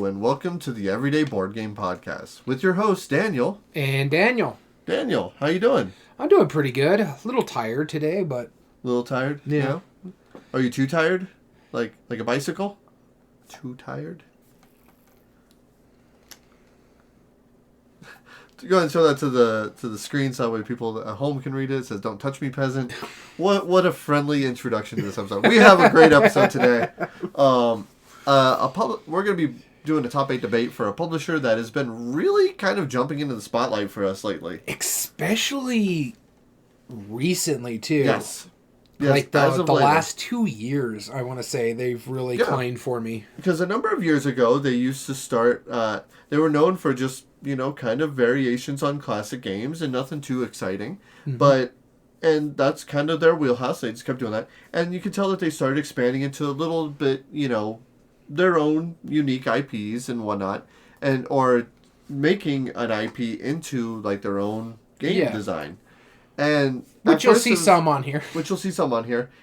Hello, and welcome to the Everyday Board Game Podcast with your host, Daniel. And Daniel. Daniel, how you doing? I'm doing pretty good. A little tired today, but... A little tired? Yeah. Are you too tired? Like a bicycle? Too tired? Go ahead and show that to the screen so that way people at home can read it. It says, "Don't touch me, peasant." What a friendly introduction to this episode. We have a great episode today. We're going to be doing a top 8 debate for a publisher that has been really kind of jumping into the spotlight for us lately. Especially recently, too. Yes. Like the last 2 years, I want to say, they've really climbed for me. Because a number of years ago, they used to start... they were known for just, kind of variations on classic games and nothing too exciting. Mm-hmm. And that's kind of their wheelhouse. They just kept doing that. And you could tell that they started expanding into a little bit, their own unique IPs and whatnot. Or making an IP into, like, their own game design. And Which you'll see some on here.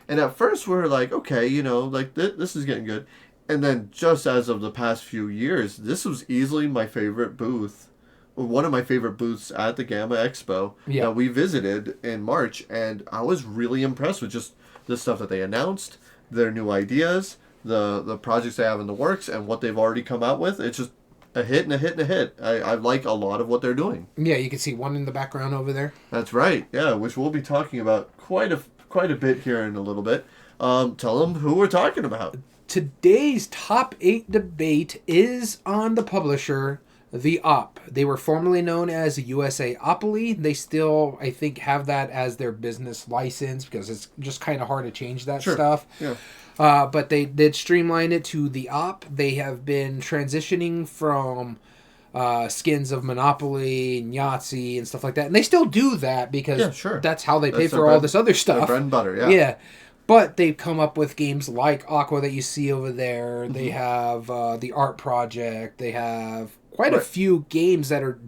And at first we were like, okay, this is getting good. And then just as of the past few years, this was easily my favorite booth. One of my favorite booths at the Gamma Expo that we visited in March. And I was really impressed with just the stuff that they announced, their new ideas, the projects they have in the works, and what they've already come out with. It's just a hit and a hit and a hit. I like a lot of what they're doing. Yeah, you can see one in the background over there. That's right. Yeah, which we'll be talking about quite a bit here in a little bit. Tell them who we're talking about. Today's top 8 debate is on the publisher, The Op. They were formerly known as USAopoly. They still, I think, have that as their business license because it's just kind of hard to change that stuff. Yeah. But they did streamline it to The Op. They have been transitioning from skins of Monopoly and Yahtzee and stuff like that. And they still do that because that's how they pay for all this other stuff. Bread and butter, yeah. Yeah. But they've come up with games like Aqua that you see over there. Mm-hmm. They have the Art Project. They have quite a few games that are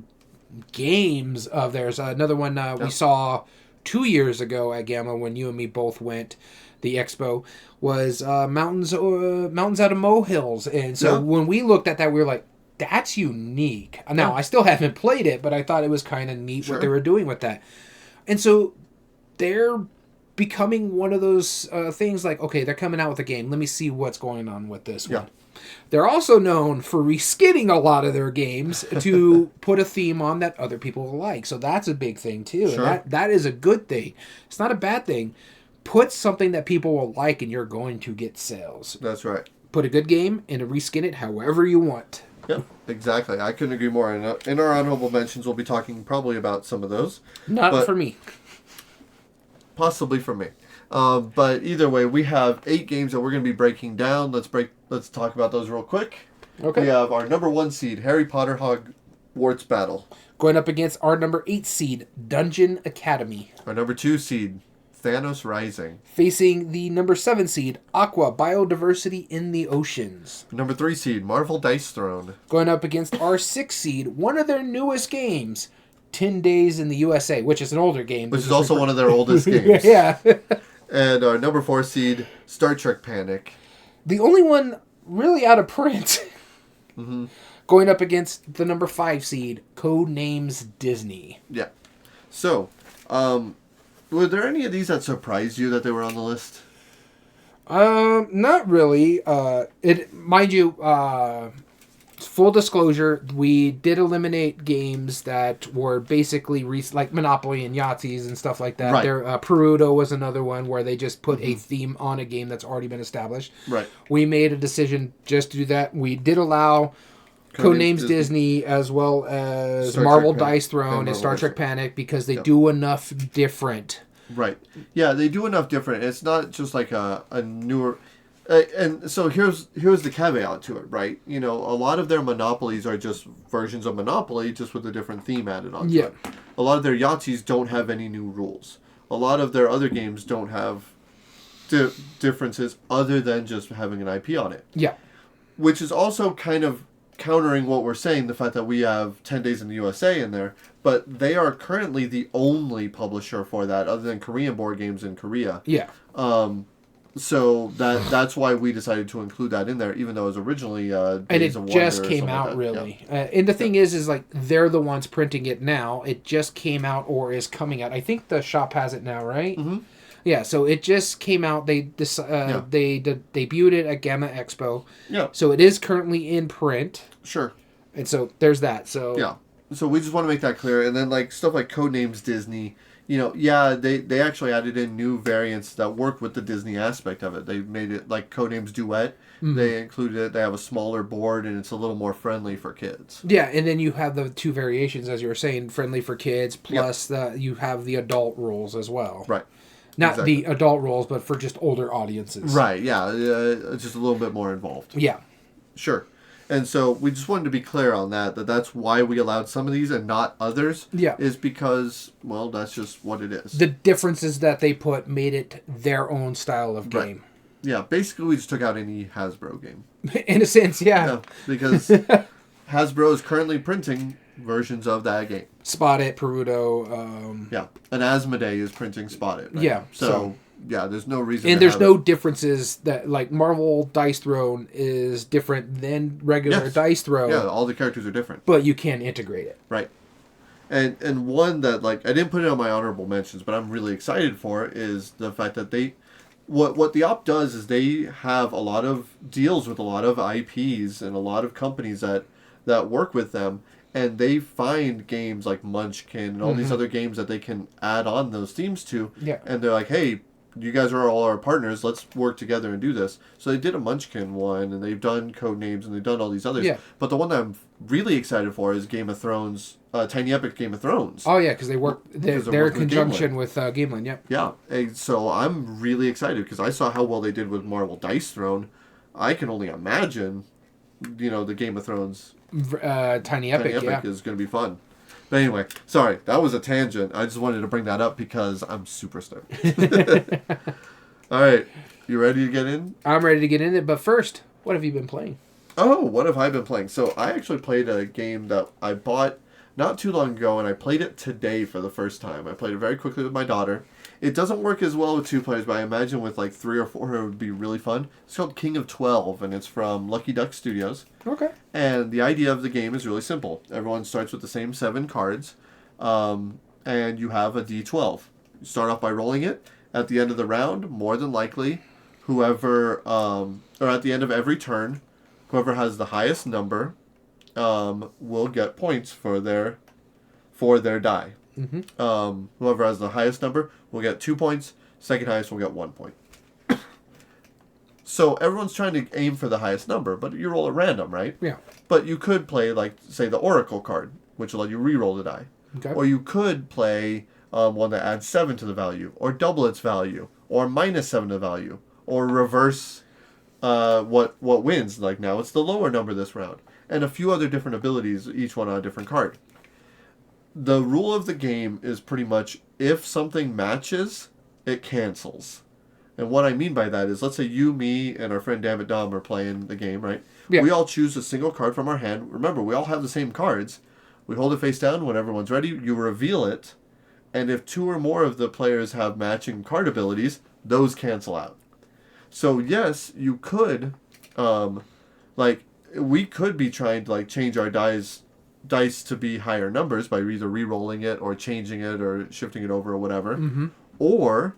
games of theirs. Another one we saw 2 years ago at Gamma when you and me both went. The expo was Mountains Out of Molehills. And so when we looked at that, we were like, that's unique. Now, I still haven't played it, but I thought it was kind of neat what they were doing with that. And so they're becoming one of those things like, okay, they're coming out with a game. Let me see what's going on with this one. They're also known for reskinning a lot of their games to put a theme on that other people like. So that's a big thing, too. Sure. And that is a good thing. It's not a bad thing. Put something that people will like and you're going to get sales. That's right. Put a good game and reskin it however you want. Yep, exactly. I couldn't agree more. In our honorable mentions, we'll be talking probably about some of those. Not for me. Possibly for me. But either way, we have 8 games that we're going to be breaking down. Let's talk about those real quick. Okay. We have our number 1 seed, Harry Potter Hogwarts Battle. Going up against our number 8 seed, Dungeon Academy. Our number 2 seed, Thanos Rising. Facing the number 7 seed, Aqua Biodiversity in the Oceans. Number 3 seed, Marvel Dice Throne. Going up against our 6 seed, one of their newest games, 10 Days in the USA, which is an older game. Which is also one of their oldest games. Yeah. And our number 4 seed, Star Trek Panic. The only one really out of print. Mm-hmm. Going up against the number 5 seed, Codenames Disney. Yeah. So, were there any of these that surprised you that they were on the list? Not really. Mind you, full disclosure, we did eliminate games that were basically like Monopoly and Yahtzees and stuff like that. Right. Perudo was another one where they just put a theme on a game that's already been established. Right. We made a decision just to do that. We did allow Codenames Disney as well as Marvel Dice Throne and Star Trek Panic because they do enough different. Right. Yeah, they do enough different. It's not just like a newer... and so here's the caveat to it, right? A lot of their Monopolies are just versions of Monopoly, just with a different theme added on to it. A lot of their Yahtzees don't have any new rules. A lot of their other games don't have differences other than just having an IP on it. Yeah. Which is also kind of countering what we're saying, the fact that we have 10 Days in the USA in there, but they are currently the only publisher for that other than Korean board games in Korea. Yeah. So that's why we decided to include that in there, even though it was originally And Days it of Wonder just or came something out, like that. really. And the thing is like, they're the ones printing it now. It just came out or is coming out. I think the shop has it now, right? Mm-hmm. Yeah, so it just came out. They debuted it at Gamma Expo. Yeah. So it is currently in print. Sure. And so there's that. So yeah. So we just want to make that clear. And then like stuff like Codenames Disney, yeah, they actually added in new variants that work with the Disney aspect of it. They made it like Codenames Duet. Mm-hmm. They included it. They have a smaller board and it's a little more friendly for kids. Yeah, and then you have the two variations, as you were saying, friendly for kids, plus you have the adult rules as well. Right. Not the adult rules, but for just older audiences. Right, yeah. Just a little bit more involved. Yeah. Sure. And so we just wanted to be clear on that's why we allowed some of these and not others. Yeah. Is because, well, that's just what it is. The differences that they made it their own style of game. Right. Yeah, basically we just took out any Hasbro game. In a sense, yeah. Because Hasbro is currently printing versions of that game. Spot It, Perudo. And Asmodee is printing Spot It. Right? Yeah. So, yeah, there's no reason and there's no differences that, like, Marvel Dice Throne is different than regular Dice Throne. Yeah, all the characters are different. But you can integrate it. Right. And one that, like, I didn't put it on my honorable mentions, but I'm really excited for is the fact that what the op does is they have a lot of deals with a lot of IPs and a lot of companies that work with them, and they find games like Munchkin and all these other games that they can add on those themes to. Yeah. And they're like, hey, you guys are all our partners. Let's work together and do this. So they did a Munchkin one, and they've done Codenames, and they've done all these others. Yeah. But the one that I'm really excited for is Game of Thrones, Tiny Epic Game of Thrones. Oh, yeah, because they're in conjunction with Gameland, yep. Yeah, and so I'm really excited because I saw how well they did with Marvel Dice Throne. I can only imagine, the Game of Thrones Tiny Epic is going to be fun. But anyway, sorry, that was a tangent. I just wanted to bring that up because I'm super stoked. All right, you ready to get in? I'm ready to get in it, but first, what have you been playing? Oh, what have I been playing? So I actually played a game that I bought not too long ago, and I played it today for the first time. I played it very quickly with my daughter. It doesn't work as well with 2 players, but I imagine with like 3 or 4 it would be really fun. It's called King of 12, and it's from Lucky Duck Studios. Okay. And the idea of the game is really simple. Everyone starts with the same 7 cards, and you have a d12. You start off by rolling it. At the end of the round, more than likely, whoever, or at the end of every turn, whoever has the highest number will get points for their die. Mm-hmm. Whoever has the highest number will get 2 points. Second highest will get 1 point. So everyone's trying to aim for the highest number, but you roll at random, right? Yeah. But you could play, like, say, the Oracle card, which will let you re-roll the die. Okay. Or you could play one that adds 7 to the value, or double its value, or minus 7 to the value, or reverse what wins. Like, now it's the lower number this round. And a few other different abilities, each one on a different card. The rule of the game is pretty much if something matches, it cancels. And what I mean by that is, let's say you, me, and our friend Dammit Dom are playing the game, right? Yeah. We all choose a single card from our hand. Remember, we all have the same cards. We hold it face down. When everyone's ready, you reveal it. And if 2 or more of the players have matching card abilities, those cancel out. So yes, you could, we could be trying to change our dice to be higher numbers by either re-rolling it or changing it or shifting it over or whatever. Mm-hmm. Or,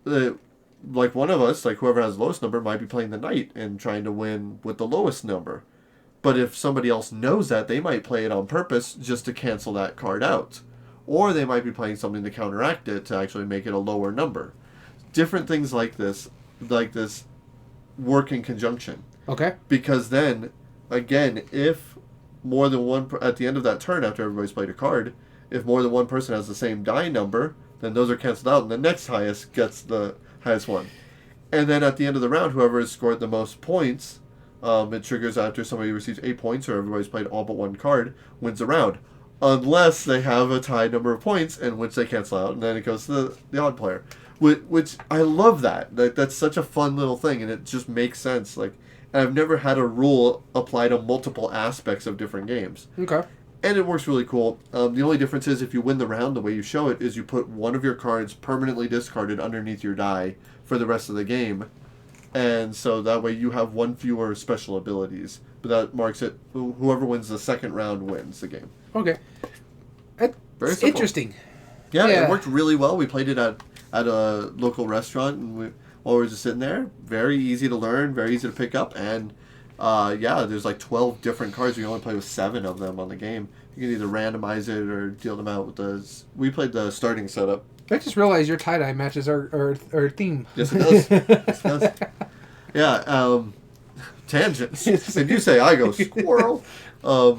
one of us, whoever has the lowest number, might be playing the knight and trying to win with the lowest number. But if somebody else knows that, they might play it on purpose just to cancel that card out. Or they might be playing something to counteract it to actually make it a lower number. Different things like this work in conjunction. Okay. Because then, again, if more than one, at the end of that turn after everybody's played a card, if more than one person has the same die number, then those are canceled out and the next highest gets the highest one. And then at the end of the round, whoever has scored the most points, it triggers after somebody receives 8 points or everybody's played all but one card, wins the round. Unless they have a tied number of points, in which they cancel out, and then it goes to the odd player. Which I love that. That's such a fun little thing, and it just makes sense. And I've never had a rule apply to multiple aspects of different games. Okay. And it works really cool. The only difference is if you win the round, the way you show it is you put one of your cards permanently discarded underneath your die for the rest of the game. And so that way you have one fewer special abilities. But that marks it, whoever wins the second round wins the game. Okay. Very It's simple. interesting. Yeah, Yeah. it worked really well. We played it at a local restaurant, and while we were just sitting there, very easy to learn, very easy to pick up, and there's like 12 different cards. We only play with 7 of them on the game. You can either randomize it or deal them out with the. We played the starting setup. I just realized your tie-dye matches our theme. Yes, it does. Yes, it does. Yeah, tangents. And you say I go squirrel. I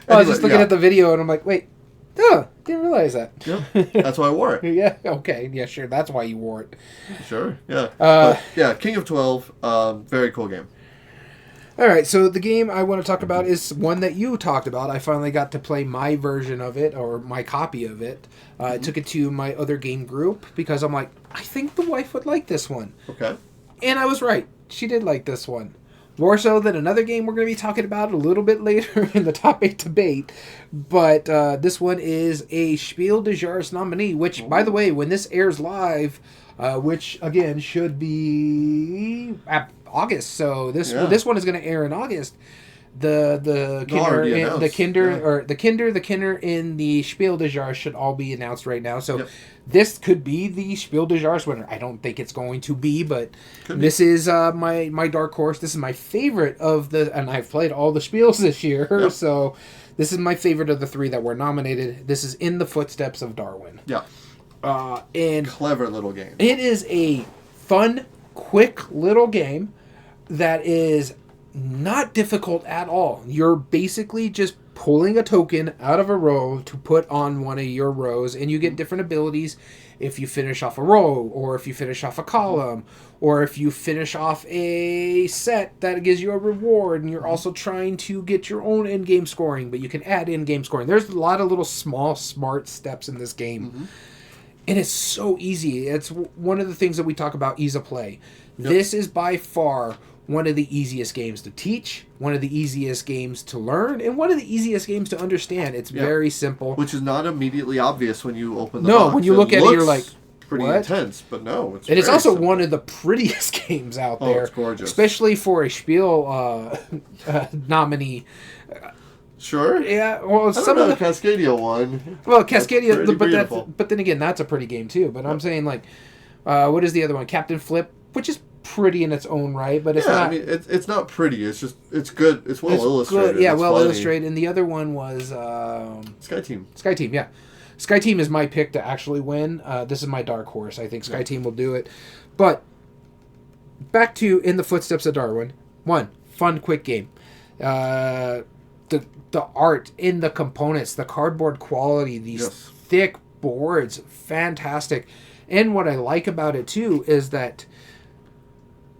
was just looking at the video and I'm like, wait, didn't realize that. Yeah, that's why I wore it. Yeah, okay, yeah, sure, that's why you wore it. Sure, yeah. But, yeah, King of 12, very cool game. All right, so the game I want to talk about is one that you talked about. I finally got to play my version of it, or my copy of it. I took it to my other game group because I'm like, I think the wife would like this one. Okay. And I was right. She did like this one. More so than another game we're going to be talking about a little bit later in the top 8 debate. But this one is a Spiel des Jahres nominee, which, by the way, when this airs live, which, again, should be August. So this one is going to air in August. The Kinder in the Spiel des Jahres should all be announced right now. So this could be the Spiel des Jahres winner. I don't think it's going to be, but this is my dark horse. This is my favorite of and I've played all the Spiels this year, so this is my favorite of the 3 that were nominated. This is In the Footsteps of Darwin. Yeah. And clever little game. It is a fun, quick little game that is not difficult at all. You're basically just pulling a token out of a row to put on one of your rows, and you get different abilities if you finish off a row, or if you finish off a column, or if you finish off a set that gives you a reward, and you're also trying to get your own in-game scoring, but you can add in-game scoring. There's a lot of little small, smart steps in this game. And it's so easy. It's one of the things that we talk about, ease of play. This is by far one of the easiest games to teach, one of the easiest games to learn, and one of the easiest games to understand. It's very simple. Which is not immediately obvious when you open the box. No, when you look at it, you're like, pretty what? Intense, but no, it's and it's very also simple. one of the prettiest games out there. Oh, it's gorgeous. Especially for a Spiel nominee. Sure. Yeah, well, some of the Cascadia one. Well, Cascadia, but then again, that's a pretty game too. But I'm saying, like, what is the other one? Captain Flip, which is pretty in its own right, but it's not. I mean, it's not pretty. It's just it's good. It's well illustrated. Good. Yeah, it's well funny. illustrated. And the other one was Sky Team. Sky Team. Yeah, Sky Team is my pick to actually win. This is my dark horse. I think Sky Team will do it. But back to In the Footsteps of Darwin. One fun, quick game. The art in the components, the cardboard quality, these thick boards, fantastic. And what I like about it too is that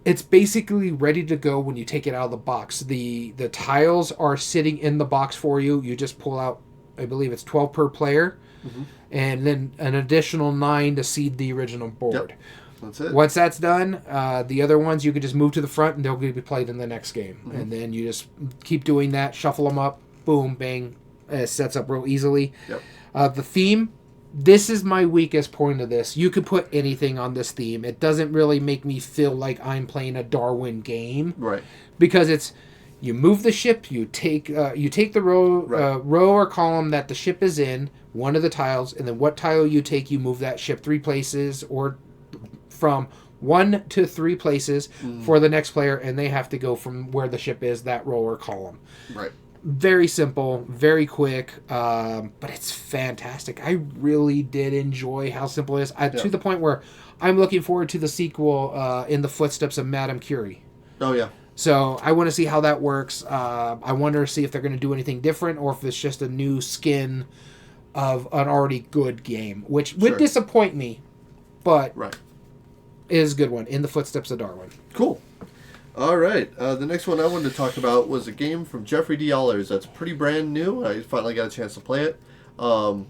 it's basically ready to go when you take it out of the box. The tiles are sitting in the box for you. You just pull out, I believe it's 12 per player, and then an additional 9 to seed the original board. Yep. That's it. Once that's done, the other ones you could just move to the front and they'll be played in the next game. And then you just keep doing that, shuffle them up, boom, bang, sets up real easily. Yep. The theme, this is my weakest point of this. You could put anything on this theme. It doesn't really make me feel like I'm playing a Darwin game. Right. Because it's, you move the ship, you take the row or column that the ship is in, one of the tiles, and then what tile you take, you move that ship 3 places, or from 1 to 3 places for the next player, and they have to go from where the ship is, that row or column. Right. Very simple, very quick, but it's fantastic. I really did enjoy how simple it is, to the point where I'm looking forward to the sequel, In the Footsteps of Madame Curie. Oh, yeah. So I want to see how that works. I wonder to see if they're going to do anything different, or if it's just a new skin of an already good game, which would disappoint me, but is a good one. In the Footsteps of Darwin. Cool. All right. The next one I wanted to talk about was a game from Jeffrey D. Allers that's pretty brand new. I finally got a chance to play it. I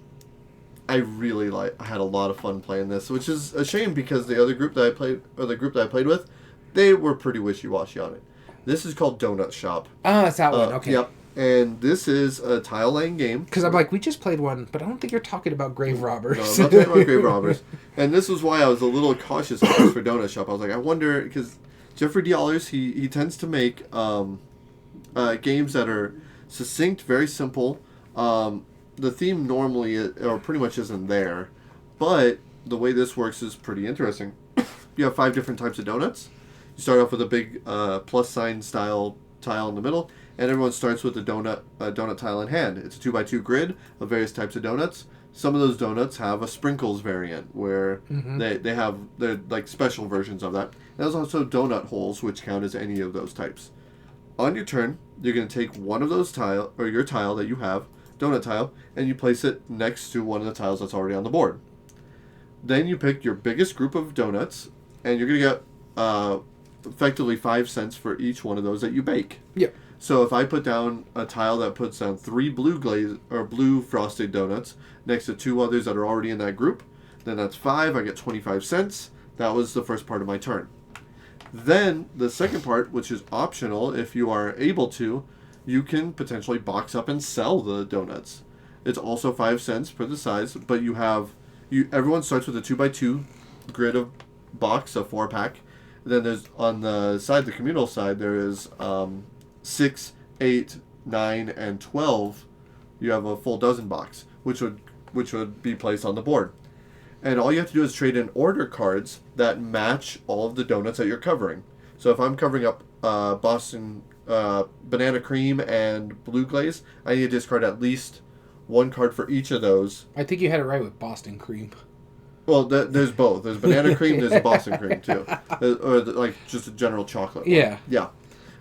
had a lot of fun playing this, which is a shame because the group that I played with, they were pretty wishy-washy on it. This is called Donut Shop. Oh, it's that one. Okay. Yep. And this is a tile laying game. Because I'm like, we just played one, but I don't think you're talking about grave robbers. No, I'm not talking about grave robbers. And this was why I was a little cautious at first for Donut Shop. I was like, I wonder, because Jeffrey D. Allers, he tends to make games that are succinct, very simple. The theme normally, or pretty much isn't there. But the way this works is pretty interesting. You have 5 different types of donuts. You start off with a big plus sign style tile in the middle, and everyone starts with a donut tile in hand. It's a 2x2 grid of various types of donuts. Some of those donuts have a sprinkles variant where they're like special versions of that. And there's also donut holes, which count as any of those types. On your turn, you're going to take one of those tile, or your tile that you have, donut tile, and you place it next to one of the tiles that's already on the board. Then you pick your biggest group of donuts, and you're going to get effectively 5 cents for each one of those that you bake. Yep. So if I put down a tile that puts down 3 blue frosted donuts next to 2 others that are already in that group, then that's 5. I get 25 cents. That was the first part of my turn. Then the second part, which is optional, if you are able to, you can potentially box up and sell the donuts. It's also 5 cents for the size, but everyone starts with a 2x2 grid of box, a 4-pack. Then there's on the side, the communal side, there is 6, 8, 9, and 12. You have a full dozen box, which would be placed on the board. And all you have to do is trade in order cards that match all of the donuts that you're covering. So if I'm covering up Boston banana cream and blue glaze, I need to discard at least 1 card for each of those. I think you had it right with Boston cream. Well, there's both. There's banana cream, there's Boston cream too. Like just a general chocolate one. Yeah. Yeah.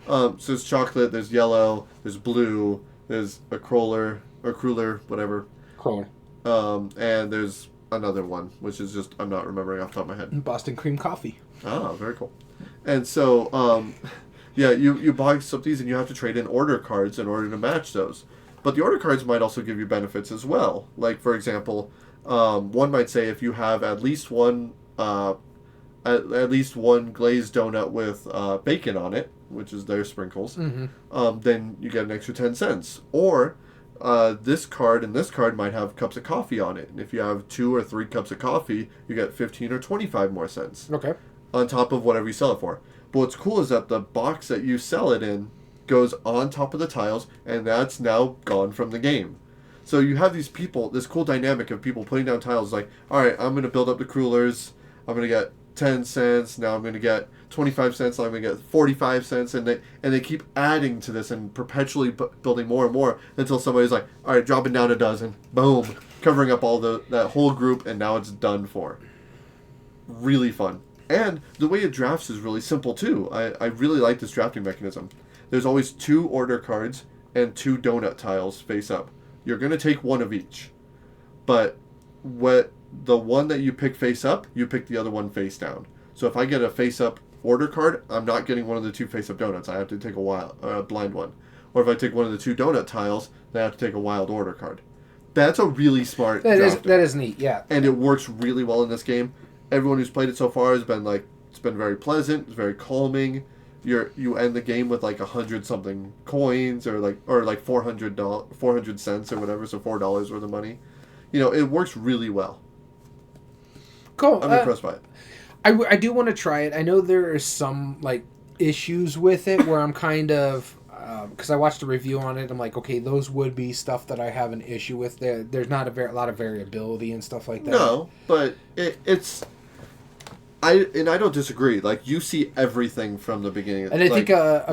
So there's chocolate, there's yellow, there's blue, there's a cruller, whatever. Cruller. And there's another one, which is just, I'm not remembering off the top of my head. Boston cream coffee. Ah, very cool. And so, yeah, you box up these and you have to trade in order cards in order to match those. But the order cards might also give you benefits as well. Like, for example, one might say if you have at least one at least one glazed donut with bacon on it, which is their sprinkles, then you get an extra 10 cents. Or this card and this card might have cups of coffee on it. And if you have 2 or 3 cups of coffee, you get 15 or 25 more cents. Okay. On top of whatever you sell it for. But what's cool is that the box that you sell it in goes on top of the tiles, and that's now gone from the game. So you have these people, this cool dynamic of people putting down tiles like, all right, I'm going to build up the crullers, I'm going to get 10 cents, now I'm going to get 25 cents, now I'm going to get 45 cents, and they keep adding to this and perpetually building more and more until somebody's like, all right, dropping down a dozen, boom, covering up all that whole group, and now it's done for. Really fun. And the way it drafts is really simple too. I really like this drafting mechanism. There's always 2 order cards and 2 donut tiles face up. You're going to take one of each. But the one that you pick face up, you pick the other one face down. So if I get a face up order card, I'm not getting one of the 2 face up donuts. I have to take a blind one. Or if I take one of the 2 donut tiles, then I have to take a wild order card. That's a really smart drafting. That is neat, yeah. And it works really well in this game. Everyone who's played it so far has been like, it's been very pleasant, it's very calming. You end the game with like 100 something coins or like 400 cents or whatever, so $4 worth of money. It works really well. Cool. I'm impressed by it. I do want to try it. I know there are some like issues with it where I'm kind of because I watched a review on it. I'm like, okay, those would be stuff that I have an issue with. There's not a lot of variability and stuff like that. No, but it's. I don't disagree. Like, you see everything from the beginning. And I think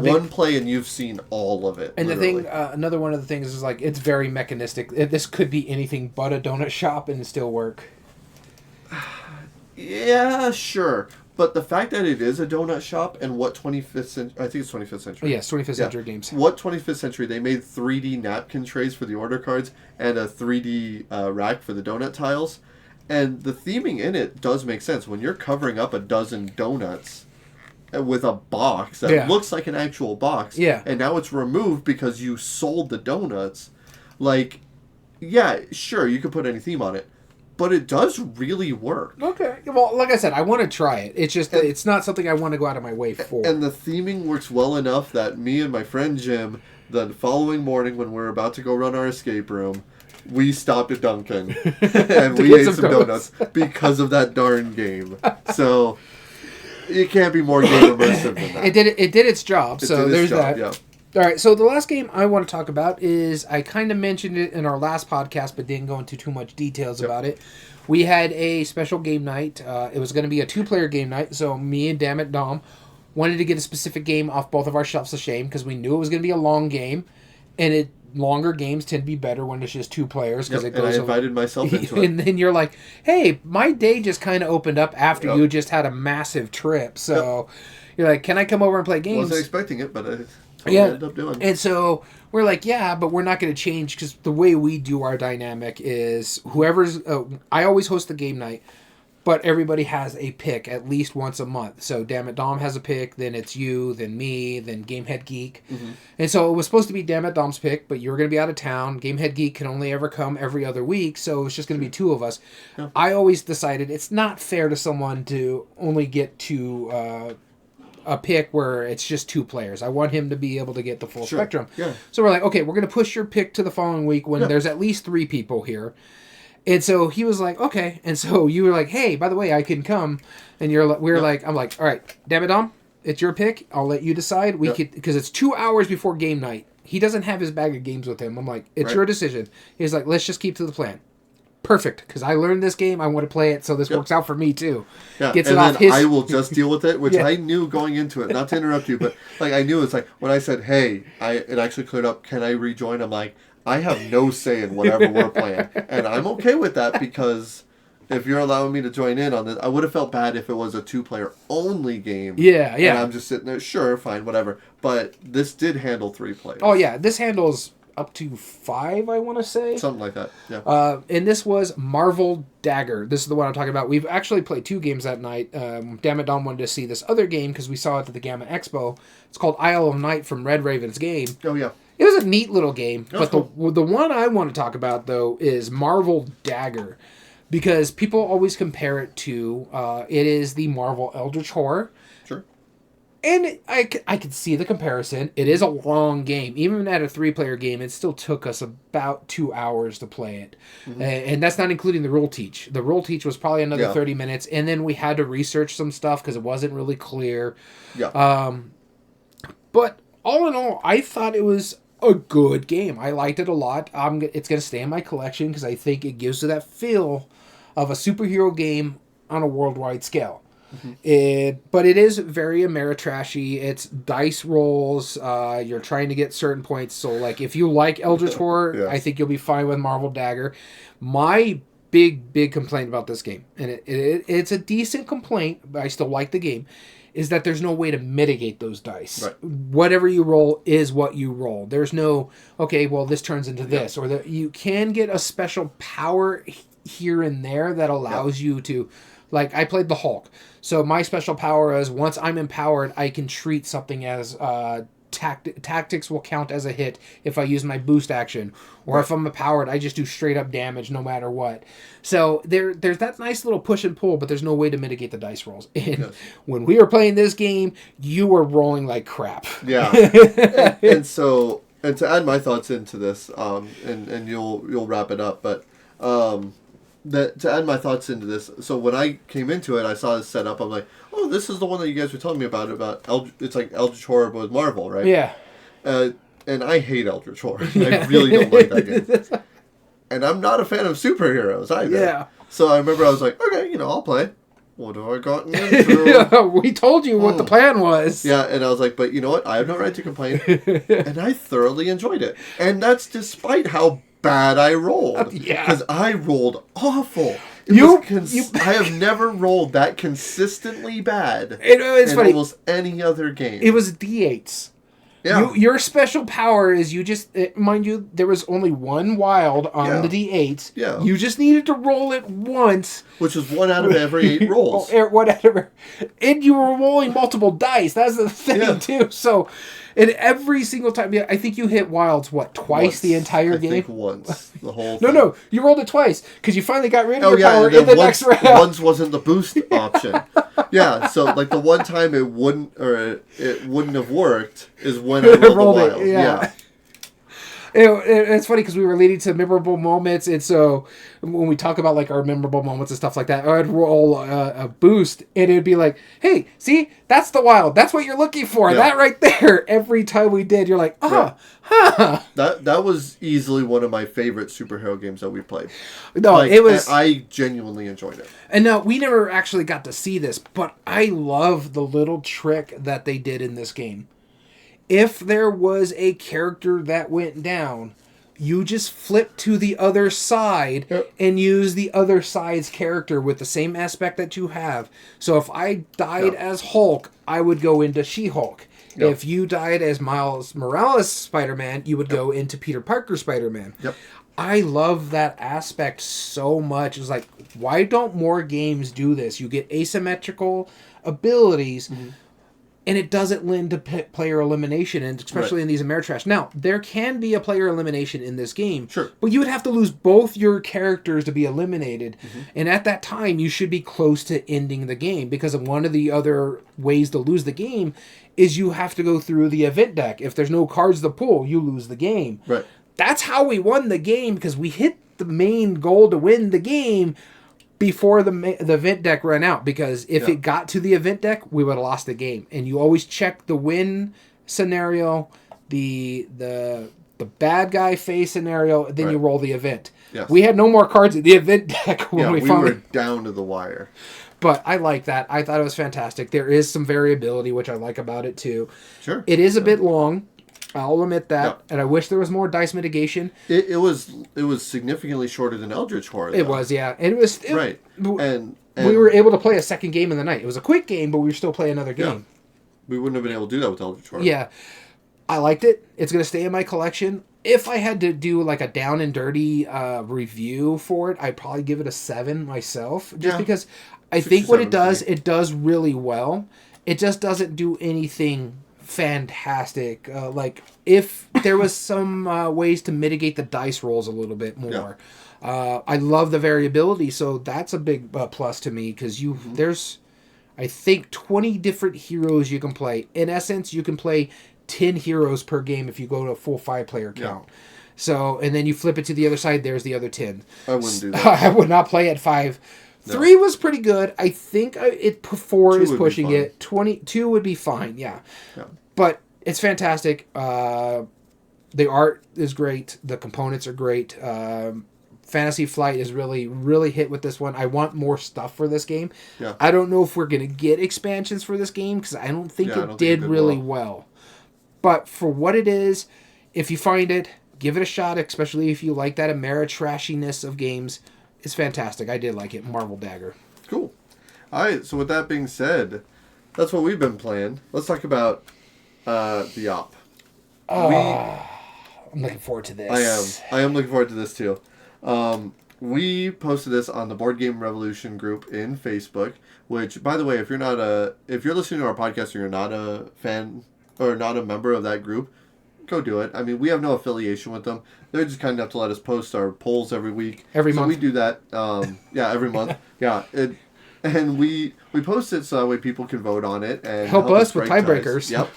one play and you've seen all of it. And literally. the thing, another one of the things is like it's very mechanistic. This could be anything but a donut shop and still work. Yeah, sure. But the fact that it is a donut shop and what 25th century... I think it's 25th century. Yes, 25th century games. What 25th century? They made 3D napkin trays for the order cards and a 3D rack for the donut tiles. And the theming in it does make sense. When you're covering up a dozen donuts with a box that looks like an actual box, and now it's removed because you sold the donuts, like, yeah, sure, you could put any theme on it. But it does really work. Okay. Well, like I said, I want to try it. It's just it's not something I want to go out of my way for. And the theming works well enough that me and my friend Jim The following morning, when we're about to go run our escape room, we stopped at Dunkin' and we ate some donuts because of that darn game. So it can't be more game immersive than that. It did its job. So there's that. Yeah. All right, so the last game I want to talk about is, I kind of mentioned it in our last podcast, but didn't go into too much details about it. We had a special game night. It was going to be a 2-player game night, so me and Dammit Dom wanted to get a specific game off both of our shelves of shame because we knew it was going to be a long game, and longer games tend to be better when it's just 2 players. Because it goes. And I invited myself into it. And then you're like, hey, my day just kind of opened up after you just had a massive trip, so you're like, can I come over and play games? Wasn't expecting it, but ended up doing. And so we're like, yeah, but we're not going to change because the way we do our dynamic is whoever's. I always host the game night, but everybody has a pick at least once a month. So Dammit Dom has a pick, then it's you, then me, then Gamehead Geek. Mm-hmm. And so it was supposed to be Dammit Dom's pick, but you were going to be out of town. Gamehead Geek can only ever come every other week, so it's just going to be 2 of us. Yeah. I always decided it's not fair to someone to only get to. A pick where it's just 2 players. I want him to be able to get the full spectrum. Yeah. So we're like, okay, we're going to push your pick to the following week when there's at least 3 people here. And so he was like, okay. And so you were like, hey, by the way, I can come. And we were like, I'm like, all right, Dammit Dom, it's your pick. I'll let you decide. We could, because it's 2 hours before game night. He doesn't have his bag of games with him. I'm like, it's your decision. He's like, let's just keep to the plan. Perfect, because I learned this game. I want to play it, so this works out for me too. Yeah, Gets and it then off his... I will just deal with it, which I knew going into it. Not to interrupt you, but like I knew it's like when I said, "Hey," it actually cleared up. Can I rejoin? I'm like, I have no say in whatever we're playing, and I'm okay with that because if you're allowing me to join in on this, I would have felt bad if it was a 2-player only game. Yeah. And I'm just sitting there, sure, fine, whatever. But this did handle 3 players. Oh yeah, this handles up to 5, I want to say. Something like that, yeah. And this was Marvel Dagger. This is the one I'm talking about. We've actually played 2 games that night. Dammit Dom wanted to see this other game because we saw it at the Gamma Expo. It's called Isle of Night from Red Raven's game. Oh, yeah. It was a neat little game. But the one I want to talk about, though, is Marvel Dagger. Because people always compare it to, it is the Marvel Eldritch Horror. Sure. And I could see the comparison. It is a long game. Even at a 3-player game, it still took us about 2 hours to play it. Mm-hmm. And that's not including the rule teach. The rule teach was probably another 30 minutes. And then we had to research some stuff because it wasn't really clear. Yeah. But all in all, I thought it was a good game. I liked it a lot. It's going to stay in my collection because I think it gives it that feel of a superhero game on a worldwide scale. Mm-hmm. But it is very Ameritrashy. It's dice rolls. You're trying to get certain points. So, like, if you like Eldritch Horror, I think you'll be fine with Marvel Dagger. My big complaint about this game, and it's a decent complaint, but I still like the game, is that there's no way to mitigate those dice. Right. Whatever you roll is what you roll. There's no, okay, well, this turns into this. Or you can get a special power here and there that allows you to... Like, I played the Hulk. So my special power is, once I'm empowered, I can treat something as... tactics will count as a hit if I use my boost action. Or if I'm empowered, I just do straight up damage no matter what. So there's that nice little push and pull, but there's no way to mitigate the dice rolls. And when we were playing this game, you were rolling like crap. Yeah. and so, and to add my thoughts into this, and you'll wrap it up, but... to add my thoughts into this, so when I came into it, I saw this set up. I'm like, oh, this is the one that you guys were telling me about it's like Eldritch Horror with Marvel, right? Yeah. And I hate Eldritch Horror. I really don't like that game. And I'm not a fan of superheroes either. Yeah. So I remember I was like, okay, I'll play. What have I gotten into? We told you what the plan was. Yeah, and I was like, but you know what? I have no right to complain. And I thoroughly enjoyed it. And that's despite how bad I rolled. Yeah. Because I rolled awful. I have never rolled that consistently bad it's in funny. Almost any other game. It was D8s. Yeah. Your special power is you just... mind you, there was only one wild on the D8s. Yeah. You just needed to roll it once. Which was 1 out of every 8 rolls. Whatever. And you were rolling multiple dice. That's the thing, too. So... And every single time, I think you hit wilds, twice once, the entire game? I think once, the whole thing. No, you rolled it twice, because you finally got rid of your power in the next round. Once wasn't the boost option. Yeah, so like the one time it wouldn't have worked is when I rolled the wild. Yeah. It's funny because we were leading to memorable moments, and so when we talk about like our memorable moments and stuff like that, I'd roll a boost, and it'd be like, "Hey, see, that's the wild. That's what you're looking for. Yeah. That right there." Every time we did, you're like, Right. huh. That was easily one of my favorite superhero games that we played. No, Like, it was. I genuinely enjoyed it. And now we never actually got to see this, but I love the little trick that they did in this game. If there was a character that went down, you just flip to the other side and use the other side's character with the same aspect that you have. So if I died as Hulk, I would go into She-Hulk. Yep. If you died as Miles Morales Spider-Man, you would go into Peter Parker Spider-Man. Yep. I love that aspect so much. It's like, why don't more games do this? You get asymmetrical abilities, and it doesn't lend to player elimination, and especially in these Ameritrash. Now, there can be a player elimination in this game, Sure. but you would have to lose both your characters to be eliminated. And at that time, you should be close to ending the game, because one of the other ways to lose the game is you have to go through the event deck. If there's no cards to pull, you lose the game. Right. That's how we won the game, because we hit the main goal to win the game before the event deck ran out. Because if it got to the event deck, we would have lost the game. And you always check the win scenario, the bad guy face scenario, then you roll the event. Yes. We had no more cards in the event deck when we were down to the wire. But I like that. I thought it was fantastic. There is some variability, which I like about it too. Sure. It is a bit long. I'll admit that, Yeah. and I wish there was more dice mitigation. It was significantly shorter than Eldritch Horror. It was, yeah, and it was right. And we were able to play a second game in the night. It was a quick game, but we were still playing another game. Yeah. We wouldn't have been able to do that with Eldritch Horror. Yeah, I liked it. It's going to stay in my collection. If I had to do like a down and dirty review for it, I'd probably give it a 7 myself, just because I think what it does really well. It just doesn't do anything fantastic. Like if there was some ways to mitigate the dice rolls a little bit more. I love the variability, so that's a big plus to me, because there's I think 20 different heroes you can play. In essence, you can play 10 heroes per game if you go to a full 5-player count. So, and then you flip it to the other side, there's the other 10. I wouldn't do that. I would not play at 5. No. 3 was pretty good. I think 4 is pushing it. 22 would be fine, yeah. But it's fantastic. The art is great. The components are great. Fantasy Flight is really hit with this one. I want more stuff for this game. Yeah. I don't know if we're going to get expansions for this game, because I don't think it did really well. But for what it is, if you find it, give it a shot, especially if you like that Ameritrashiness of games. It's fantastic. I did like it. Marvel Dagger. Cool. All right, so with that being said, that's what we've been playing. Let's talk about the op. I'm looking forward to this. I am looking forward to this too. We posted this on the Board Game Revolution group in Facebook, which, by the way, if you're listening to our podcast and you're not a fan or not a member of that group, go do it. I mean, we have no affiliation with them. They're just kind enough to let us post our polls every week. Every month. So we do that. Every month. Yeah. And we post it so that way people can vote on it and help us with tiebreakers. Yep.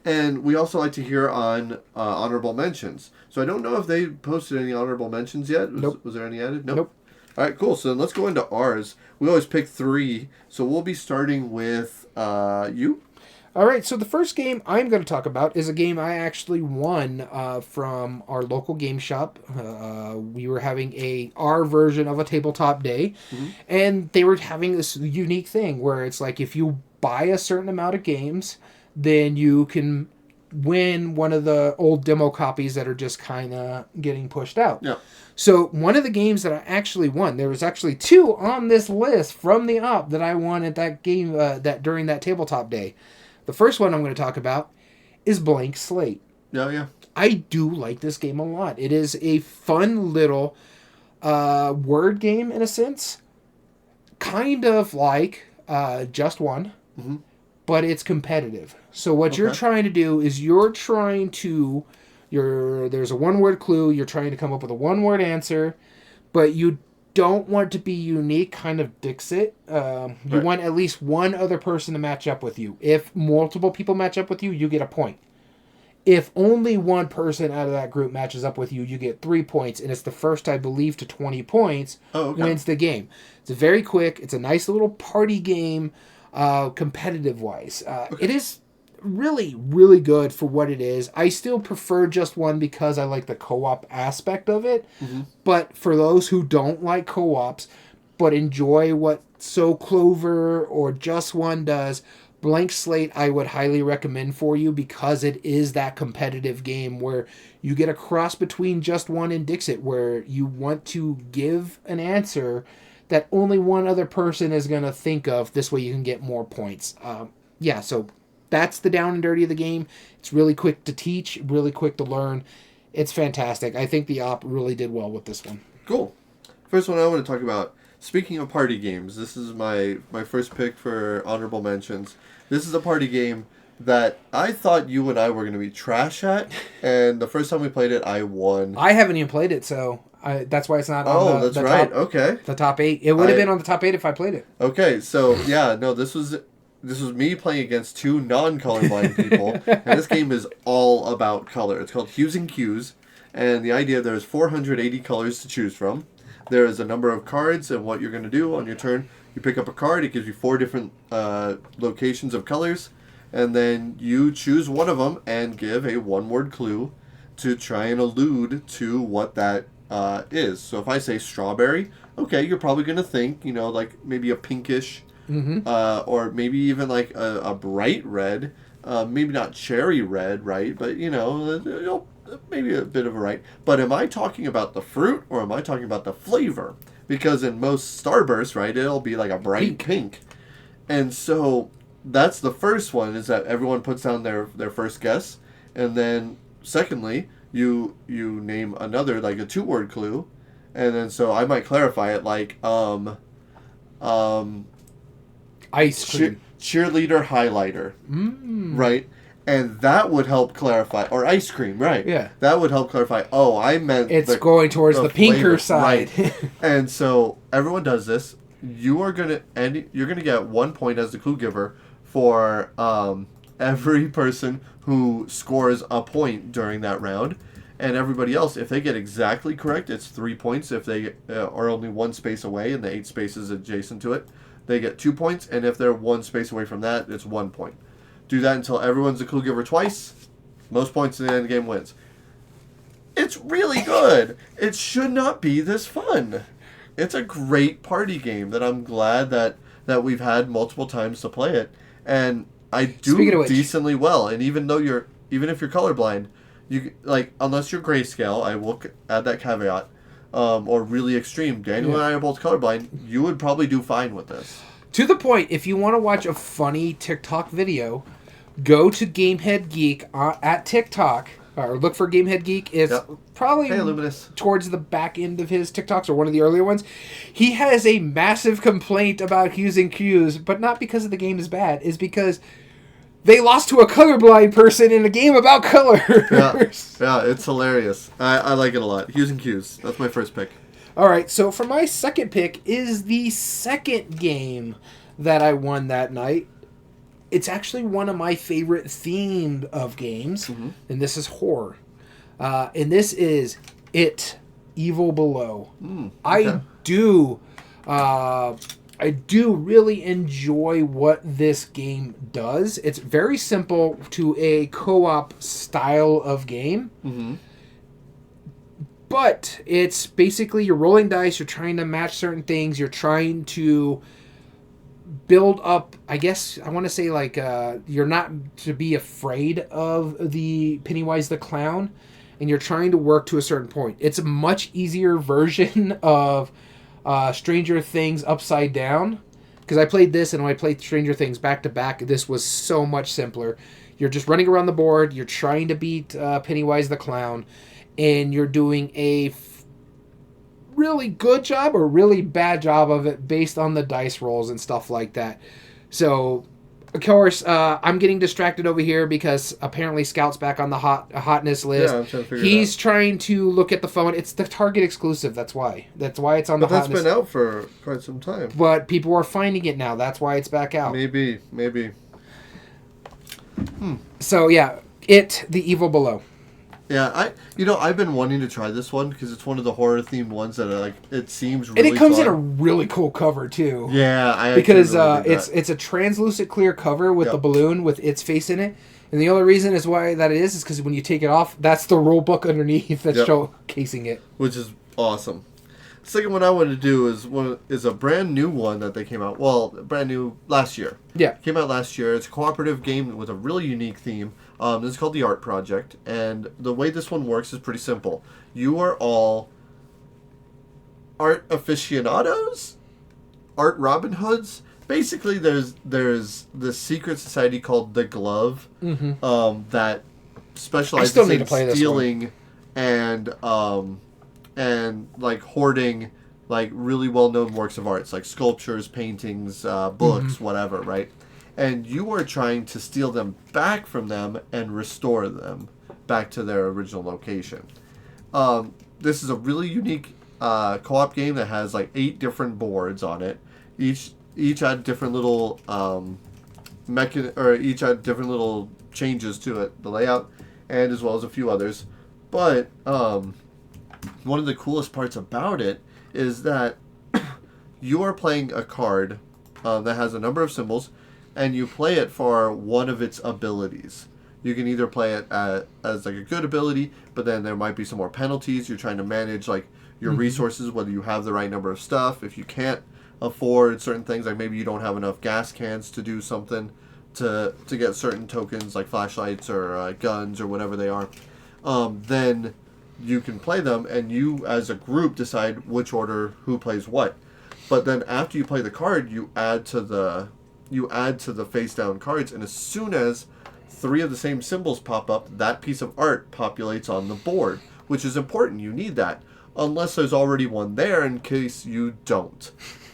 And we also like to hear on honorable mentions. So I don't know if they posted any honorable mentions yet. Nope. Was there any added? Nope. All right, cool. So then let's go into ours. We always pick 3. So we'll be starting with you. All right, so the first game I'm going to talk about is a game I actually won from our local game shop. We were having our version of a tabletop day, and they were having this unique thing where it's like if you buy a certain amount of games, then you can win one of the old demo copies that are just kind of getting pushed out. Yeah. So one of the games that I actually won, there was actually 2 on this list from the op that I won at that game that during that tabletop day. The first one I'm going to talk about is Blank Slate. Yeah. I do like this game a lot. It is a fun little word game in a sense. Kind of like Just One, but it's competitive. So what you're trying to do is there's a one-word clue. You're trying to come up with a one-word answer, but you don't want to be unique, kind of Dixit. You want at least one other person to match up with you. If multiple people match up with you, you get a point. If only one person out of that group matches up with you, you get 3 points, and it's the first, I believe, to 20 points wins the game. It's very quick. It's a nice little party game, competitive-wise. It is really, really good for what it is. I still prefer Just One because I like the co-op aspect of it. Mm-hmm. But for those who don't like co-ops, but enjoy what So Clover or Just One does, Blank Slate I would highly recommend for you because it is that competitive game where you get a cross between Just One and Dixit, where you want to give an answer that only one other person is going to think of. This way you can get more points. So that's the down and dirty of the game. It's really quick to teach, really quick to learn. It's fantastic. I think the op really did well with this one. Cool. First one I want to talk about. Speaking of party games, this is my first pick for honorable mentions. This is a party game that I thought you and I were going to be trash at, and the first time we played it, I won. I haven't even played it, so that's why it's not on the right. top, okay. The top 8. It would have been on the top 8 if I played it. Okay, so yeah, no, this was me playing against 2 non-colorblind people, and this game is all about color. It's called Hues and Cues, and the idea there's 480 colors to choose from. There is a number of cards, and what you're going to do on your turn, you pick up a card. It gives you 4 different locations of colors, and then you choose one of them and give a one-word clue to try and allude to what that is. So if I say strawberry, okay, you're probably going to think, like maybe a pinkish, or maybe even like a bright red, maybe not cherry red, right? But, maybe a bit of a right. But am I talking about the fruit or am I talking about the flavor? Because in most Starbursts, right, it'll be like a bright pink. And so that's the first one, is that everyone puts down their first guess. And then secondly, you name another, like a 2-word clue. And then so I might clarify it like ice cream. Cheerleader highlighter. Right? And that would help clarify, or ice cream, right? Yeah. That would help clarify, I meant it's going towards the pinker side. Right. And so everyone does this. You're gonna get 1 point as the clue giver for every person who scores a point during that round. And everybody else, if they get exactly correct, it's 3 points. If they are only 1 space away and the 8 spaces adjacent to it, they get 2 points. And if they're 1 space away from that, it's 1 point. Do that until everyone's a clue giver twice. Most points in the end of the game wins. It's really good. It should not be this fun. It's a great party game that I'm glad that we've had multiple times to play it. And I do decently well. And even if you're colorblind, you unless you're grayscale, I will add that caveat, or really extreme. Daniel and I are both colorblind. You would probably do fine with this. To the point, if you want to watch a funny TikTok video, go to Gamehead Geek at TikTok, or look for Gamehead Geek. It's probably towards the back end of his TikToks, or one of the earlier ones. He has a massive complaint about Hues and Cues, but not because the game is bad. It's because they lost to a colorblind person in a game about colors. Yeah, it's hilarious. I like it a lot. Hues and Cues. That's my first pick. All right, so for my second pick is the second game that I won that night. It's actually one of my favorite themed of games, and this is horror. And this is It, Evil Below. Okay. I do really enjoy what this game does. It's very simple to a co-op style of game. But it's basically you're rolling dice, you're trying to match certain things, you're trying to build up, I guess, I want to say you're not to be afraid of the Pennywise the Clown, and you're trying to work to a certain point. It's a much easier version of Stranger Things Upside Down, because I played this and when I played Stranger Things back to back, this was so much simpler. You're just running around the board, you're trying to beat Pennywise the Clown, and you're doing a really good job or really bad job of it based on the dice rolls and stuff like that. So, of course, I'm getting distracted over here because apparently Scout's back on the hotness list. Yeah, I'm trying to figure He's trying to look at the phone. It's the Target exclusive. That's why it's on the hotness. But that's been out for quite some time. But people are finding it now. That's why it's back out. Maybe. So, yeah. It, The Evil Below. Yeah, I've been wanting to try this one because it's one of the horror themed ones that are like it seems And really it comes fun. in a really cool cover too. Yeah, I because really dig that. it's a translucent clear cover with the Yep. balloon with its face in it. And the only reason is why that is because when you take it off, that's the rule book underneath that's Yep. showcasing it. Which is awesome. Second one I want to do is a brand new one that they came out. Well, brand new last year. Yeah. Came out last year. It's a cooperative game with a really unique theme. This is called the Art Project, and the way this one works is pretty simple. You are all art aficionados, art Robin Hoods. Basically, there's this secret society called the Glove that specializes still need in to play this stealing and like hoarding like really well-known works of arts, like sculptures, paintings, books, whatever, right? And you are trying to steal them back from them and restore them back to their original location. This is a really unique co-op game that has like 8 different boards on it. Each had different little each had different little changes to it, the layout, and as well as a few others. But one of the coolest parts about it is that you are playing a card that has a number of symbols, and you play it for one of its abilities. You can either play it as like a good ability, but then there might be some more penalties. You're trying to manage like your resources, whether you have the right number of stuff. If you can't afford certain things, like maybe you don't have enough gas cans to do something to get certain tokens like flashlights or guns or whatever they are, then you can play them, and you as a group decide which order who plays what. But then after you play the card, you add to the face down cards, and as soon as 3 of the same symbols pop up, that piece of art populates on the board, which is important. You need that, unless there's already one there in case you don't,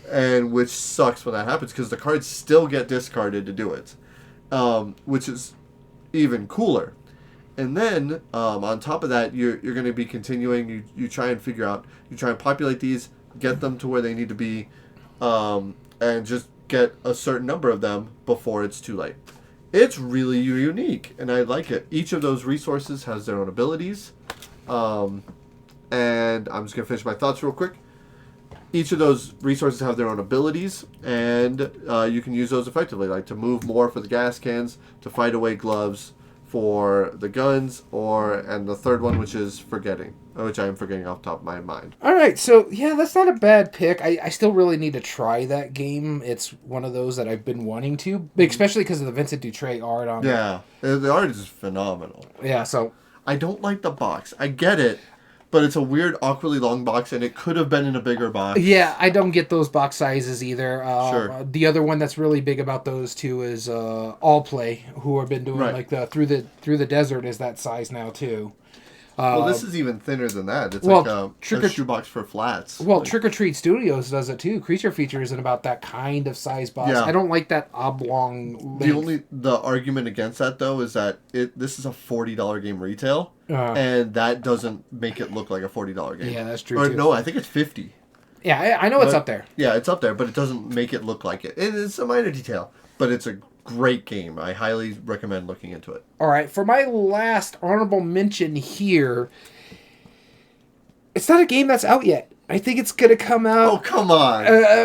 and which sucks when that happens because the cards still get discarded to do it, which is even cooler. And then on top of that, you're going to be continuing. You try and figure out. You try and populate these, get them to where they need to be, and just get a certain number of them before it's too late. It's really unique, and I like it. Each of those resources has their own abilities, and I'm just going to finish my thoughts real quick. Each of those resources have their own abilities, and you can use those effectively, like to move more for the gas cans, to fight away gloves for the guns, and the third one, which is forgetting, which I am forgetting off the top of my mind. All right, so yeah, that's not a bad pick. I still really need to try that game. It's one of those that I've been wanting to, especially because of the Vincent Dutrait art on it. Yeah, the art is phenomenal. Yeah, so I don't like the box. I get it, but it's a weird, awkwardly long box, and it could have been in a bigger box. yeah, I don't get those box sizes either. Sure. The other one that's really big about those two is Allplay, who have been doing Right. like the Through the Desert is that size now too. Well, this is even thinner than that. It's well, like a shoebox for flats. Well, Like, Trick or Treat Studios does it too. Creature Features in about that kind of size box. Yeah. I don't like that oblong length. the argument against that though is that this is a $40 game retail, and that doesn't make it look like a $40 game. Yeah, that's true Or too. no, I think it's $50. Yeah, I know it's But- up there. Yeah, it's up there, but it doesn't make it look like it. It's a minor detail, but it's a great game. I highly recommend looking into it. All right, for my last honorable mention here, it's not a game that's out yet. I think it's going to come out. Oh, come on.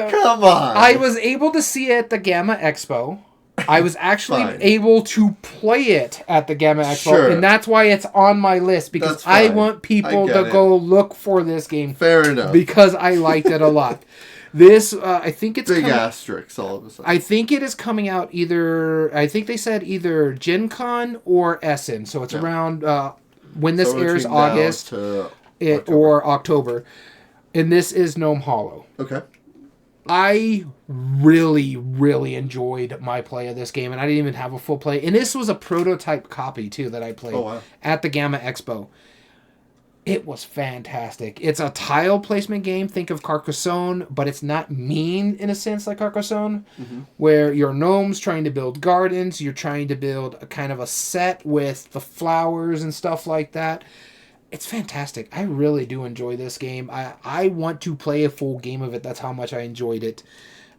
Come on. I was able to see it at the Gamma Expo. I was actually Fine. able to play it at the Gamma Expo, Sure. and that's why it's on my list, because That's I fine. want people I get to it. go look for this game Fair enough. because I liked it a lot. This, I think it's Big coming, asterisks all of a sudden. I think it is coming out I think they said either Gen Con or Essen, so it's around when this So airs between now August to October. or October. And this is Gnome Hollow. Okay. I really, really enjoyed my play of this game, and I didn't even have a full play. And this was a prototype copy, too, that I played at the Gamma Expo. It was fantastic. It's a tile placement game. Think of Carcassonne, but it's not mean in a sense like Carcassonne, where you're gnomes trying to build gardens. You're trying to build a kind of a set with the flowers and stuff like that. It's fantastic. I really do enjoy this game. I want to play a full game of it. That's how much I enjoyed it.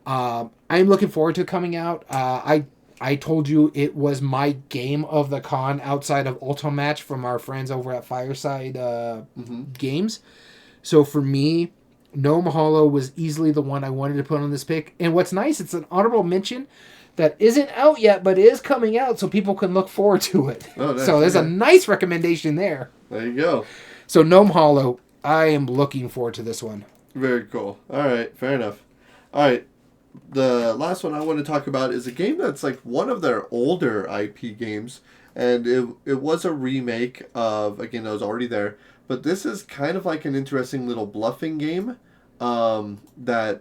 I'm looking forward to it coming out. I I told you it was my game of the con outside of Ultima Match from our friends over at Fireside Games. So for me, Gnome Hollow was easily the one I wanted to put on this pick. And what's nice, it's an honorable mention that isn't out yet, but is coming out, so people can look forward to it. Oh, nice. So there's a nice recommendation there. There you go. So Gnome Hollow, I am looking forward to this one. Very cool. All right, fair enough. All right, the last one I want to talk about is a game that's like one of their older IP games, and it was a remake of a game that was already there. But this is kind of like an interesting little bluffing game that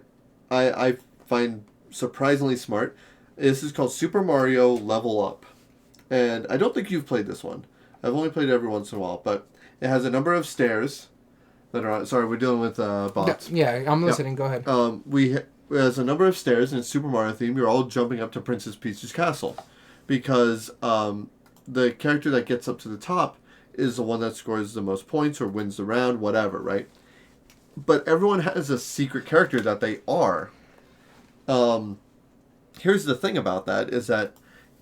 I find surprisingly smart. This is called Super Mario Level Up. And I don't think you've played this one. I've only played it every once in a while. But it has a number of stairs that are on... Sorry, we're dealing with bots. Yeah, I'm listening. Yep. Go ahead. There's a number of stairs, and it's Super Mario theme. You're all jumping up to Princess Peach's castle. Because the character that gets up to the top is the one that scores the most points or wins the round, whatever, right? But everyone has a secret character that they are. Here's the thing about that, is that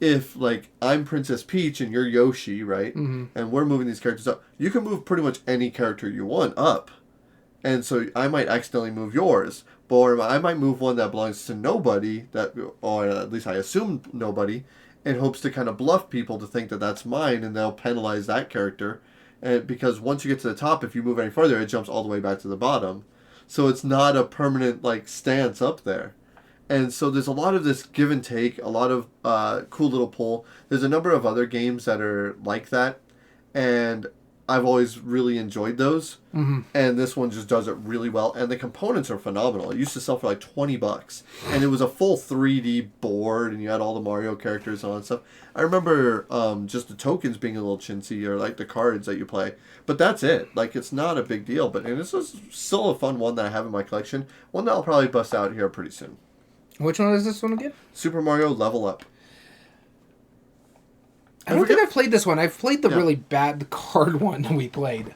if, like, I'm Princess Peach and you're Yoshi, right? Mm-hmm. And we're moving these characters up, you can move pretty much any character you want up. And so I might accidentally move yours. Or I might move one that belongs to nobody, or at least I assume nobody, in hopes to kind of bluff people to think that that's mine, and they'll penalize that character. And because once you get to the top, if you move any further, it jumps all the way back to the bottom. So it's not a permanent, like, stance up there. And so there's a lot of this give and take, a lot of cool little pull. There's a number of other games that are like that, and I've always really enjoyed those. Mm-hmm. And this one just does it really well. And the components are phenomenal. It used to sell for like $20. And it was a full 3D board, and you had all the Mario characters and all that stuff. I remember just the tokens being a little chintzy, or like the cards that you play. But that's it. Like, it's not a big deal. And this is still a fun one that I have in my collection. One that I'll probably bust out here pretty soon. Which one is this one again? Super Mario Level Up. I don't think I've played this one. I've played the really bad card one that we played.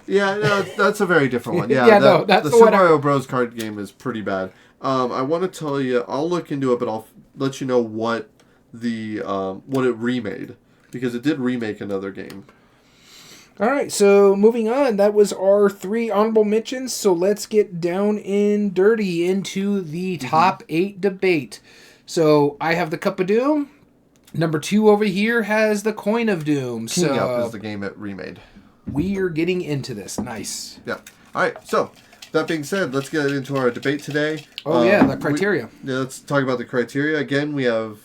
Yeah, no, that's a very different one. Yeah, that's the Super Mario Bros. Card game is pretty bad. I want to tell you, I'll look into it, but I'll let you know what what it remade, because it did remake another game. All right, so moving on, that was our 3 honorable mentions. So let's get down and dirty into the top 8 debate. So I have the Cup of Doom. Number 2 over here has the Coin of Doom. King Up is the game it remade. We are getting into this. Nice. Yeah. All right. So that being said, let's get into our debate today. Oh yeah, the criteria. Let's talk about the criteria again. We have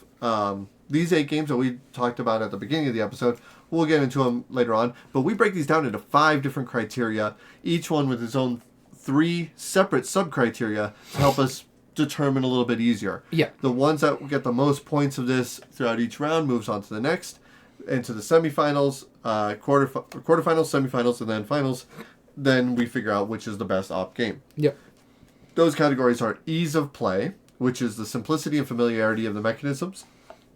these 8 games that we talked about at the beginning of the episode. We'll get into them later on, but we break these down into 5 different criteria, each one with its own 3 separate sub-criteria to help us determine a little bit easier. Yeah. The ones that get the most points of this throughout each round moves on to the next, into the semifinals, quarterfinals, semifinals, and then finals. Then we figure out which is the best op game. Yep. Those categories are ease of play, which is the simplicity and familiarity of the mechanisms,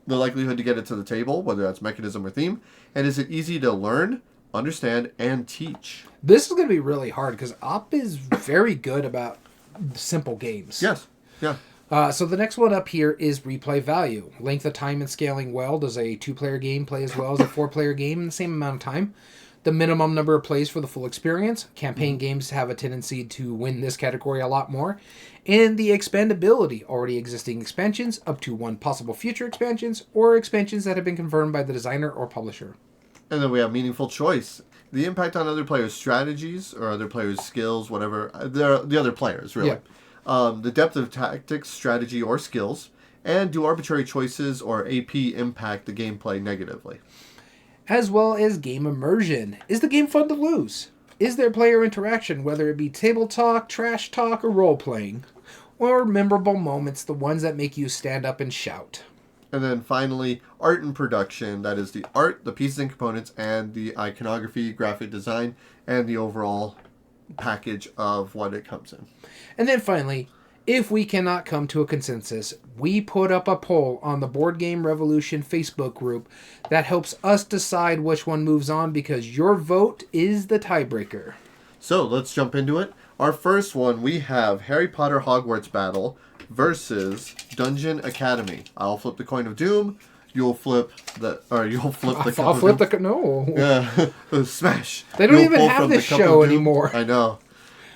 the likelihood to get it to the table, whether that's mechanism or theme, and is it easy to learn, understand, and teach. This is going to be really hard because Op is very good about simple games. Yes. Yeah. So the next one up here is replay value. Length of time and scaling well. Does a 2-player game play as well as a 4-player game in the same amount of time? The minimum number of plays for the full experience. Campaign games have a tendency to win this category a lot more. And the expandability. Already existing expansions, up to 1 possible future expansions, or expansions that have been confirmed by the designer or publisher. And then we have meaningful choice. The impact on other players' strategies or other players' skills, whatever. The other players, really. Yeah. The depth of tactics, strategy, or skills. And do arbitrary choices or AP impact the gameplay negatively? As well as game immersion. Is the game fun to lose? Is there player interaction, whether it be table talk, trash talk, or role-playing? Or memorable moments, the ones that make you stand up and shout? And then finally, art and production. That is the art, the pieces and components, and the iconography, graphic design, and the overall package of what it comes in. And then finally, if we cannot come to a consensus, we put up a poll on the Board Game Revolution Facebook group that helps us decide which one moves on, because your vote is the tiebreaker. So let's jump into it. Our first one, we have Harry Potter Hogwarts Battle versus Dungeon Academy. I'll flip the coin of doom. you'll flip you'll flip the cup I'll of flip doom. the no. Yeah, smash. They don't You'll even pull have from this the cup of show doom. anymore. I know.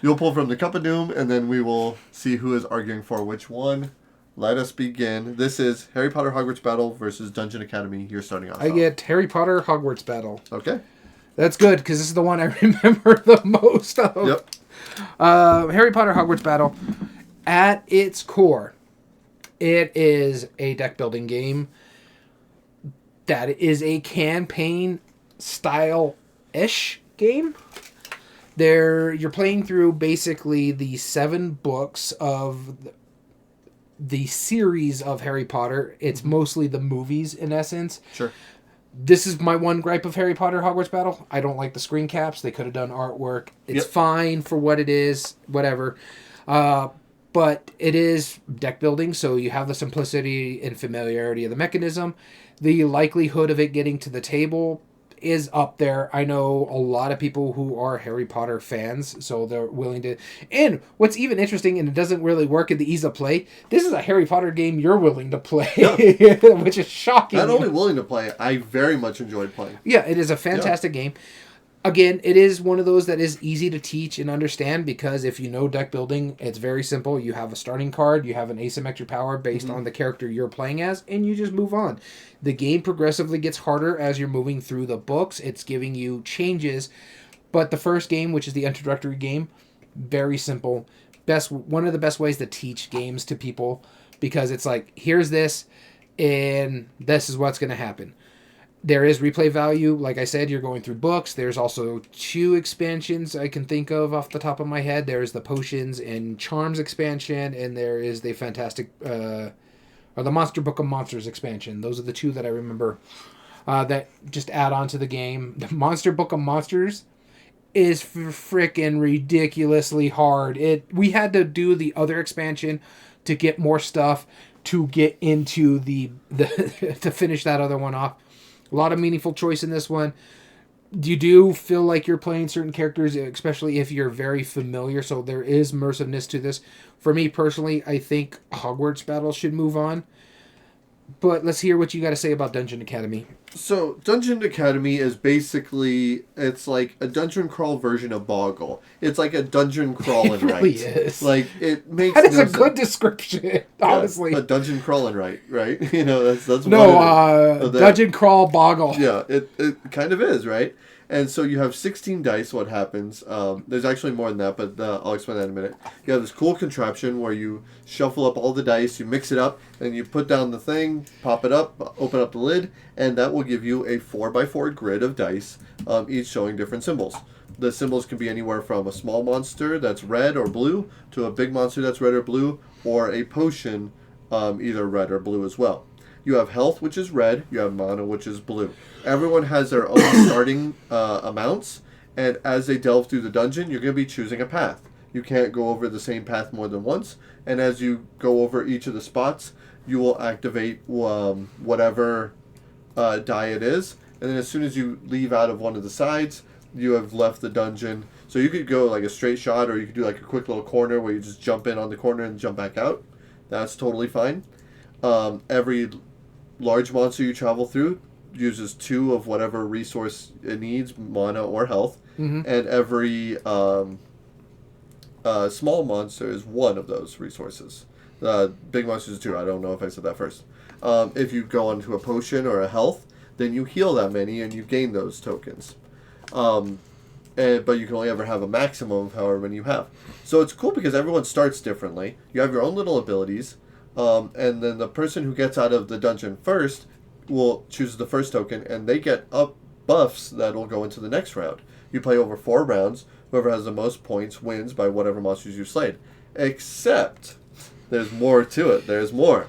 You'll pull from the cup of doom, and then we will see who is arguing for which one. Let us begin. This is Harry Potter Hogwarts Battle versus Dungeon Academy. You're starting off. I get Harry Potter Hogwarts Battle. Okay. That's good because this is the one I remember the most of. Yep. Harry Potter Hogwarts Battle. At its core, it is a deck building game that is a campaign style ish game. You're playing through basically the 7 books of the series of Harry Potter. It's mostly the movies in essence. Sure. This is my one gripe of Harry Potter Hogwarts Battle. I don't like the screen caps. They could have done artwork. It's fine for what it is, whatever. But it is deck building, so you have the simplicity and familiarity of the mechanism. The likelihood of it getting to the table is up there. I know a lot of people who are Harry Potter fans, so they're willing to... And what's even interesting, and it doesn't really work in the ease of play, this is a Harry Potter game you're willing to play, which is shocking. Not only willing to play, I very much enjoyed playing. Yeah, it is a fantastic game. Again, it is one of those that is easy to teach and understand because if you know deck building, it's very simple. You have a starting card, you have an asymmetric power based on the character you're playing as, and you just move on. The game progressively gets harder as you're moving through the books. It's giving you changes. But the first game, which is the introductory game, very simple. One of the best ways to teach games to people because it's like, here's this, and this is what's going to happen. There is replay value. Like I said, you're going through books. There's also 2 expansions I can think of off the top of my head. There's the Potions and Charms expansion, and there is the Fantastic... or the Monster Book of Monsters expansion. Those are the 2 that I remember that just add on to the game. The Monster Book of Monsters is freaking ridiculously hard. We had to do the other expansion to get more stuff to get into the to finish that other one off. A lot of meaningful choice in this one. You do feel like you're playing certain characters, especially if you're very familiar, so there is immersiveness to this. For me personally, I think Hogwarts Battle should move on. But let's hear what you got to say about Dungeon Academy. So, Dungeon Academy is basically, it's like a dungeon crawl version of Boggle. It's like a dungeon crawl and really right. Is. Like, it makes that is no a sense. good description, honestly. A dungeon crawl and right? You know, that's no, what it is. dungeon crawl boggle. Yeah, it kind of is, right? And so you have 16 dice, what happens. There's actually more than that, but I'll explain that in a minute. You have this cool contraption where you shuffle up all the dice, you mix it up, and you put down the thing, pop it up, open up the lid, and that will give you a 4x4 grid of dice, each showing different symbols. The symbols can be anywhere from a small monster that's red or blue to a big monster that's red or blue, or a potion, either red or blue as well. You have health, which is red. You have mana, which is blue. Everyone has their own starting amounts, and as they delve through the dungeon, you're going to be choosing a path. You can't go over the same path more than once, and as you go over each of the spots, you will activate whatever die it is, and then as soon as you leave out of one of the sides, you have left the dungeon. So you could go like a straight shot, or you could do like a quick little corner where you just jump in on the corner and jump back out. That's totally fine. Every large monster you travel through uses 2 of whatever resource it needs, mana or health, and every small monster is 1 of those resources. Big monsters 2. I don't know if I said that first. If you go onto a potion or a health, then you heal that many and you gain those tokens. But you can only ever have a maximum of however many you have. So it's cool because everyone starts differently. You have your own little abilities. And then the person who gets out of the dungeon first will choose the first token, and they get up buffs that will go into the next round. You play over 4 rounds. Whoever has the most points wins by whatever monsters you slayed. Except, there's more to it. There's more.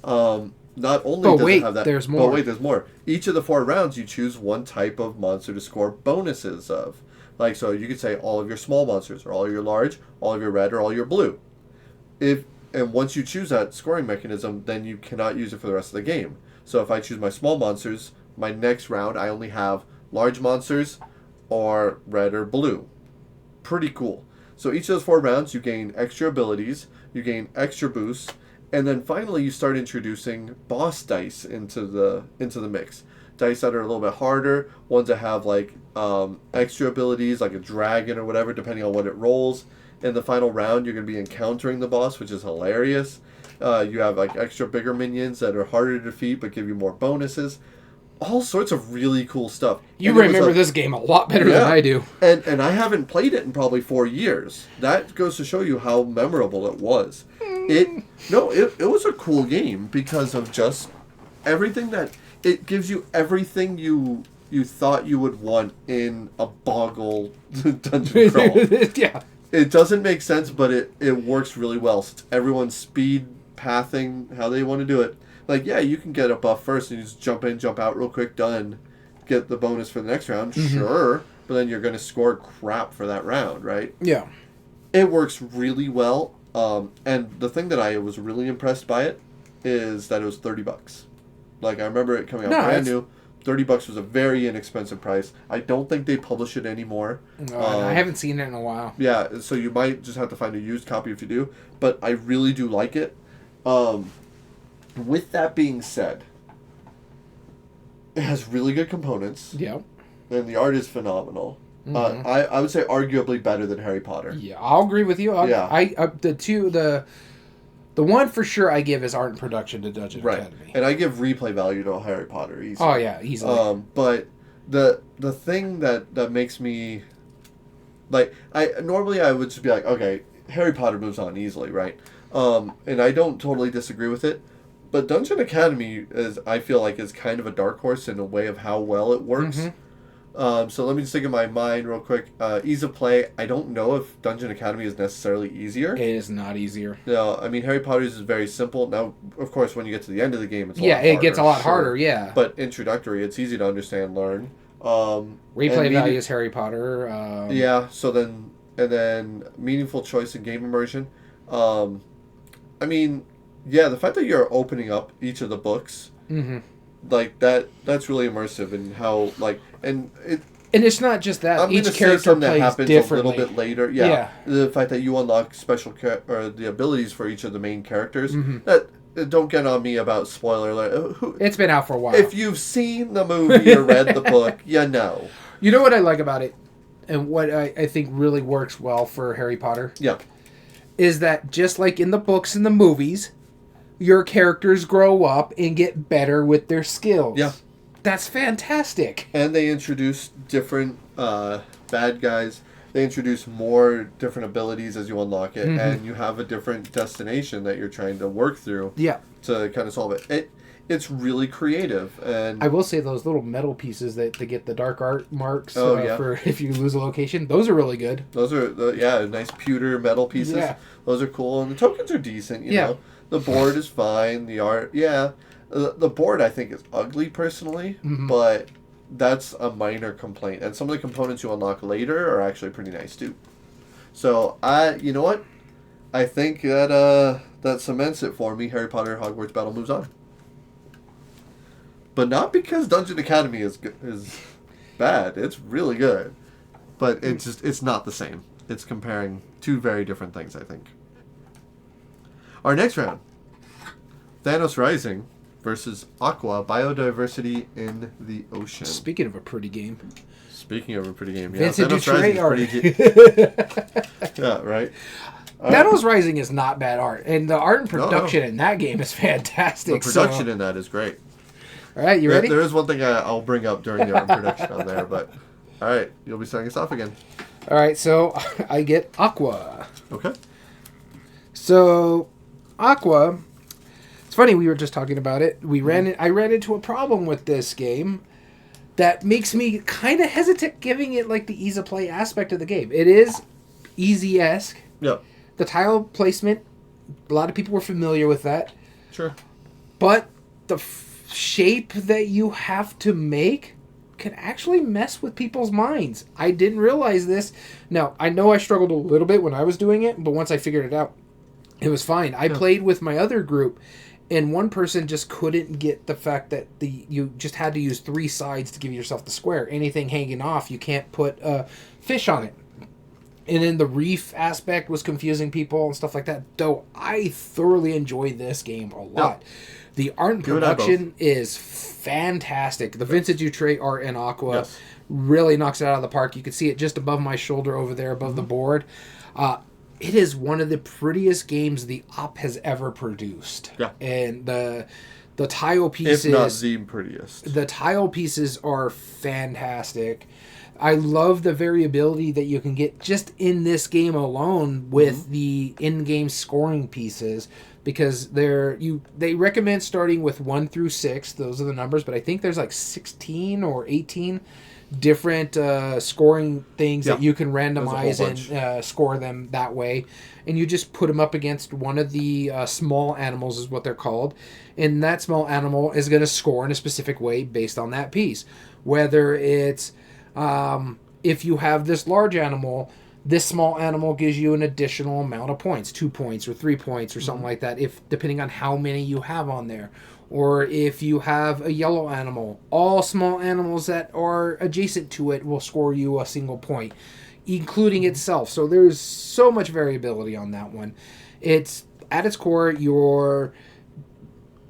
Not only does it have that... there's more. But wait, there's more. Each of the 4 rounds, you choose one type of monster to score bonuses of. Like, so you could say all of your small monsters, or all of your large, all of your red, or all your blue. And once you choose that scoring mechanism, then you cannot use it for the rest of the game. So if I choose my small monsters, my next round I only have large monsters or red or blue. Pretty cool. So each of those 4 rounds, you gain extra abilities, you gain extra boosts, And then finally, you start introducing boss dice into the mix. Dice that are a little bit harder, ones that have like extra abilities, like a dragon or whatever, depending on what it rolls. In the final round, you're going to be encountering the boss, which is hilarious. You have like extra bigger minions that are harder to defeat but give you more bonuses. All sorts of really cool stuff. You remember this game a lot better than I do. And I haven't played it in probably 4 years. That goes to show you how memorable it was. It was a cool game because of just everything that it gives you. Everything you thought you would want in a Boggle dungeon crawl. Yeah. It doesn't make sense, but it works really well. Since everyone's speed pathing how they want to do it. Like, yeah, you can get a buff first and you just jump in, jump out real quick, done. Get the bonus for the next round, sure. But then you're going to score crap for that round, right? Yeah. It works really well. And the thing that I was really impressed by it is that it was $30. Like, I remember it coming out brand new. $30 was a very inexpensive price. I don't think they publish it anymore. I haven't seen it in a while. Yeah, so you might just have to find a used copy if you do. But I really do like it. With that being said, it has really good components. Yeah. And the art is phenomenal. I would say arguably better than Harry Potter. Yeah, I'll agree with you. The one for sure I give is art and production to Dungeon Academy. And I give replay value to Harry Potter easily. Oh yeah, easily. But the thing that makes me like I would just be like, okay, Harry Potter moves on easily, right? And I don't totally disagree with it. But Dungeon Academy I feel like is kind of a dark horse in a way of how well it works. So let me just think in my mind real quick. Ease of play. I don't know if Dungeon Academy is necessarily easier. It is not easier. No, I mean Harry Potter's is very simple. Now, of course, when you get to the end of the game, it's a lot harder. It gets a lot harder. Yeah. But introductory, it's easy to understand, learn. Replay value is Harry Potter. Yeah. So then meaningful choice and game immersion. I mean. Yeah, the fact that you're opening up each of the books, like that's really immersive in how and it's not just that each character plays happens differently. A little bit later. Yeah, the fact that you unlock special or the abilities for each of the main characters. That don't get on me about spoiler alert. It's been out for a while. If you've seen the movie or read the book, you know. You know what I like about it, and what I think really works well for Harry Potter. Yeah, is that just like in the books and the movies. Your characters grow up and get better with their skills. Yeah. That's fantastic. And they introduce different bad guys. They introduce more different abilities as you unlock it. And you have a different destination that you're trying to work through. Yeah. To kind of solve it. It's really creative. And I will say those little metal pieces to get the dark art marks for if you lose a location, those are really good. Those are nice pewter metal pieces. Yeah. Those are cool. And the tokens are decent, you know. The board is fine. The art, the board I think is ugly personally, but that's a minor complaint. And some of the components you unlock later are actually pretty nice too. So you know what? I think that cements it for me. Harry Potter Hogwarts Battle moves on, but not because Dungeon Academy is bad. It's really good, but it's not the same. It's comparing two very different things, I think. Our next round, Thanos Rising versus Aqua, Biodiversity in the Ocean. Speaking of a pretty game. Vincent Thanos Rising is pretty yeah, right? Thanos Rising is not bad art, and the art and production in that game is fantastic. The production in that is great. All right, you ready? There is one thing I'll bring up during the art and production on there, but all right, you'll be starting us off again. All right, so I get Aqua. Okay. So... Aqua, it's funny, we were just talking about it. I ran into a problem with this game that makes me kind of hesitant giving it like the ease of play aspect of the game. It is easy-esque. Yeah. The tile placement, a lot of people were familiar with that. Sure. But the shape that you have to make can actually mess with people's minds. I didn't realize this. Now, I know I struggled a little bit when I was doing it, but once I figured it out, it was fine. I played with my other group, and one person just couldn't get the fact that you just had to use 3 sides to give yourself the square. Anything hanging off, you can't put a fish on it. And then the reef aspect was confusing people and stuff like that. Though I thoroughly enjoy this game a lot. The art and You and I both. production is fantastic. The Vincent Dutrait art in Aqua Yes. really knocks it out of the park. You can see it just above my shoulder over there, above the board. It is one of the prettiest games the Op has ever produced. Yeah. And the tile If pieces, not the prettiest. the tile pieces are fantastic. I love the variability that you can get just in this game alone with the in-game scoring pieces, because they recommend starting with 1 through 6. Those are the numbers, but I think there's like 16 or 18 different scoring things that you can randomize and score them that way. And you just put them up against one of the small animals, is what they're called. And that small animal is going to score in a specific way based on that piece. Whether it's if you have this large animal, this small animal gives you an additional amount of points, 2 points or 3 points or something like that, if depending on how many you have on there. Or if you have a yellow animal, all small animals that are adjacent to it will score you a single point, including itself. So there's so much variability on that one. It's at its core,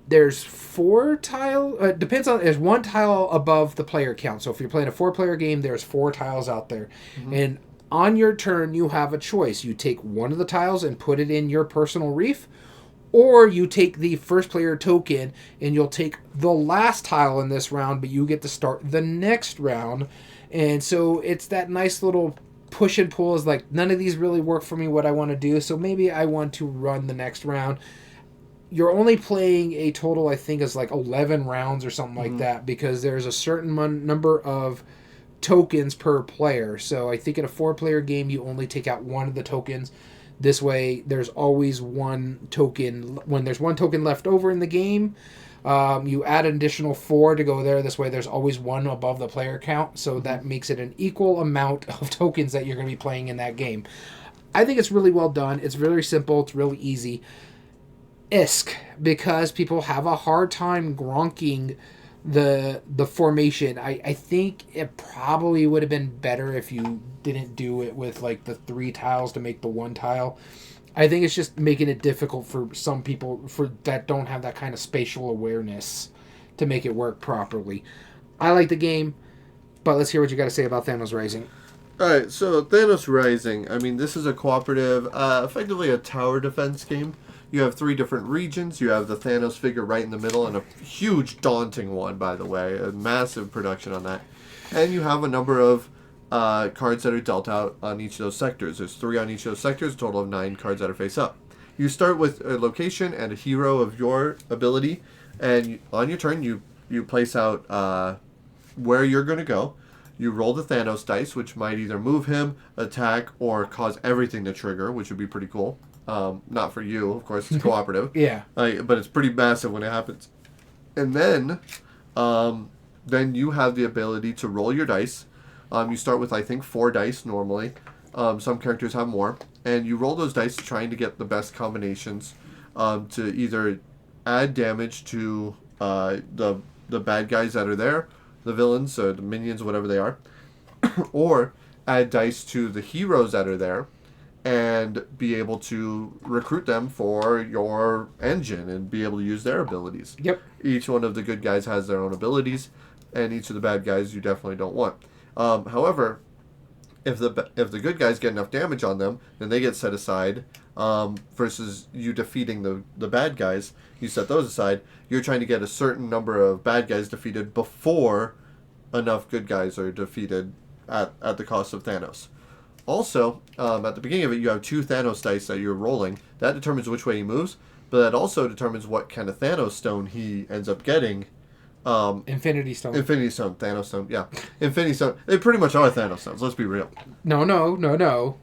there's 4 tile. Depends on. There's 1 tile above the player count. So if you're playing a 4-player game, there's 4 tiles out there, and on your turn you have a choice. You take one of the tiles and put it in your personal reef, or you take the first player token and you'll take the last tile in this round, but you get to start the next round. And so it's that nice little push and pull. Is like, none of these really work for me what I want to do, so maybe I want to run the next round. You're only playing a total, I think, is like 11 rounds or something like that, because there's a certain number of tokens per player. So I think in a 4-player game, you only take out one of the tokens. This way, there's always 1 token. When there's 1 token left over in the game, you add an additional 4 to go there. This way, there's always 1 above the player count. So that makes it an equal amount of tokens that you're going to be playing in that game. I think it's really well done. It's very simple. It's really easy. Because people have a hard time gronking the formation. I think it probably would have been better if you didn't do it with like the 3 tiles to make the 1 tile. I think it's just making it difficult for some people that don't have that kind of spatial awareness to make it work properly. I like the game, but let's hear what you got to say about Thanos Rising. Alright, so Thanos Rising. I mean, this is a cooperative, effectively a tower defense game. You have 3 different regions. You have the Thanos figure right in the middle, and a huge, daunting one, by the way. A massive production on that. And you have a number of cards that are dealt out on each of those sectors. There's 3 on each of those sectors, a total of 9 cards that are face up. You start with a location and a hero of your ability, and on your turn, you place out where you're going to go. You roll the Thanos dice, which might either move him, attack, or cause everything to trigger, which would be pretty cool. Not for you, of course, it's cooperative. Yeah. But it's pretty massive when it happens. And then you have the ability to roll your dice. You start with, I think, 4 dice normally. Some characters have more. And you roll those dice trying to get the best combinations to either add damage to the bad guys that are there, the villains, or the minions, whatever they are, or add dice to the heroes that are there, and be able to recruit them for your engine and be able to use their abilities. Yep. Each one of the good guys has their own abilities, and each of the bad guys you definitely don't want. However, if the good guys get enough damage on them, then they get set aside. Versus you defeating the bad guys, you set those aside. You're trying to get a certain number of bad guys defeated before enough good guys are defeated at the cost of Thanos. Also, at the beginning of it, you have 2 Thanos dice that you're rolling. That determines which way he moves, but that also determines what kind of Thanos stone he ends up getting. Infinity Stone. Infinity Stone. Thanos Stone. Yeah. Infinity Stone. They pretty much are Thanos Stones. Let's be real. No.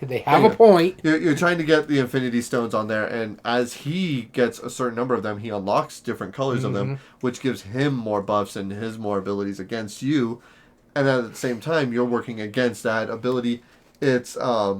They have a point. You're trying to get the Infinity Stones on there, and as he gets a certain number of them, he unlocks different colors of them, which gives him more buffs and his more abilities against you. And at the same time, you're working against that ability. It's a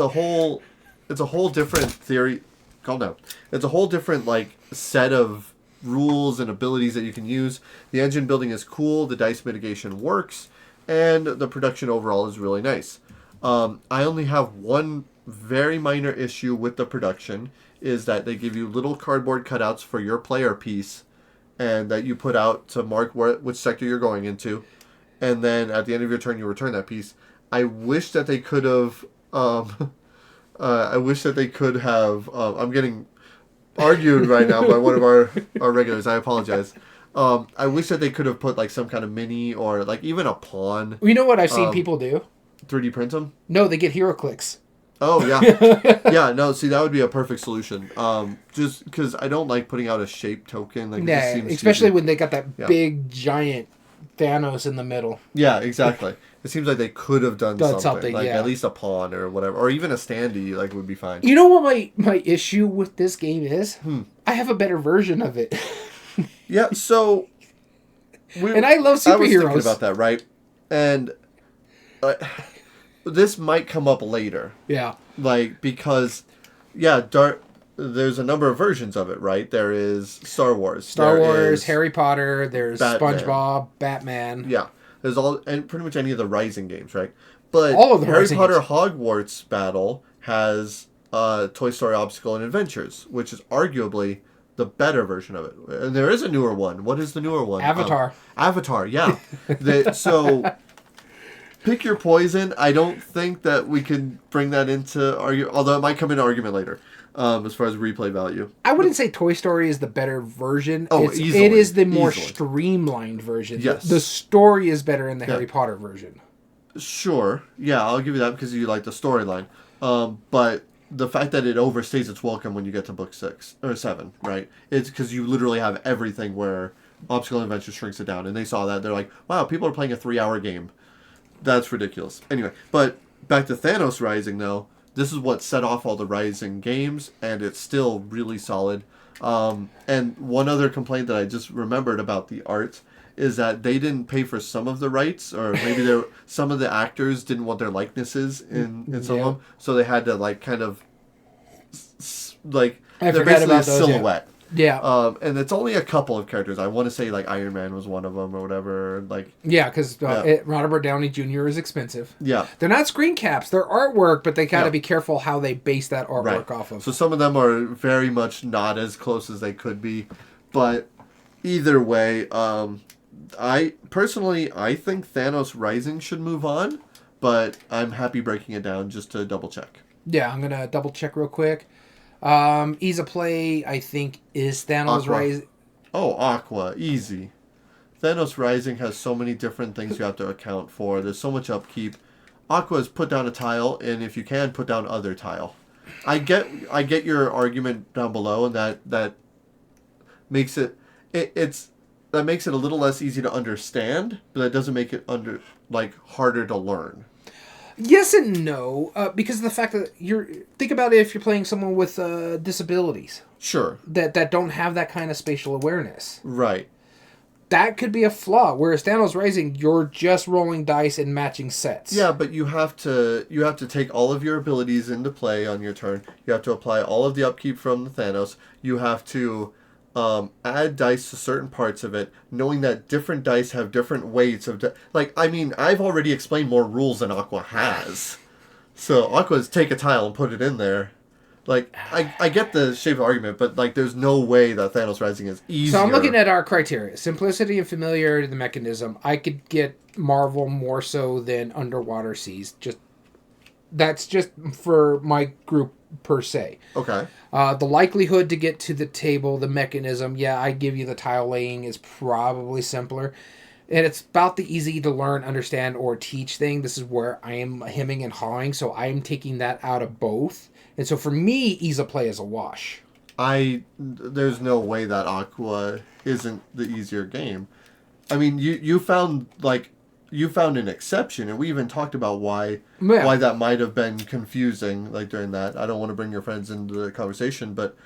whole different theory. Calm down. It's a whole different set of rules and abilities that you can use. The engine building is cool. The dice mitigation works, and the production overall is really nice. I only have one very minor issue with the production, is that they give you little cardboard cutouts for your player piece, and that you put out to mark which sector you're going into, and then at the end of your turn you return that piece. I wish that they could have. I wish that they could have. I'm getting argued right now by one of our regulars. I apologize. I wish that they could have put like some kind of mini or like even a pawn. You know what I've seen people do? 3D print them. No, they get hero clicks. Oh yeah, yeah. No, see that would be a perfect solution. Just because I don't like putting out a shape token. Like, yeah, it just seems especially cheesy. when they got that big giant Thanos in the middle. Yeah, exactly. It seems like they could have done something like yeah. at least a pawn or whatever, or even a standee like would be fine. You know what my issue with this game is? I have a better version of it. Yeah, so and I love superheroes. I was thinking about that, right? And this might come up later. Yeah. Like, because, there's a number of versions of it, right? There is Star Wars. Harry Potter, there's Batman. SpongeBob, Batman. Yeah. There's and pretty much any of the Rising games, right? But all of the Harry Potter Hogwarts Battle has Toy Story Obstacle and Adventures, which is arguably the better version of it. And there is a newer one. What is the newer one? Avatar. Avatar, yeah. So pick your poison. I don't think that we can bring that into argument, although it might come into argument later, as far as replay value. I wouldn't say Toy Story is the better version. Oh, easily. It is the more streamlined version. Yes. The story is better in the Harry Potter version. Sure. Yeah, I'll give you that because you like the storyline. But the fact that it overstays its welcome when you get to book 6 or 7, right? It's because you literally have everything where Obstacle and Adventure shrinks it down. And they saw that. They're like, wow, people are playing a 3-hour game. That's ridiculous. Anyway, but back to Thanos Rising, though. This is what set off all the Rising games, and it's still really solid. And one other complaint that I just remembered about the art is that they didn't pay for some of the rights, or maybe some of the actors didn't want their likenesses in some of them, so they had to like kind of like they're basically a silhouette. Yeah. And it's only a couple of characters. I want to say like Iron Man was one of them or whatever. Like because Robert Downey Jr. is expensive. Yeah. They're not screen caps. They're artwork, but they gotta be careful how they base that artwork off of. So some of them are very much not as close as they could be, but either way, I think Thanos Rising should move on, but I'm happy breaking it down just to double check. Yeah, I'm gonna double check real quick. USAopoly, I think, is Thanos Rising. Oh, Aqua, easy. Thanos Rising has so many different things you have to account for. There's so much upkeep. Aqua is put down a tile, and if you can, put down other tile. I get your argument down below, and that makes it makes it a little less easy to understand, but that doesn't make it harder to learn. Yes and no, because of the fact that think about it if you're playing someone with disabilities. Sure. That don't have that kind of spatial awareness. Right. That could be a flaw. Whereas Thanos Rising, you're just rolling dice and matching sets. Yeah, but you have to take all of your abilities into play on your turn. You have to apply all of the upkeep from the Thanos. You have to add dice to certain parts of it, knowing that different dice have different weights of... I've already explained more rules than Aqua has. So Aqua's take a tile and put it in there. I get the shape of argument, but there's no way that Thanos Rising is easier. So I'm looking at our criteria. Simplicity and familiarity of the mechanism. I could get Marvel more so than Underwater Seas. That's just for my group per se. Okay. The likelihood to get to the table, the mechanism, I give you the tile laying is probably simpler. And it's about the easy to learn, understand, or teach thing. This is where I am hemming and hawing, so I am taking that out of both. And so for me, USAopoly is a wash. There's no way that Aqua isn't the easier game. I mean, you found an exception, and we even talked about why that might have been confusing during that. I don't want to bring your friends into the conversation, but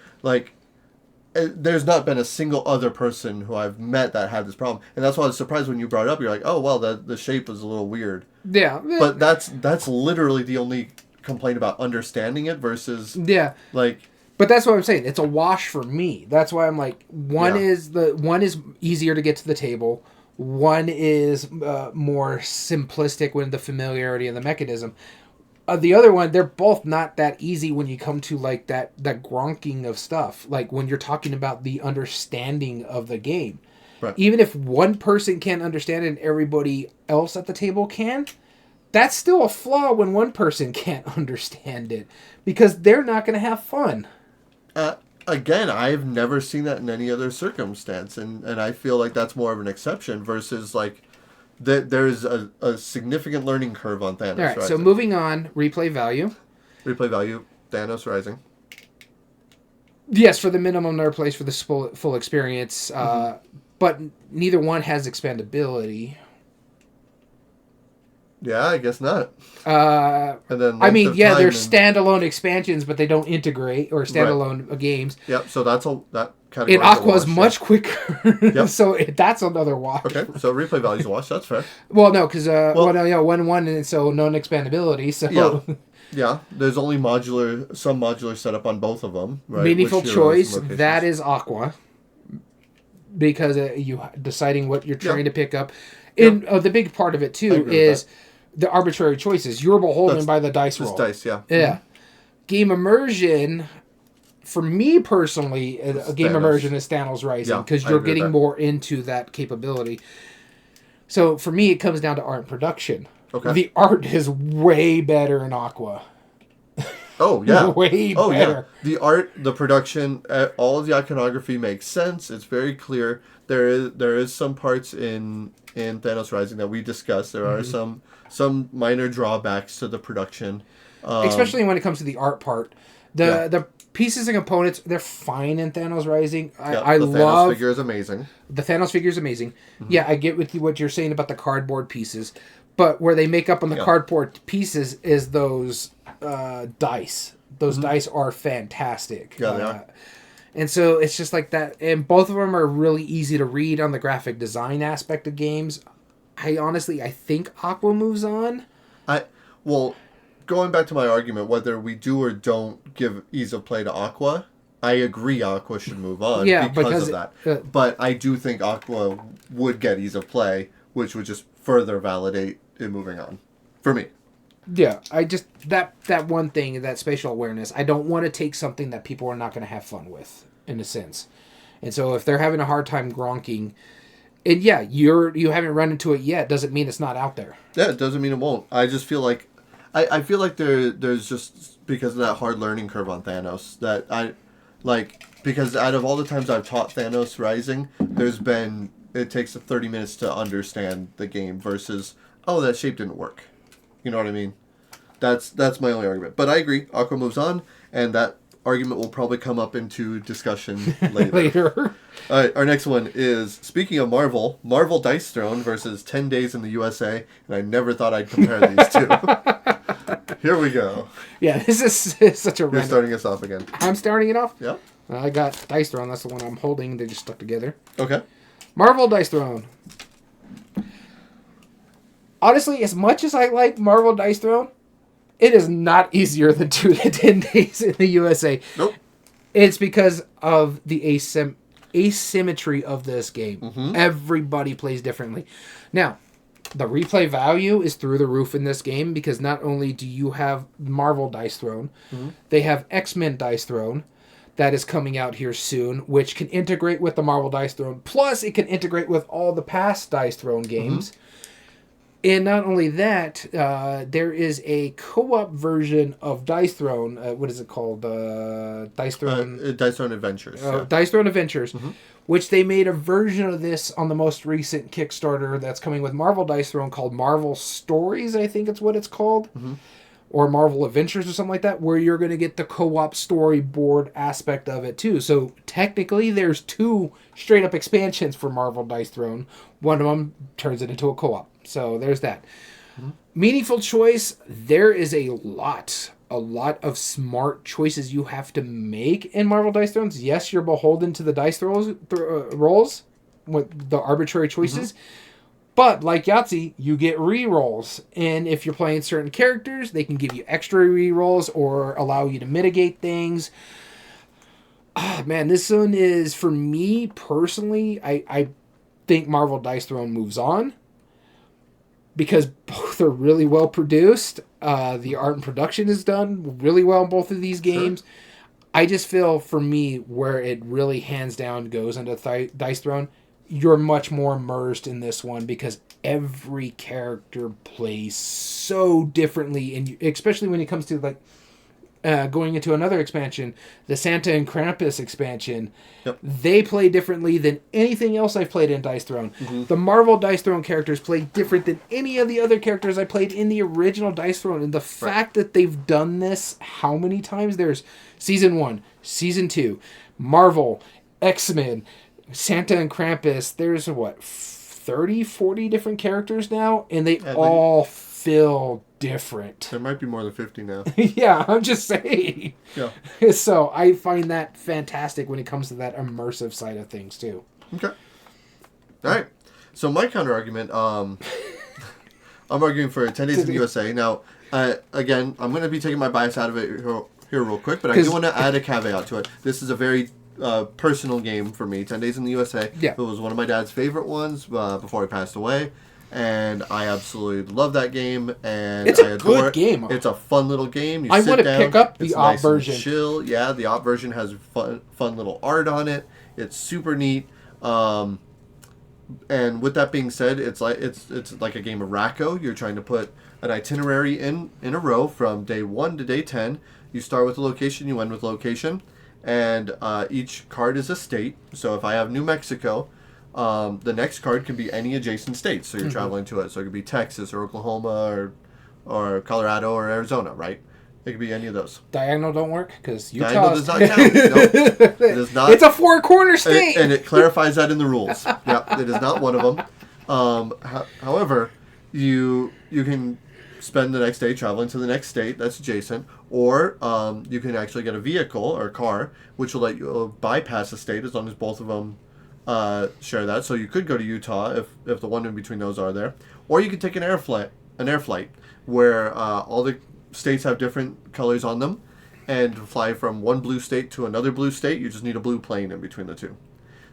there's not been a single other person who I've met that had this problem, and that's why I was surprised when you brought it up. You're like, oh well, the shape was a little weird. Yeah, but that's literally the only complaint about understanding it versus But that's what I'm saying. It's a wash for me. That's why I'm like, one is easier to get to the table. One is more simplistic with the familiarity of the mechanism. The other one, they're both not that easy when you come to like that gronking of stuff. Like when you're talking about the understanding of the game. Right. Even if one person can't understand it and everybody else at the table can, that's still a flaw when one person can't understand it because they're not going to have fun. Again, I've never seen that in any other circumstance, and I feel like that's more of an exception versus like there's a significant learning curve on Thanos. All right, Rising. so moving on, replay value. Replay value, Thanos Rising. Yes, for the minimum number of plays for the full experience, but neither one has expandability. Yeah, I guess not. And then I mean, yeah, they're standalone expansions, but they don't integrate or standalone games. Yep. So that category. In Aqua's much quicker. Yep. So that's another wash. Okay. So replay value's a wash. That's fair. Well, no, because 1-1, and so no expandability. So yeah. There's only some modular setup on both of them. Right? Meaningful choice. That is Aqua, because you deciding what you're trying to pick up. And the big part of it too is the arbitrary choices. You're beholden by the dice roll. Dice, yeah. Yeah. Game immersion, for me personally, a game immersion is Thanos Rising because you're getting more into that capability. So for me, it comes down to art and production. Okay. The art is way better in Aqua. Oh, yeah. Way better. Yeah. The art, the production, all of the iconography makes sense. It's very clear. There is some parts in Thanos Rising that we discussed. There are some minor drawbacks to the production. Especially when it comes to the art part. The pieces and components, they're fine in Thanos Rising. I love... The Thanos figure is amazing. The Thanos figure is amazing. Mm-hmm. Yeah, I get with you what you're saying about the cardboard pieces. But where they make up on the cardboard pieces is those dice. Those dice are fantastic. Yeah, they are. And so it's just like that. And both of them are really easy to read on the graphic design aspect of games. I think Aqua moves on. Going back to my argument, whether we do or don't give ease of play to Aqua, I agree Aqua should move on because of that. But I do think Aqua would get ease of play, which would just further validate it moving on. For me. Yeah, I just... That one thing, that spatial awareness, I don't want to take something that people are not going to have fun with, in a sense. And so if they're having a hard time gronking... And yeah, you haven't run into it yet, doesn't mean it's not out there. Yeah, it doesn't mean it won't. I just feel like... I feel like there's just... Because of that hard learning curve on Thanos, that I... Like, because out of all the times I've taught Thanos Rising, there's been... It takes 30 minutes to understand the game versus, oh, that shape didn't work. You know what I mean? That's my only argument. But I agree. Aqua moves on, and that argument will probably come up into discussion later. All right, our next one is, speaking of Marvel Dice Throne versus 10 Days in the USA, and I never thought I'd compare these two. Here we go. Yeah, this is such a You're starting us off again. I'm starting it off? Yeah. I got Dice Throne. That's the one I'm holding. They just stuck together. Okay. Marvel Dice Throne. Honestly, as much as I like Marvel Dice Throne, it is not easier than 10 Days in the USA. Nope. It's because of the asymmetry of this game. Mm-hmm. Everybody plays differently. Now, the replay value is through the roof in this game because not only do you have Marvel Dice Throne, they have X-Men Dice Throne that is coming out here soon, which can integrate with the Marvel Dice Throne. Plus, it can integrate with all the past Dice Throne games. Mm-hmm. And not only that, there is a co-op version of Dice Throne. What is it called? Dice Throne... Dice Throne Adventures. Yeah. Dice Throne Adventures, which they made a version of this on the most recent Kickstarter that's coming with Marvel Dice Throne called Marvel Stories, I think it's what it's called. Or Marvel Adventures or something like that, where you're going to get the co-op storyboard aspect of it too. So technically there's 2 straight-up expansions for Marvel Dice Throne. One of them turns it into a co-op. So there's that. Meaningful choice, there is a lot of smart choices you have to make in Marvel Dice Thrones. Yes, you're beholden to the dice rolls with the arbitrary choices. But like Yahtzee, you get re-rolls. And if you're playing certain characters, they can give you extra re-rolls or allow you to mitigate things. Man, this one is, for me personally, I think Marvel Dice Throne moves on. because both are really well produced. The art and production is done really well in both of these games. Sure. I just feel, for me, where it really hands down goes into Dice Throne, you're much more immersed in this one because every character plays so differently, and especially when it comes to like going into another expansion, the Santa and Krampus expansion. Yep. They play differently than anything else I've played in Dice Throne. Mm-hmm. The Marvel Dice Throne characters play different than any of the other characters I played in the original Dice Throne. And the fact that they've done this how many times? There's Season 1, Season 2, Marvel, X-Men, Santa and Krampus. There's, 30, 40 different characters now? And they all feel different. There might be more than 50 now. Yeah, I'm just saying. Yeah. So I find that fantastic when it comes to that immersive side of things too. Okay. All right. So my counter argument, I'm arguing for 10 Days in the USA. Now, again, I'm going to be taking my bias out of it here real quick, but I do want to add a caveat to it. This is a very personal game for me. 10 Days in the USA. Yeah. It was one of my dad's favorite ones before he passed away. And I absolutely love that game, and it's a good game. It's a fun little game. I want to pick up the op version. Chill, yeah. The op version has fun little art on it. It's super neat. And with that being said, it's like a game of Racco. You're trying to put an itinerary in a row from day 1 to day 10. You start with a location, you end with location, and each card is a state. So if I have New Mexico. The next card can be any adjacent state, so you're traveling to it. So it could be Texas or Oklahoma or Colorado or Arizona, right? It could be any of those. Diagonal don't work because Utah. Diagonal does not count. No, it does not. It's a 4-corner state, and it clarifies that in the rules. Yeah, it is not one of them. However, you can spend the next day traveling to the next state that's adjacent, or you can actually get a vehicle or a car, which will let you bypass a state as long as both of them. Share that. So you could go to Utah if the one in between those are there, or you could take an air flight where all the states have different colors on them, and fly from one blue state to another blue state. You just need a blue plane in between the two.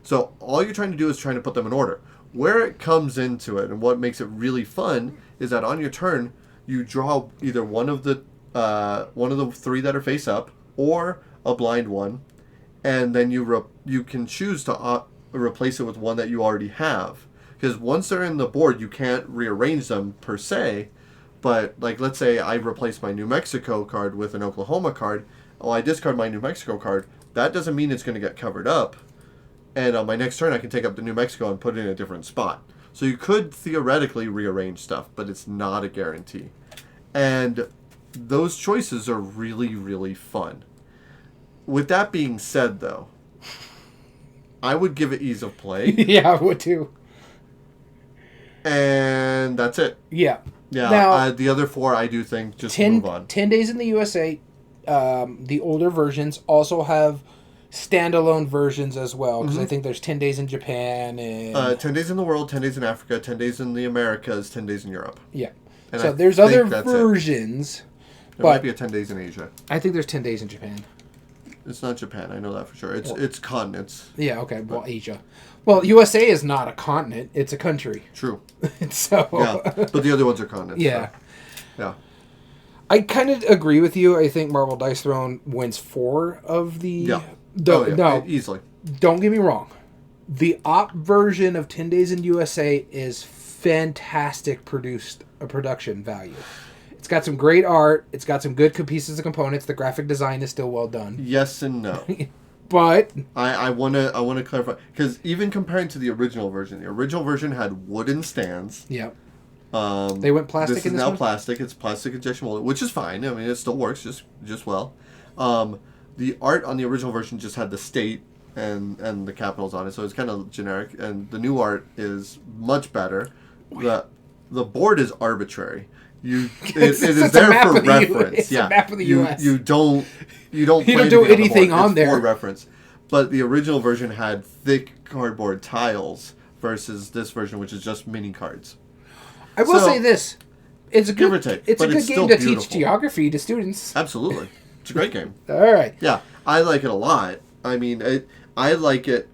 So all you're trying to do is trying to put them in order. Where it comes into it, and what makes it really fun, is that on your turn you draw either one of the 3 that are face up, or a blind one, and then you can choose to replace it with one that you already have, because once they're in the board you can't rearrange them per se, but like let's say I replace my New Mexico card with an Oklahoma card. I discard my New Mexico card, that doesn't mean it's going to get covered up, and on my next turn I can take up the New Mexico and put it in a different spot. So you could theoretically rearrange stuff, but it's not a guarantee, and those choices are really, really fun. With that being said, though, I would give it ease of play. Yeah, I would too. And that's it. Yeah. Yeah. Now, the other 4, I do think, just move on. 10 Days in the USA, the older versions also have standalone versions as well, because I think there's 10 Days in Japan and 10 Days in the World, 10 Days in Africa, 10 Days in the Americas, 10 Days in Europe. Yeah. And so there's other versions. There might be a 10 Days in Asia. I think there's 10 Days in Japan. It's not Japan, I know that for sure. It's continents. Yeah, okay. Well, Asia. Well, USA is not a continent; it's a country. True. So. Yeah, but the other ones are continents. Yeah. So. Yeah. I kind of agree with you. I think Marvel Dice Throne wins 4 of the. Yeah. No, easily. Don't get me wrong. The op version of 10 Days in USA is fantastic production value. It's got some great art. It's got some good pieces of components. The graphic design is still well done. Yes and no. But I wanna clarify, because even comparing to the original version had wooden stands. Yep. They went plastic. This is now plastic. It's plastic injection molded, which is fine. I mean, it still works just well. The art on the original version just had the state and the capitals on it, so it's kind of generic. And the new art is much better. The board is arbitrary. It is there for reference. It's a map of the U.S. You don't do anything on there. For reference. But the original version had thick cardboard tiles versus this version, which is just mini cards. I will say this: it's a good, give or take, it's a good game to teach geography to students. Absolutely, it's a great game. All right. Yeah, I like it a lot. I mean, I like it.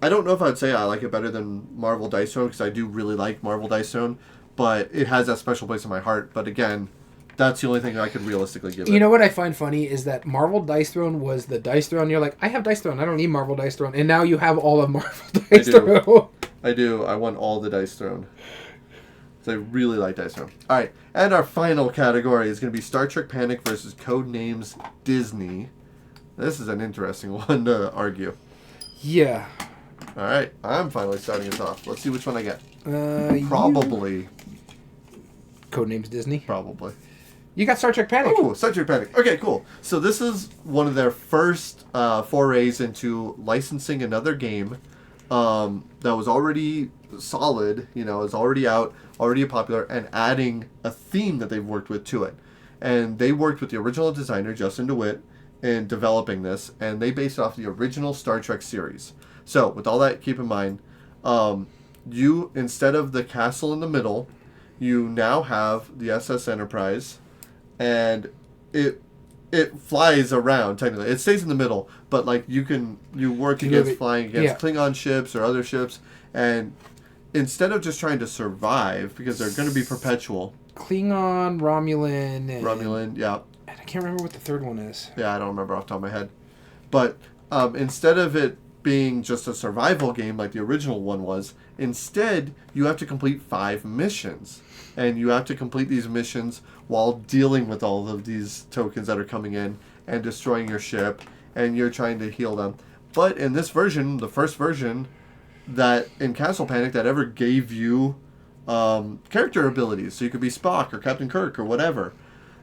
I don't know if I'd say I like it better than Marvel Dice Throne, because I do really like Marvel Dice Throne. but it has that special place in my heart. But again, that's the only thing I could realistically give it. You know what I find funny is that Marvel Dice Throne was the Dice Throne. You're like, I have Dice Throne. I don't need Marvel Dice Throne. And now you have all of Marvel Dice Throne. I do. I want all the Dice Throne. So I really like Dice Throne. All right. And our final category is going to be Star Trek Panic versus Codenames Disney. This is an interesting one to argue. Yeah. All right. I'm finally starting us off. Let's see which one I get. Probably. Codenames Disney. Probably. You got Star Trek Panic. Oh, Star Trek Panic. Okay, cool. So this is one of their first forays into licensing another game that was already solid, is already out, already popular, and adding a theme that they've worked with to it. And they worked with the original designer, Justin DeWitt, in developing this, and they based it off the original Star Trek series. So, with all that, keep in mind, you, instead of the castle in the middle, you now have the SS Enterprise, and it flies around technically. It stays in the middle, but like you work against flying against Klingon ships or other ships, and instead of just trying to survive, because they're going to be perpetual. Klingon, Romulan, yeah. And I can't remember what the third one is. Yeah, I don't remember off the top of my head. But instead of it being just a survival game like the original one was, instead you have to complete 5 missions. And you have to complete these missions while dealing with all of these tokens that are coming in and destroying your ship, and you're trying to heal them. But in this version, the first version that in Castle Panic that ever gave you character abilities, so you could be Spock or Captain Kirk or whatever.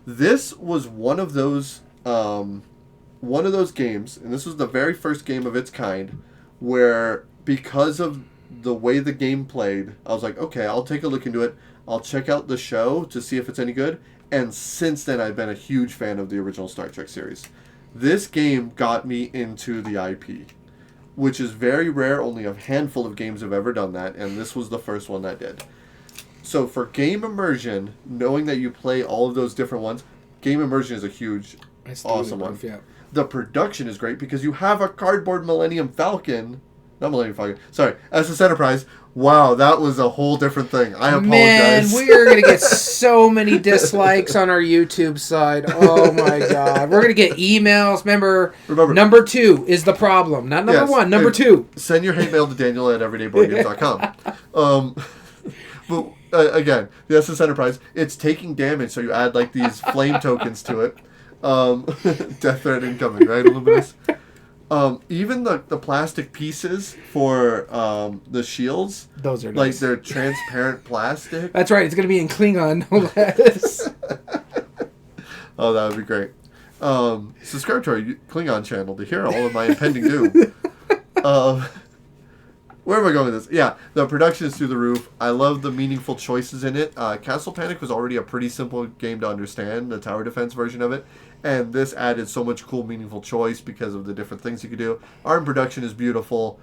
This was one of those games, and this was the very first game of its kind, where because of the way the game played, I was like, okay, I'll take a look into it. I'll check out the show to see if it's any good. And since then, I've been a huge fan of the original Star Trek series. This game got me into the IP, which is very rare. Only a handful of games have ever done that, and this was the first one that did. So for game immersion, knowing that you play all of those different ones, game immersion is a huge, awesome one. Yeah. The production is great because you have a cardboard Millennium Falcon. Not Millennium Falcon. Sorry, SS Enterprise. Wow, that was a whole different thing. I apologize. Man, we are going to get so many dislikes on our YouTube side. Oh my god. We're going to get emails. Remember, number 2 is the problem. Not number 1, number 2. Send your hate mail to Daniel at everydayboardgames.com. But again, the SS Enterprise, it's taking damage, so you add like these flame tokens to it. Death threat incoming, right, Illuminous? Even the plastic pieces for the shields, those are like nice. they're transparent plastic. That's right. It's going to be in Klingon, no less. Oh, that would be great. Subscribe to our Klingon channel to hear all of my impending doom. Where am I going with this? Yeah, the production is through the roof. I love the meaningful choices in it. Castle Panic was already a pretty simple game to understand, the tower defense version of it. And this added so much cool, meaningful choice because of the different things you could do. Art and production is beautiful.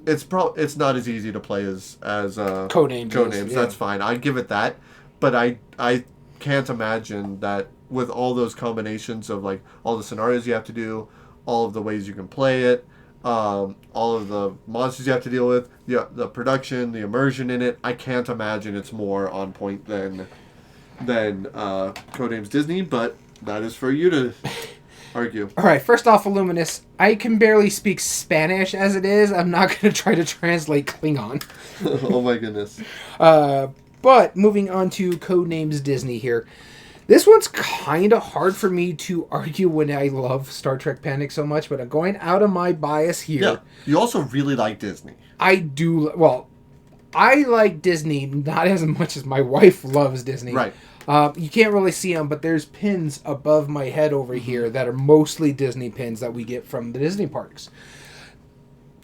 It's not as easy to play as Codenames. That's fine. I give it that. But I can't imagine that with all those combinations of like all the scenarios you have to do, all of the ways you can play it, all of the monsters you have to deal with, the production, the immersion in it, I can't imagine it's more on point than Codenames Disney, but that is for you to argue. All right, first off, Illuminous, I can barely speak Spanish as it is. I'm not going to try to translate Klingon. Oh my goodness. But moving on to Codenames Disney here. This one's kind of hard for me to argue when I love Star Trek Panic so much, but I'm going out of my bias here. Yeah, you also really like Disney. I do. Well, I like Disney not as much as my wife loves Disney. Right. You can't really see them, but there's pins above my head over here that are mostly Disney pins that we get from the Disney parks.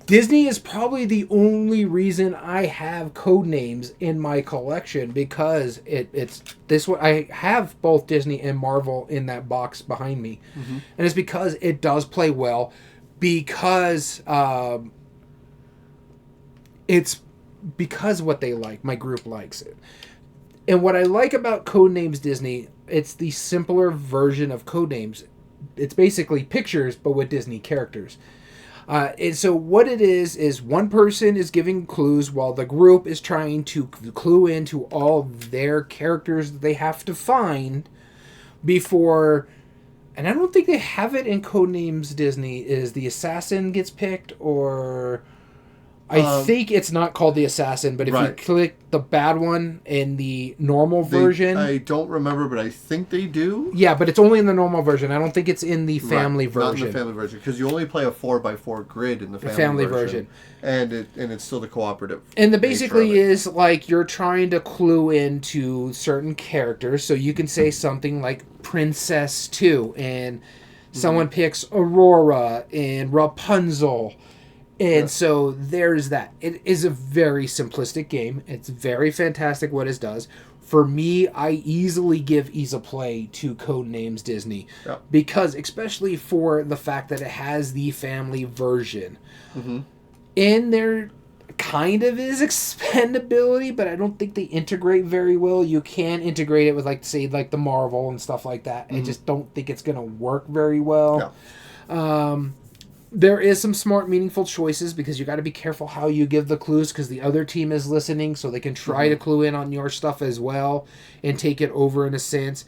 Disney is probably the only reason I have Codenames in my collection because it's this one. I have both Disney and Marvel in that box behind me, and it's because it does play well. Because it's because what they like. My group likes it. And what I like about Codenames Disney, it's the simpler version of Codenames. It's basically pictures, but with Disney characters. And so what it is one person is giving clues while the group is trying to clue into all their characters that they have to find before. And I don't think they have it in Codenames Disney. Is the assassin gets picked, or I think it's not called the assassin, but if you click the bad one in the normal version... I don't remember, but I think they do. Yeah, but it's only in the normal version. I don't think it's in the family version. Not in the family version, because you only play a 4x4 grid in the family version. And it's still the cooperative. And the basically is, like, you're trying to clue into certain characters, so you can say something like Princess 2, and someone picks Aurora and Rapunzel. And so there's that. It is a very simplistic game. It's very fantastic what it does. For me, I easily give USAopoly to Codenames Disney. Yep. Because, especially for the fact that it has the family version. Mm-hmm. And there kind of is expandability, but I don't think they integrate very well. You can integrate it with, like, say, like the Marvel and stuff like that. I just don't think it's going to work very well. Yeah. There is some smart, meaningful choices because you got to be careful how you give the clues because the other team is listening, so they can try to clue in on your stuff as well and take it over in a sense.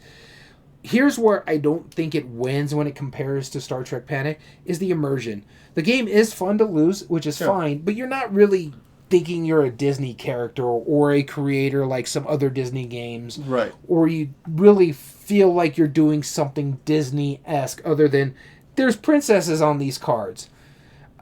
Here's where I don't think it wins when it compares to Star Trek Panic is the immersion. The game is fun to lose, which is fine, but you're not really thinking you're a Disney character or a creator like some other Disney games. Right. Or you really feel like you're doing something Disney-esque other than... There's princesses on these cards.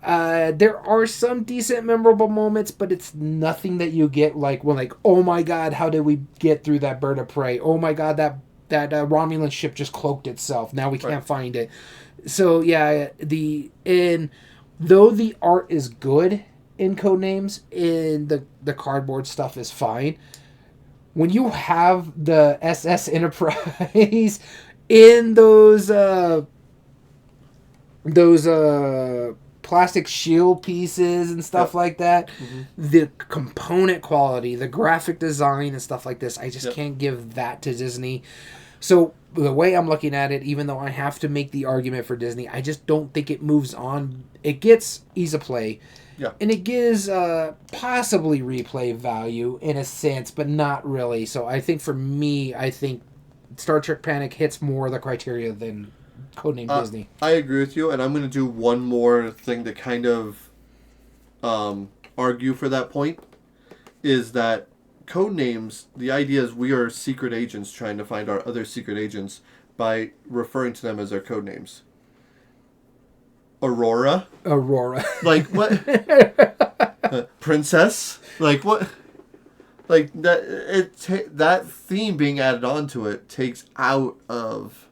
There are some decent, memorable moments, but it's nothing that you get like, well, like, oh my god, how did we get through that bird of prey? Oh my god, that Romulan ship just cloaked itself. Now we can't find it. So yeah, though the art is good in Codenames, and the cardboard stuff is fine. When you have the SS Enterprise in those plastic shield pieces and stuff like that, the component quality, the graphic design and stuff like this, I just can't give that to Disney. So the way I'm looking at it, even though I have to make the argument for Disney, I just don't think it moves on. It gets USAopoly, and it gives possibly replay value in a sense, but not really. So I think for me, I think Star Trek Panic hits more the criteria than Codename Disney. I agree with you, and I'm going to do one more thing to kind of argue for that point, is that Codenames, the idea is we are secret agents trying to find our other secret agents by referring to them as their codenames. Aurora? Like, what? Princess? Like, what? Like, that theme being added onto it takes out of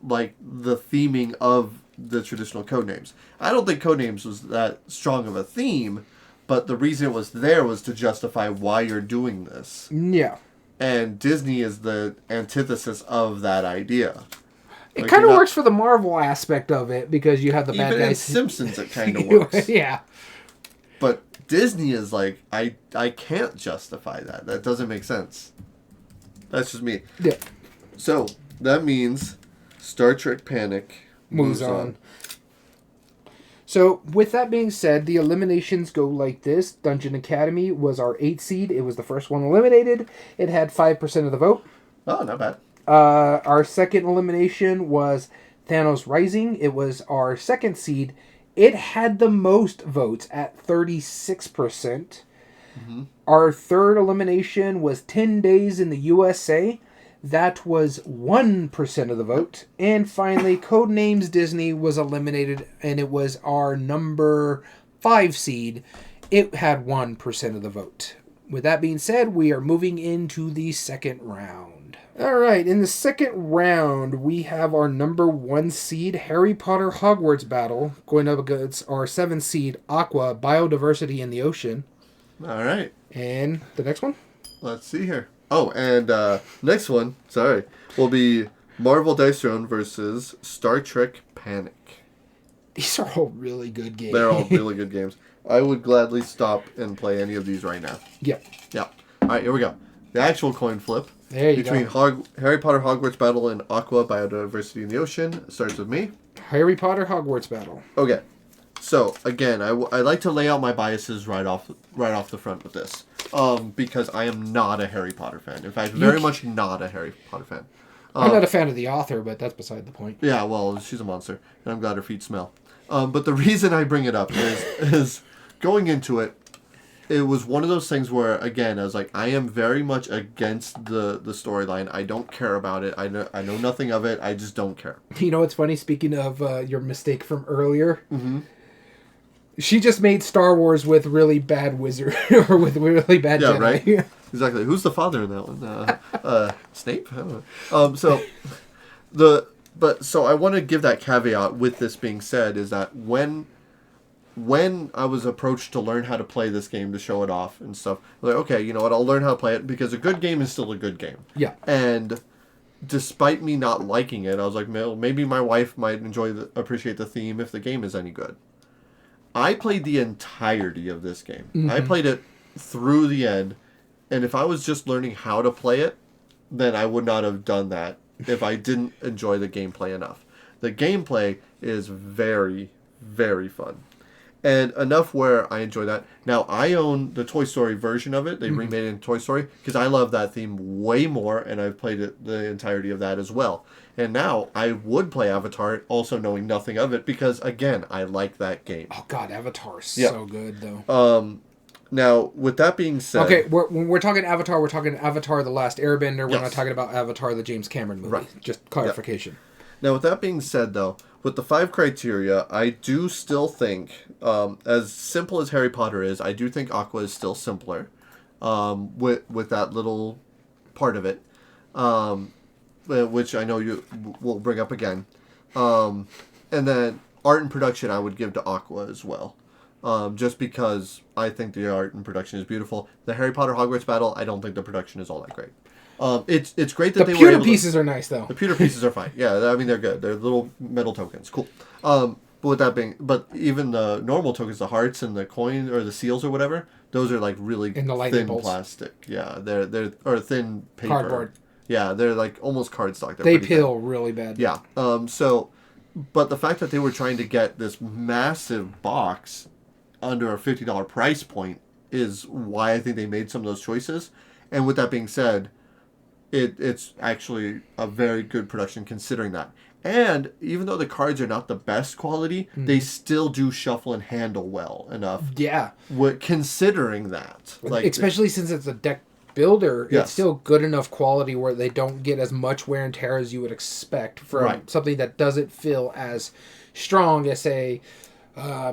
like the theming of the traditional Codenames. I don't think Codenames was that strong of a theme, but the reason it was there was to justify why you're doing this. Yeah. And Disney is the antithesis of that idea. It kind of works for the Marvel aspect of it because you have the bad guys. Even in Simpsons it kind of works. Yeah. But Disney is like, I can't justify that. That doesn't make sense. That's just me. Yeah. So, that means Star Trek Panic moves on. So, with that being said, the eliminations go like this. Dungeon Academy was our 8th seed. It was the first one eliminated. It had 5% of the vote. Oh, not bad. Our second elimination was Thanos Rising. It was our 2nd seed. It had the most votes at 36%. Our third elimination was 10 Days in the USA. That was 1% of the vote. And finally, Codenames Disney was eliminated, and it was our number 5 seed. It had 1% of the vote. With that being said, we are moving into the second round. All right, in the second round, we have our number 1 seed, Harry Potter Hogwarts Battle, going up against our 7th seed, Aqua, Biodiversity in the Ocean. All right. And the next one? Let's see here. Oh, and next one, will be Marvel Dice Throne versus Star Trek Panic. These are all really good games. They're all really good games. I would gladly stop and play any of these right now. Yep. All right, here we go. The actual coin flip There you between go. Harry Potter Hogwarts Battle and Aqua Biodiversity in the Ocean. Starts with me. Harry Potter Hogwarts Battle. Okay. So again, I like to lay out my biases right off the front with this, because I am not a Harry Potter fan. In fact, very much not a Harry Potter fan. I'm not a fan of the author, but that's beside the point. Yeah, well, she's a monster, and I'm glad her feet smell. But the reason I bring it up is going into it. It was one of those things where, again, I was like, I am very much against the storyline. I don't care about it. I know nothing of it. I just don't care. You know what's funny? Speaking of your mistake from earlier, Mm-hmm. she just made Star Wars with really bad wizard or with really bad Yeah, Jedi. right? Exactly. Who's the father in that one? Snape? I don't know. So I want to give that caveat with this being said is that when I was approached to learn how to play this game to show it off and stuff, I was like, okay, you know what? I'll learn how to play it because a good game is still a good game. Yeah. And despite me not liking it, I was like, maybe my wife might appreciate the theme if the game is any good. I played the entirety of this game. Mm-hmm. I played it through the end, and if I was just learning how to play it, then I would not have done that if I didn't enjoy the gameplay enough. The gameplay is very, very fun. And enough where I enjoy that. Now, I own the Toy Story version of it. They remade it in Toy Story because I love that theme way more, and I've played it the entirety of that as well. And now I would play Avatar, also knowing nothing of it, because again, I like that game. Oh God, Avatar's so good though. Now, with that being said, Okay, when we're talking Avatar, we're talking Avatar: The Last Airbender. We're Yes. not talking about Avatar, the James Cameron movie. Right. Just clarification. Now, with that being said, though, with the 5 criteria, I do still think, as simple as Harry Potter is, I do think Aqua is still simpler, with that little part of it, which I know you will bring up again. And then art and production I would give to Aqua as well. Just because I think the art and production is beautiful. The Harry Potter Hogwarts battle, I don't think the production is all that great. It's great that The they were pewter able pieces are nice though. The pewter pieces are fine. Yeah, I mean they're good. They're little metal tokens. Cool. But with that being, but even the normal tokens, the hearts and the coin or the seals or whatever, those are like really And the lightning thin bolts. plastic. Yeah, they're or thin paper. Cardboard. Yeah, they're like almost cardstock. They pretty thin. peel really bad. Yeah. But the fact that they were trying to get this massive box under a $50 price point is why I think they made some of those choices. And with that being said, it's actually a very good production considering that. And even though the cards are not the best quality, they still do shuffle and handle well enough. Yeah. Considering that, Especially since it's a deck builder, Yes. it's still good enough quality where they don't get as much wear and tear as you would expect from Right. something that doesn't feel as strong as, say,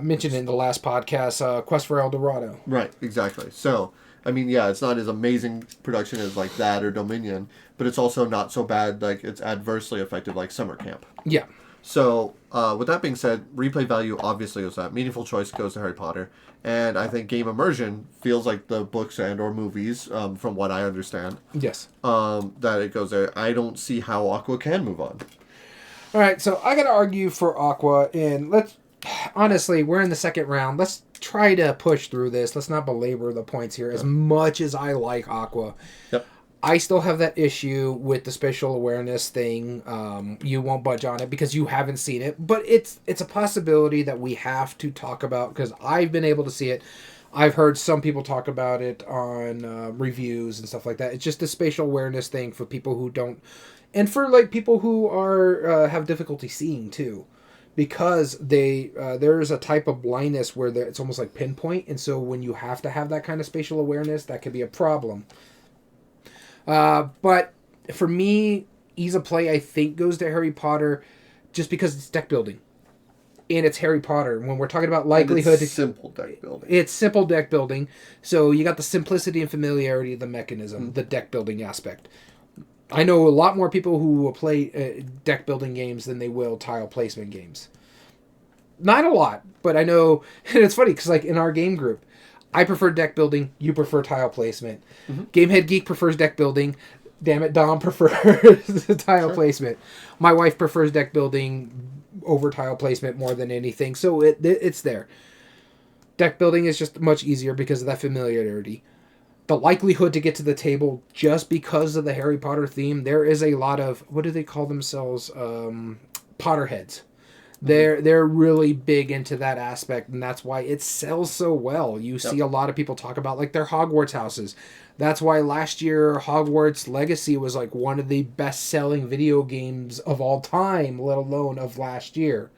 mentioned in the last podcast, Quest for El Dorado. Right, exactly. So, I mean, yeah, it's not as amazing production as like that or Dominion, but it's also not so bad like it's adversely affected like Summer Camp. Yeah. So, with that being said, replay value obviously is that. Meaningful choice goes to Harry Potter. And I think game immersion feels like the books and or movies, from what I understand, Yes. that it goes there. I don't see how Aqua can move on. All right, so I got to argue for Aqua, and honestly, we're in the second round. Let's try to push through this. Let's not belabor the points here. As much as I like Aqua, Yep. I still have that issue with the spatial awareness thing. You won't budge on it because you haven't seen it, but it's a possibility that we have to talk about because I've been able to see it. I've heard some people talk about it on reviews and stuff like that. It's just a spatial awareness thing for people who don't, and for like people who are have difficulty seeing too, because there's a type of blindness where it's almost like pinpoint, and so when you have to have that kind of spatial awareness, that could be a problem. But for me, ease of play, I think, goes to Harry Potter just because it's deck building. And it's Harry Potter. When we're talking about likelihood... It's simple deck building. It's simple deck building. So you got the simplicity and familiarity of the mechanism, the deck building aspect. I know a lot more people who will play deck building games than they will tile placement games. Not a lot, but I know... And it's funny, because like in our game group, I prefer deck building. You prefer tile placement. Mm-hmm. Gamehead Geek prefers deck building. Damn it, Dom prefers tile placement. My wife prefers deck building over tile placement more than anything. So it's there. Deck building is just much easier because of that familiarity. the likelihood to get to the table just because of the Harry Potter theme. There is a lot of, what do they call themselves? Potterheads. They're really big into that aspect, and that's why it sells so well. You see a lot of people talk about like their Hogwarts houses. That's why last year Hogwarts Legacy was like one of the best-selling video games of all time, let alone of last year.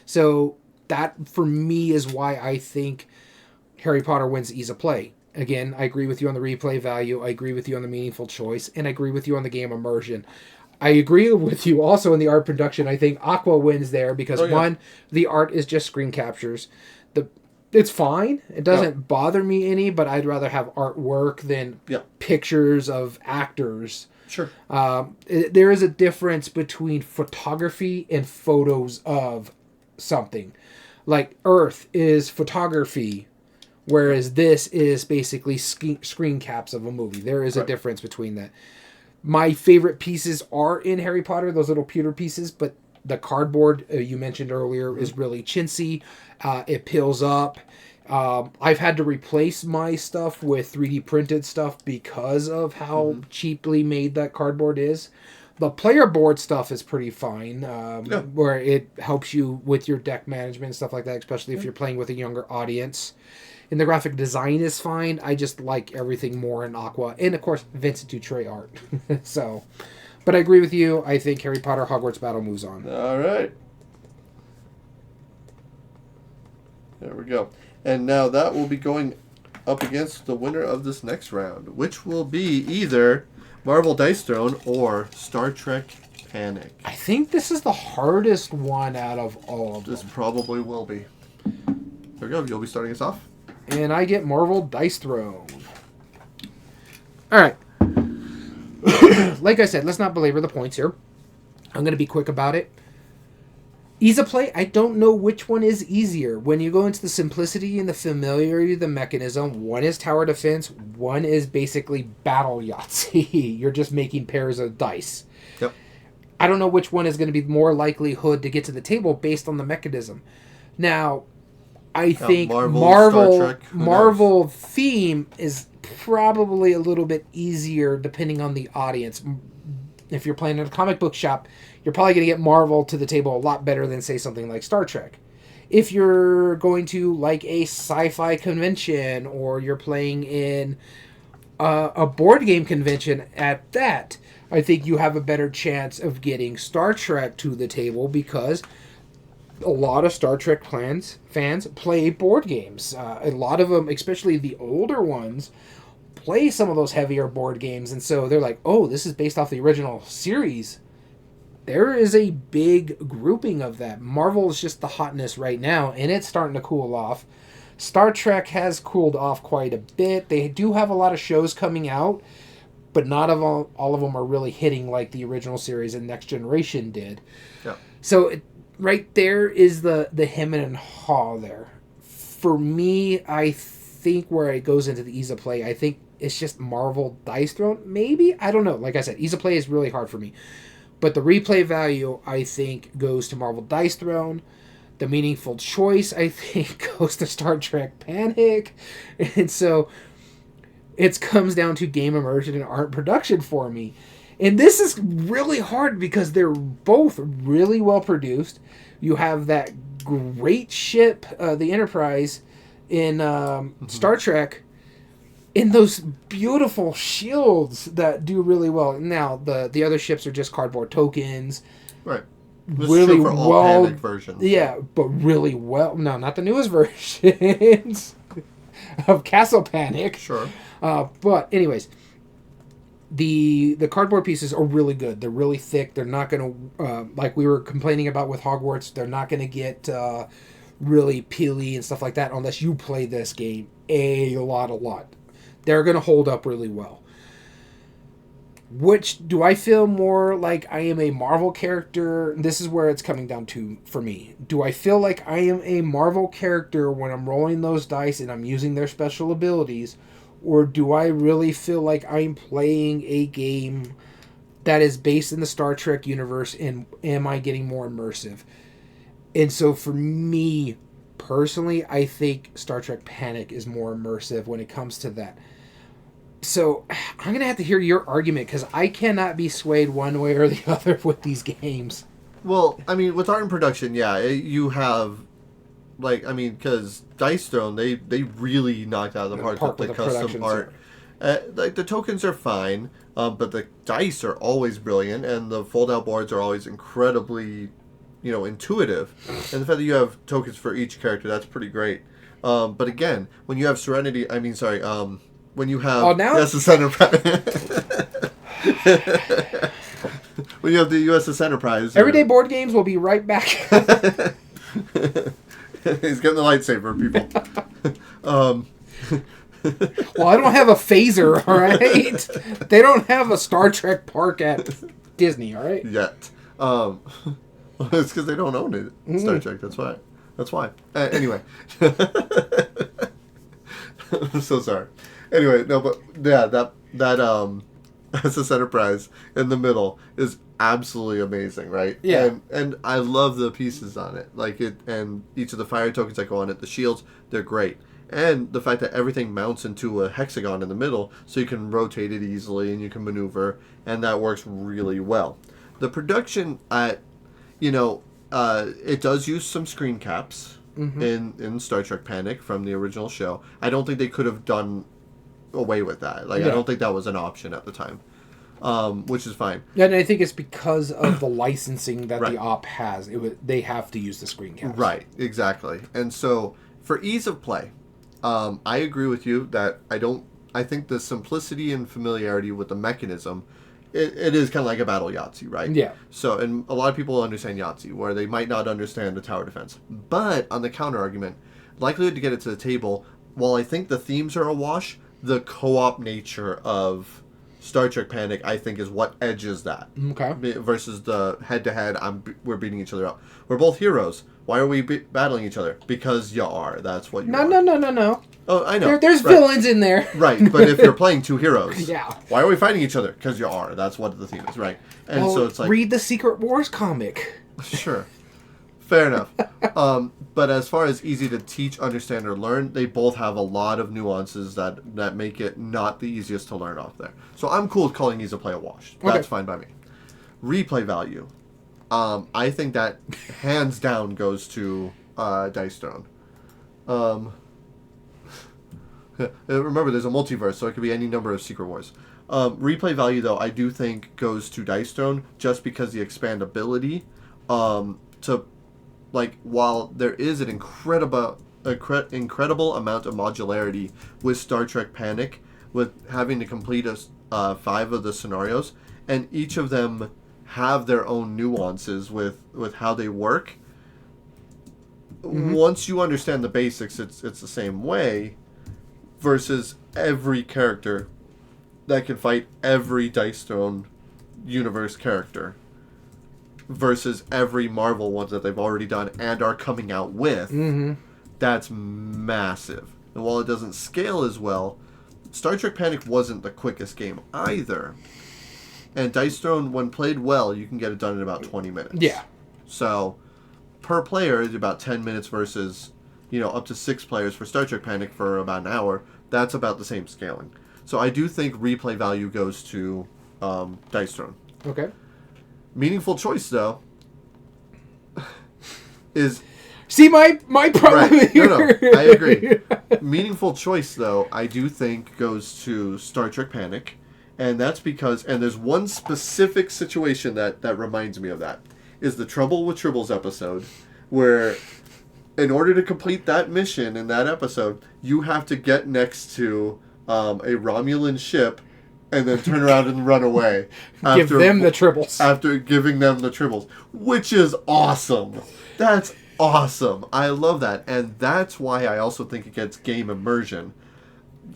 So that for me is why I think Harry Potter wins ease of play. Again, I agree with you on the replay value. I agree with you on the meaningful choice, and I agree with you on the game immersion. I agree with you also in the art production. I think Aqua wins there because one, the art is just screen captures. It's fine. It doesn't bother me any, but I'd rather have artwork than pictures of actors. Sure. There is a difference between photography and photos of something. Like Earth is photography, whereas this is basically screen caps of a movie. There is a difference between that. My favorite pieces are in Harry Potter, those little pewter pieces, but the cardboard you mentioned earlier is really chintzy. It peels up. I've had to replace my stuff with 3D printed stuff because of how cheaply made that cardboard is. The player board stuff is pretty fine, where it helps you with your deck management and stuff like that, especially if you're playing with a younger audience. And the graphic design is fine. I just like everything more in Aqua. And, of course, Vincent Dutray art. So, but I agree with you. I think Harry Potter Hogwarts Battle moves on. All right. There we go. And now that will be going up against the winner of this next round, which will be either Marvel Dice Throne or Star Trek Panic. I think this is the hardest one out of all of them. This probably will be. There we go. You'll be starting us off. And I get Marvel Dice Throne. All right. Like I said, let's not belabor the points here. I'm going to be quick about it. Ease of play, I don't know which one is easier. When you go into the simplicity and the familiarity of the mechanism, one is tower defense, one is basically battle Yahtzee. You're just making pairs of dice. Yep. I don't know which one is going to be more likelihood to get to the table based on the mechanism. Now, I think Marvel theme is probably a little bit easier depending on the audience. If you're playing at a comic book shop, you're probably going to get Marvel to the table a lot better than, say, something like Star Trek. If you're going to like a sci-fi convention or you're playing in a board game convention at that, I think you have a better chance of getting Star Trek to the table because a lot of Star Trek fans play board games. A lot of them, especially the older ones, play some of those heavier board games, and so they're like, oh, this is based off the original series. There is a big grouping of that. Marvel is just the hotness right now, and it's starting to cool off. Star Trek has cooled off quite a bit. They do have a lot of shows coming out, but not all of them are really hitting like the original series and Next Generation did. Yeah. So right there is the hem and haw there. For me, I think where it goes into the ease of play, I think it's just Marvel Dice Throne. Maybe? I don't know. Like I said, ease of play is really hard for me. But the replay value, I think, goes to Marvel Dice Throne. The meaningful choice, I think, goes to Star Trek Panic. And so it comes down to game immersion and art production for me. And this is really hard because they're both really well produced. You have that great ship, the Enterprise, in Star Trek, in those beautiful shields that do really well. Now, the other ships are just cardboard tokens. Right. This really for all Panic versions. Yeah, but really well. No, not the newest versions of Castle Panic. Sure. But anyways, the cardboard pieces are really good. They're really thick. They're not going to, like we were complaining about with Hogwarts, they're not going to get really peely and stuff like that unless you play this game a lot. They're going to hold up really well. Which, do I feel more like I am a Marvel character? This is where it's coming down to for me. Do I feel like I am a Marvel character when I'm rolling those dice and I'm using their special abilities? Or do I really feel like I'm playing a game that is based in the Star Trek universe, and am I getting more immersive? And so for me, personally, I think Star Trek Panic is more immersive when it comes to that. So I'm gonna have to hear your argument because I cannot be swayed one way or the other with these games. Well, I mean, with art and production, yeah, you have like, I mean, because Dice Throne, they really knocked out of the park with Park with the the custom productions. art. Like the tokens are fine, but the dice are always brilliant, and the fold-out boards are always incredibly, intuitive. And the fact that you have tokens for each character, that's pretty great. But again, when you have Serenity, I mean, sorry, when you have now USS Enterprise, when you have the USS Enterprise, Everyday board games will be right back. He's getting the lightsaber, people. Well, I don't have a phaser, all right? They don't have a Star Trek park at Disney, all right? Yet. It's because they don't own it. Star Trek, that's why. That's why. Anyway. I'm so sorry. Anyway, no, but yeah, that SS Enterprise in the middle is absolutely amazing, right? Yeah. And I love the pieces on it. Like it, and each of the fire tokens that go on it, the shields, they're great. And the fact that everything mounts into a hexagon in the middle, so you can rotate it easily and you can maneuver, and that works really well. The production it does use some screen caps in Star Trek Panic from the original show. I don't think they could have done away with that. Like, I don't think that was an option at the time, which is fine. And I think it's because of the licensing that Right. the op has. They have to use the screen caps. Right, exactly. And so, for ease of play, I agree with you that I think the simplicity and familiarity with the mechanism, it is kind of like a battle Yahtzee, right? Yeah. So, and a lot of people understand Yahtzee, where they might not understand the tower defense. But, on the counter argument, likelihood to get it to the table, while I think the themes are a wash, the co-op nature of Star Trek Panic, I think, is what edges that. Okay. Versus the head-to-head, we're beating each other up. We're both heroes. Why are we battling each other? Because you are. That's what you are. No. Oh, I know. There's right. villains in there. Right, but if you're playing two heroes, Yeah. why are we fighting each other? Because you are. That's what the theme is, right? And Well, so it's like... read the Secret Wars comic. Sure. Fair enough. But as far as easy to teach, understand, or learn, they both have a lot of nuances that make it not the easiest to learn off there. So I'm cool with calling easy to play a wash. That's fine by me. Replay value. I think that hands down goes to Dice Throne. Remember, there's a multiverse, so it could be any number of Secret Wars. Replay value, though, I do think goes to Dice Throne just because the expandability while there is an incredible amount of modularity with Star Trek Panic, with having to complete 5 of the scenarios, and each of them have their own nuances with how they work. Once you understand the basics, it's the same way, versus every character that can fight every Dice Throne universe character, versus every Marvel ones that they've already done and are coming out with. That's massive. And while it doesn't scale as well, Star Trek Panic wasn't the quickest game either. And Dice Throne, when played well, you can get it done in about 20 minutes. Yeah. So, per player is about 10 minutes versus, up to 6 players for Star Trek Panic for about an hour. That's about the same scaling. So I do think replay value goes to Dice Throne. Okay. Meaningful choice, though, is... See, my problem Right. here... No, I agree. Meaningful choice, though, I do think goes to Star Trek Panic. And that's because... And there's one specific situation that reminds me of that. Is the Trouble with Tribbles episode, where in order to complete that mission in that episode, you have to get next to a Romulan ship and then turn around and run away. Give them the tribbles. After giving them the tribbles. Which is awesome. That's awesome. I love that. And that's why I also think it gets game immersion.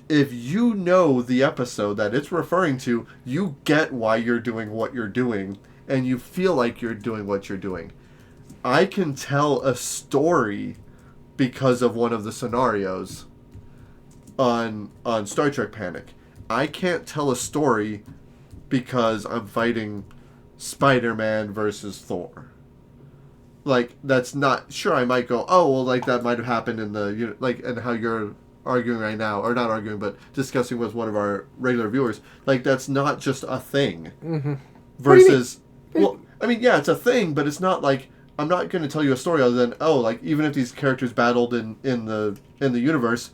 If you know the episode that it's referring to, you get why you're doing what you're doing. And you feel like you're doing what you're doing. I can tell a story because of one of the scenarios on Star Trek Panic. I can't tell a story because I'm fighting Spider-Man versus Thor. Like, that's not... Sure, I might go, oh, well, like, that might have happened in the... Like, and how you're arguing right now, or not arguing, but discussing with one of our regular viewers, like that's not just a thing. Mm-hmm. Versus, well, I mean, yeah, it's a thing, but it's not like I'm not going to tell you a story other than like even if these characters battled in the universe,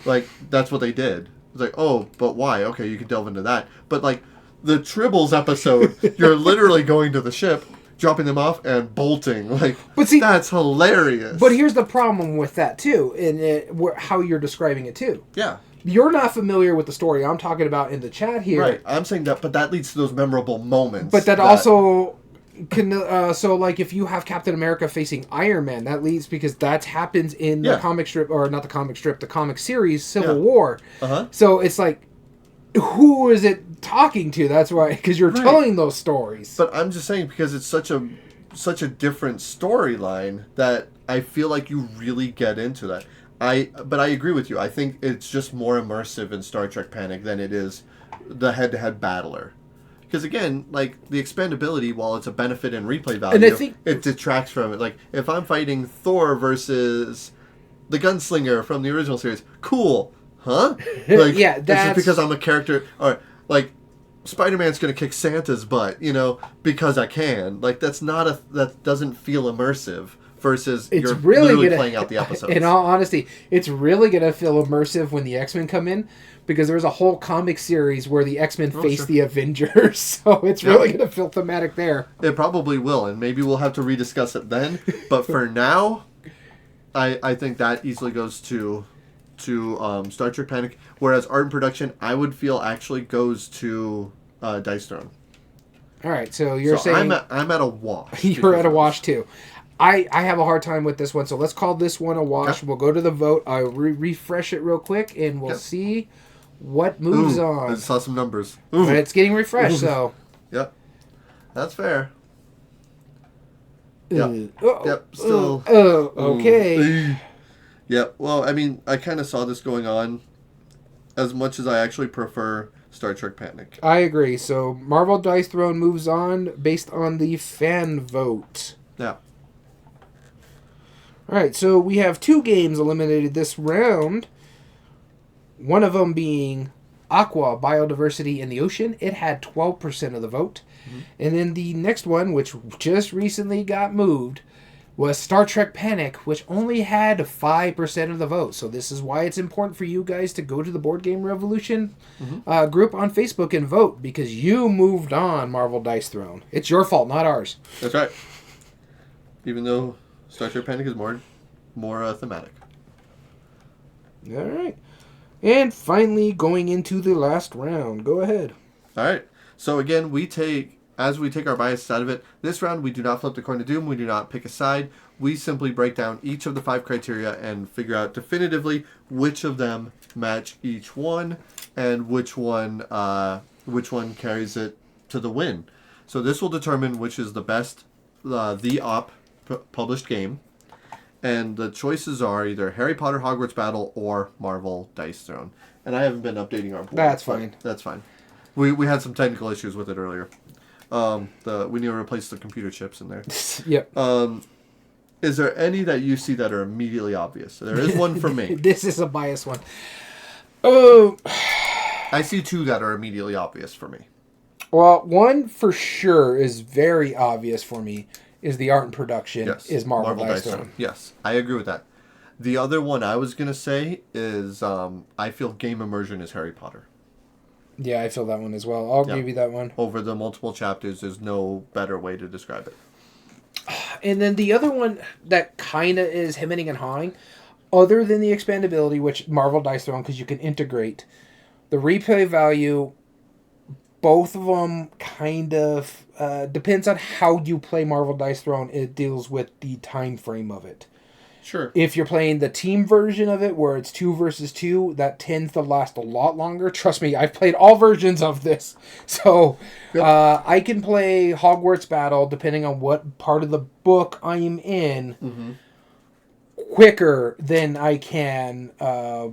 like that's what they did. It's like, oh, but why? Okay, you can delve into that. But like the Tribbles episode, you're literally going to the ship, dropping them off, and bolting. Like, but see, that's hilarious. But here's the problem with that too, and how you're describing it too. Yeah. You're not familiar with the story I'm talking about in the chat here. Right. I'm saying that, but that leads to those memorable moments. But that also can, so like if you have Captain America facing Iron Man, that leads because that happens in the comic strip, or not the comic strip, the comic series Civil War. Uh-huh. So it's like, who is it talking to? That's why, because you're telling those stories. But I'm just saying because it's such a different storyline that I feel like you really get into that. But I agree with you. I think it's just more immersive in Star Trek Panic than it is the head-to-head battler. Because again, like the expandability, while it's a benefit in replay value, and I think it detracts from it. Like if I'm fighting Thor versus the Gunslinger from the original series, cool, huh? Like, yeah, that's that's just because I'm a character. Or like Spider-Man's gonna kick Santa's butt, because I can. Like that doesn't feel immersive. Versus it's you're really literally gonna, playing out the episodes. In all honesty, it's really going to feel immersive when the X-Men come in, because there's a whole comic series where the X-Men face the Avengers, so it's really going to feel thematic there. It probably will, and maybe we'll have to rediscuss it then. But for now, I think that easily goes to Star Trek Panic, whereas art and production, I would feel actually goes to Dice Throne. All right, so you're saying... I'm at a wash. You're at a wash, too. I have a hard time with this one, so let's call this one a wash. Okay. We'll go to the vote. I'll refresh it real quick, and we'll see what moves on. I saw some numbers. But it's getting refreshed, so... Yep. That's fair. Yep. Yep. Still... okay. Yep. Well, I mean, I kind of saw this going on as much as I actually prefer Star Trek Panic. I agree. So, Marvel Dice Throne moves on based on the fan vote. Yeah. Alright, so we have 2 games eliminated this round. One of them being Aqua, Biodiversity in the Ocean. It had 12% of the vote. Mm-hmm. And then the next one, which just recently got moved, was Star Trek Panic, which only had 5% of the vote. So this is why it's important for you guys to go to the Board Game Revolution group on Facebook and vote, because you moved on Marvel Dice Throne. It's your fault, not ours. That's right. Even though Star Trek Panic is more thematic. All right. And finally, going into the last round. Go ahead. All right. So again, as we take our biases out of it, this round we do not flip the coin of doom. We do not pick a side. We simply break down each of the 5 criteria and figure out definitively which of them match each one and which one carries it to the win. So this will determine which is the best published game, and the choices are either Harry Potter Hogwarts Battle or Marvel Dice Throne. And I haven't been updating our board. That's fine. That's fine. We had some technical issues with it earlier. We need to replace the computer chips in there. Yep. Is there any that you see that are immediately obvious? There is one for me. This is a biased one. Oh, I see 2 that are immediately obvious for me. Well, one for sure is very obvious for me. Is the art and production is Marvel Dice Throne. Yes, I agree with that. The other one I was going to say is I feel game immersion is Harry Potter. Yeah, I feel that one as well. I'll give you that one. Over the multiple chapters, there's no better way to describe it. And then the other one that kind of is hemming and hawing, other than the expandability, which Marvel Dice Throne, because you can integrate, the replay value, both of them kind of depends on how you play Marvel Dice Throne. It deals with the time frame of it. Sure. If you're playing the team version of it, where it's 2 versus 2, that tends to last a lot longer. Trust me, I've played all versions of this. So I can play Hogwarts Battle, depending on what part of the book I'm in, quicker than I can a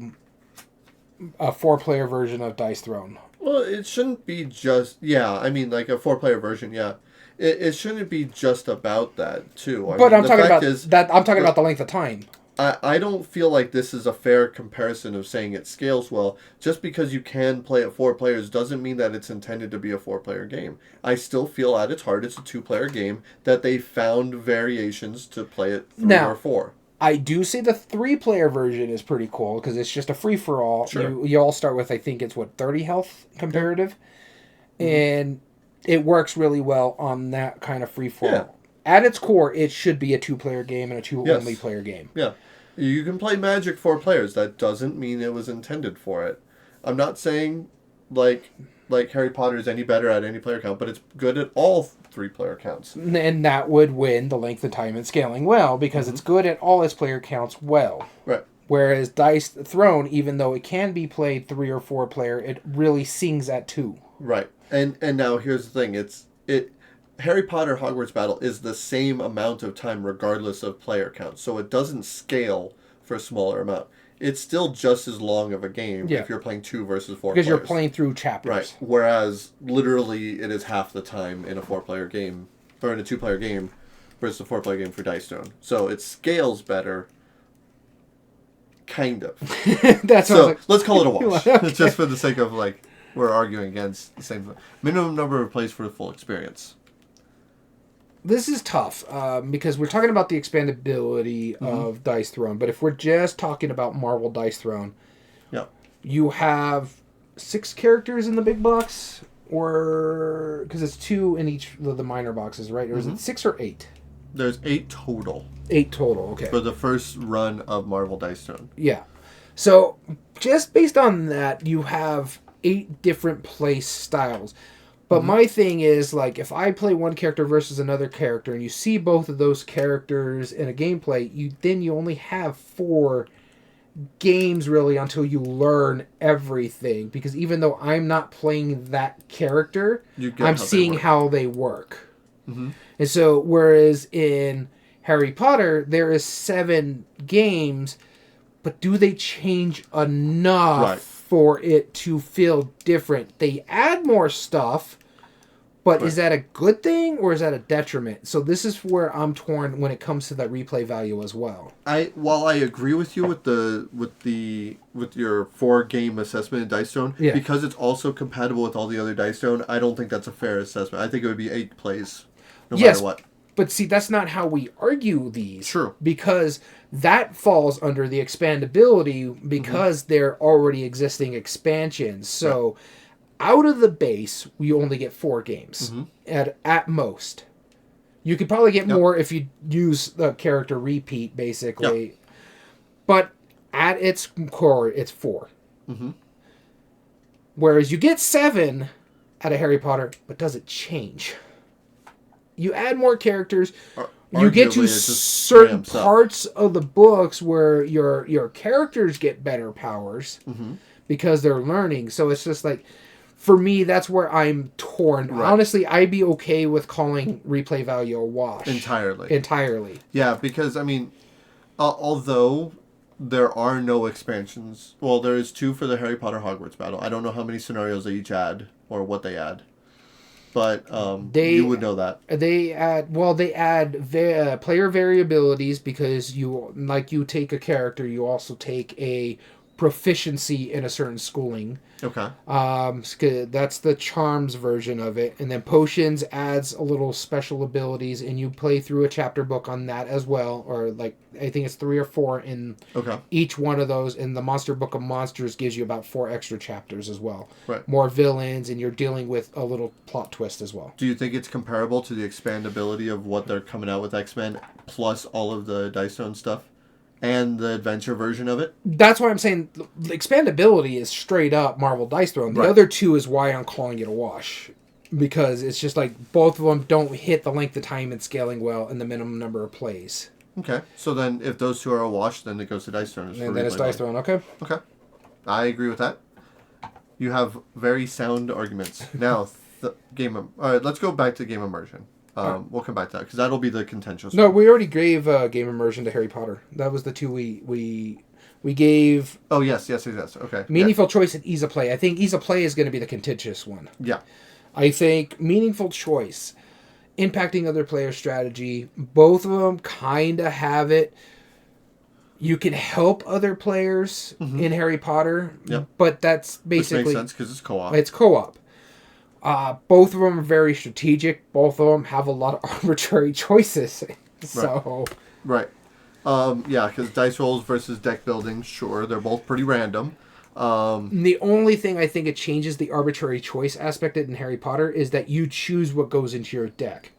4-player version of Dice Throne. Well, it shouldn't be just... Yeah, I mean, like a 4-player version, yeah. It shouldn't be just about that, too. But I'm talking about that. I'm talking about the length of time. I don't feel like this is a fair comparison of saying it scales well. Just because you can play it 4 players doesn't mean that it's intended to be a 4 player game. I still feel at its heart it's a 2 player game that they found variations to play it 3 or 4. I do say the 3-player version is pretty cool because it's just a free for all. Sure. You all start with, I think it's 30 health comparative, and it works really well on that kind of free for all. Yeah. At its core, it should be a 2-player game and a 2 Yes. only player game. Yeah. You can play Magic 4 players. That doesn't mean it was intended for it. I'm not saying like Harry Potter is any better at any player count, but it's good at all 3 player counts. And that would win the length of time and scaling well because it's good at all its player counts well. Right. Whereas Dice Throne, even though it can be played 3 or 4 player, it really sings at 2. Right. And now here's the thing. Harry Potter Hogwarts Battle is the same amount of time regardless of player count. So it doesn't scale for a smaller amount. It's still just as long of a game if you're playing 2 versus 4 because players. you're playing through chapters. Right. Whereas literally it is half the time in a 4 player game or in a 2 player game versus a 4 player game for Dice Stone. So it scales better. Kind of. That's so like, let's call it a wash. Okay. Just for the sake of we're arguing against the same minimum number of plays for the full experience. This is tough because we're talking about the expandability of Dice Throne, but if we're just talking about Marvel Dice Throne, you have 6 characters in the big box, or because it's 2 in each of the minor boxes, right? Or is it 6 or 8? There's 8 total. 8 total, okay. For the first run of Marvel Dice Stone. Yeah. So just based on that, you have 8 different play styles. But my thing is, if I play one character versus another character, and you see both of those characters in a gameplay, you only have 4 games, really, until you learn everything. Because even though I'm not playing that character, I'm seeing how they work. Mm-hmm. And so, whereas in Harry Potter, there is 7 games, but do they change enough for it to feel different? They add more stuff, but is that a good thing or is that a detriment? So this is where I'm torn when it comes to that replay value as well. While I agree with you with your 4-game assessment in Dice Stone, because it's also compatible with all the other Dice Stone, I don't think that's a fair assessment. I think it would be 8 plays, no matter what. But see, that's not how we argue these. True. Because that falls under the expandability because they're already existing expansions. So out of the base, we only get 4 games at most. You could probably get more if you use the character repeat, basically. Yep. But at its core, it's 4. Mm-hmm. Whereas you get 7 out of Harry Potter, but does it change? You add more characters. You get to certain parts of the books where your characters get better powers because they're learning. So it's just for me, that's where I'm torn. Right. Honestly, I'd be okay with calling replay value a wash. Entirely. Yeah, because, although there are no expansions, well, there is 2 for the Harry Potter Hogwarts battle. I don't know how many scenarios they each add or what they add. But you would know that. They add player variabilities because you take a character, you also take a proficiency in a certain schooling. Okay. That's the charms version of it. And then potions adds a little special abilities, and you play through a chapter book on that as well. Or I think it's 3 or 4 in each one of those. And the Monster Book of Monsters gives you about 4 extra chapters as well. Right. More villains, and you're dealing with a little plot twist as well. Do you think it's comparable to the expandability of what they're coming out with X-Men plus all of the Dice Stone stuff? And the adventure version of it? That's why I'm saying the expandability is straight up Marvel Dice Throne. The other 2 is why I'm calling it a wash. Because it's just both of them don't hit the length of time and scaling well in the minimum number of plays. Okay. So then if those 2 are a wash, then it goes to Dice Throne. And then it's Dice Throne, okay. Okay. I agree with that. You have very sound arguments. Now, all right, let's go back to game immersion. We'll come back to that because that'll be the contentious. No, we already gave game immersion to Harry Potter. That was the 2 we gave. Oh yes. Okay. Meaningful choice and ease of play. I think ease of play is going to be the contentious one. Yeah. I think meaningful choice, impacting other player strategy. Both of them kind of have it. You can help other players in Harry Potter, Yep. but that's Which makes basically sense because it's co-op. it's co-op. Both of them are very strategic. Both of them have a lot of arbitrary choices. So, Right. Yeah, because dice rolls versus deck building, sure, they're both pretty random. the only thing I think it changes the arbitrary choice aspect in Harry Potter is that you choose what goes into your deck.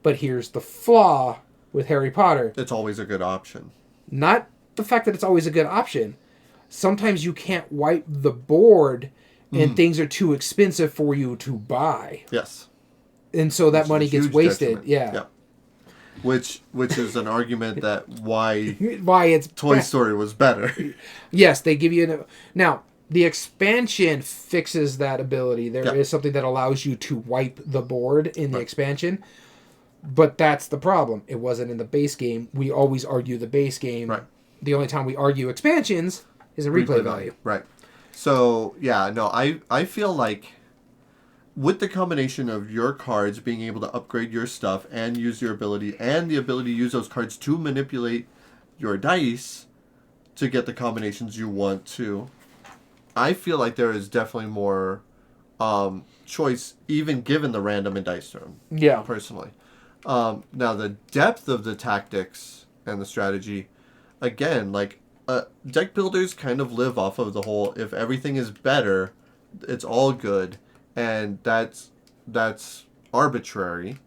But here's the flaw with Harry Potter. It's always a good option. Not the fact that it's always a good option. Sometimes you can't wipe the board and things are too expensive for you to buy. Yes. And so that Which money is a gets huge wasted. detriment. Yeah. Which is an argument that why Why it's Toy Story was better. Yes, they give you now the expansion fixes that ability. There is something that allows you to wipe the board in the expansion. But that's the problem. It wasn't in the base game. We always argue the base game. Right. The only time we argue expansions is a replay value. Right. So, yeah, no, I feel like with the combination of your cards being able to upgrade your stuff and use your ability and the ability to use those cards to manipulate your dice to get the combinations you want to, I feel like there is definitely more choice even given the random and dice turn. Yeah. Personally. Now, the depth of the tactics and the strategy, again, like, deck builders kind of live off of the whole, if everything is better, it's all good, and that's arbitrary.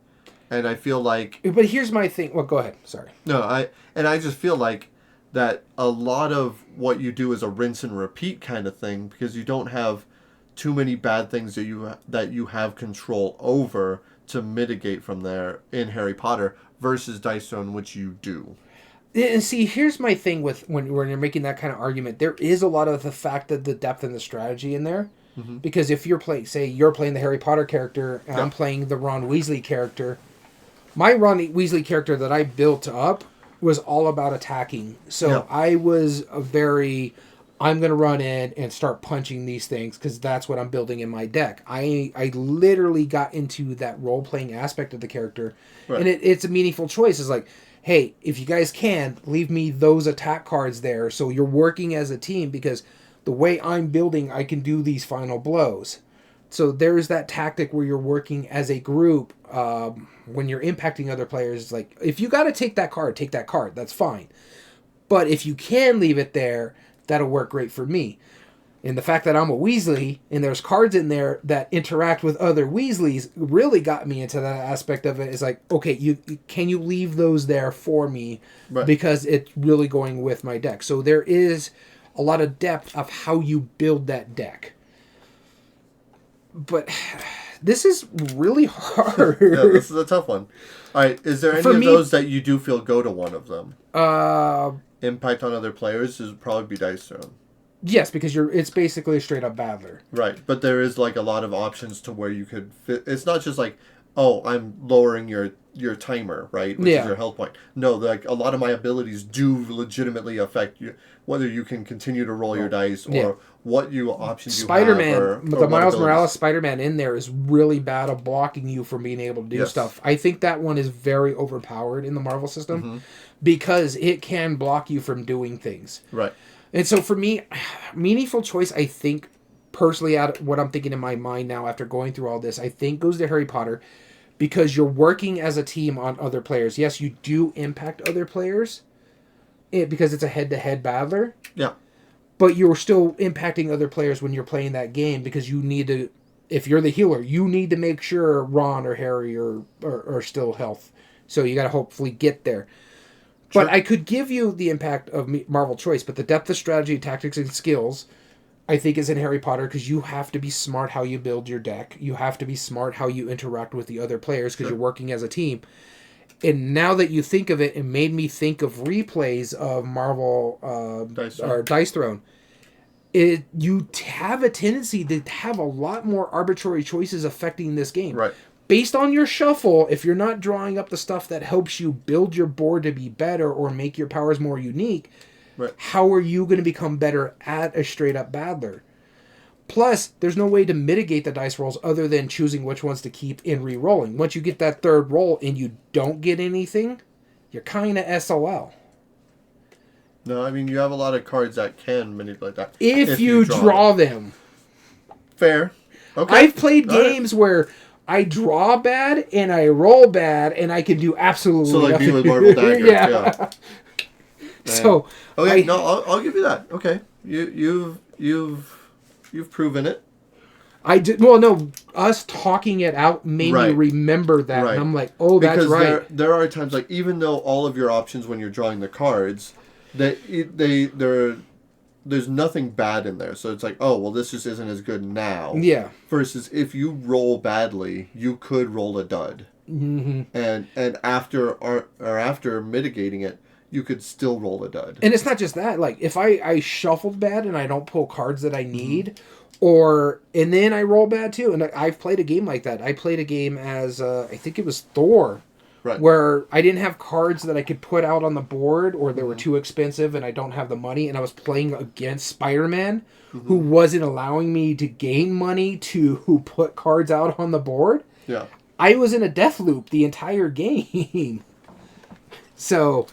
And I feel like... But here's my thing. Well, go ahead. Sorry. No, I just feel like that a lot of what you do is a rinse and repeat kind of thing, because you don't have too many bad things that you have control over to mitigate from there in Harry Potter versus Dice Throne, which you do. And see, here's my thing with when you're making that kind of argument. There is a lot of the fact that the depth and the strategy in there. Mm-hmm. Because if you're playing, say, you're playing the Harry Potter character and I'm playing the Ron Weasley character, my Ron Weasley character that I built up was all about attacking. So I was I'm going to run in and start punching these things because that's what I'm building in my deck. I literally got into that role-playing aspect of the character. Right. And it's a meaningful choice. It's like, hey, if you guys can, leave me those attack cards there so you're working as a team because the way I'm building, I can do these final blows. So there's that tactic where you're working as a group when you're impacting other players. It's like, if you got to take that card, that's fine. But if you can leave it there, that'll work great for me. And the fact that I'm a Weasley and there's cards in there that interact with other Weasleys really got me into that aspect of it. It's like, okay, can you leave those there for me? Right. Because it's really going with my deck. So there is a lot of depth of how you build that deck. But this is really hard. Yeah, this is a tough one. All right, is there any of those that you do feel go to one of them? Impact on other players would probably be Dice Throne. Yes, because it's basically a straight up battler. Right, but there is like a lot of options to where you could fit. It's not just like, oh, I'm lowering your timer, right? Which is your health point. No, like a lot of my abilities do legitimately affect you, whether you can continue to roll your dice or what options you have. Spider-Man, the Miles Morales Spider-Man in there is really bad at blocking you from being able to do stuff. I think that one is very overpowered in the Marvel system because it can block you from doing things. Right. And so for me, meaningful choice, I think, personally, out of what I'm thinking in my mind now after going through all this, I think goes to Harry Potter because you're working as a team on other players. Yes, you do impact other players because it's a head-to-head battler. Yeah. But you're still impacting other players when you're playing that game because you need to, if you're the healer, you need to make sure Ron or Harry are still health. So you got to hopefully get there. Sure. But I could give you the impact of Marvel choice, but the depth of strategy, tactics, and skills, I think, is in Harry Potter because you have to be smart how you build your deck. You have to be smart how you interact with the other players because you're working as a team. And now that you think of it, it made me think of replays of Marvel Dice Throne. You have a tendency to have a lot more arbitrary choices affecting this game. Right. Based on your shuffle, if you're not drawing up the stuff that helps you build your board to be better or make your powers more unique, how are you going to become better at a straight-up battler? Plus, there's no way to mitigate the dice rolls other than choosing which ones to keep and re-rolling. Once you get that third roll and you don't get anything, you're kind of SOL. No, I mean, you have a lot of cards that can manipulate that. If you draw them. Fair. Okay. I've played All games where I draw bad and I roll bad and I can do absolutely So, like nothing. me with Marvel Dagger. Yeah. So, okay, no, I'll give you that. Okay, you've proven it. I did. Well, no, us talking it out made me Right. remember that, Right. and I'm like, oh, that's Because right. there are times, like, even though all of your options when you're drawing the cards, there's nothing bad in there. So it's like, oh, well, this just isn't as good now. Yeah. Versus if you roll badly, you could roll a dud. Mm-hmm. And after mitigating it, you could still roll a dud. And it's not just that. Like, if I shuffled bad and I don't pull cards that I need, and then I roll bad too. And I've played a game like that. I played a game as, I think it was Thor. Right. Where I didn't have cards that I could put out on the board, or they were too expensive and I don't have the money, and I was playing against Spider-Man, who wasn't allowing me to gain money to put cards out on the board. Yeah. I was in a death loop the entire game. So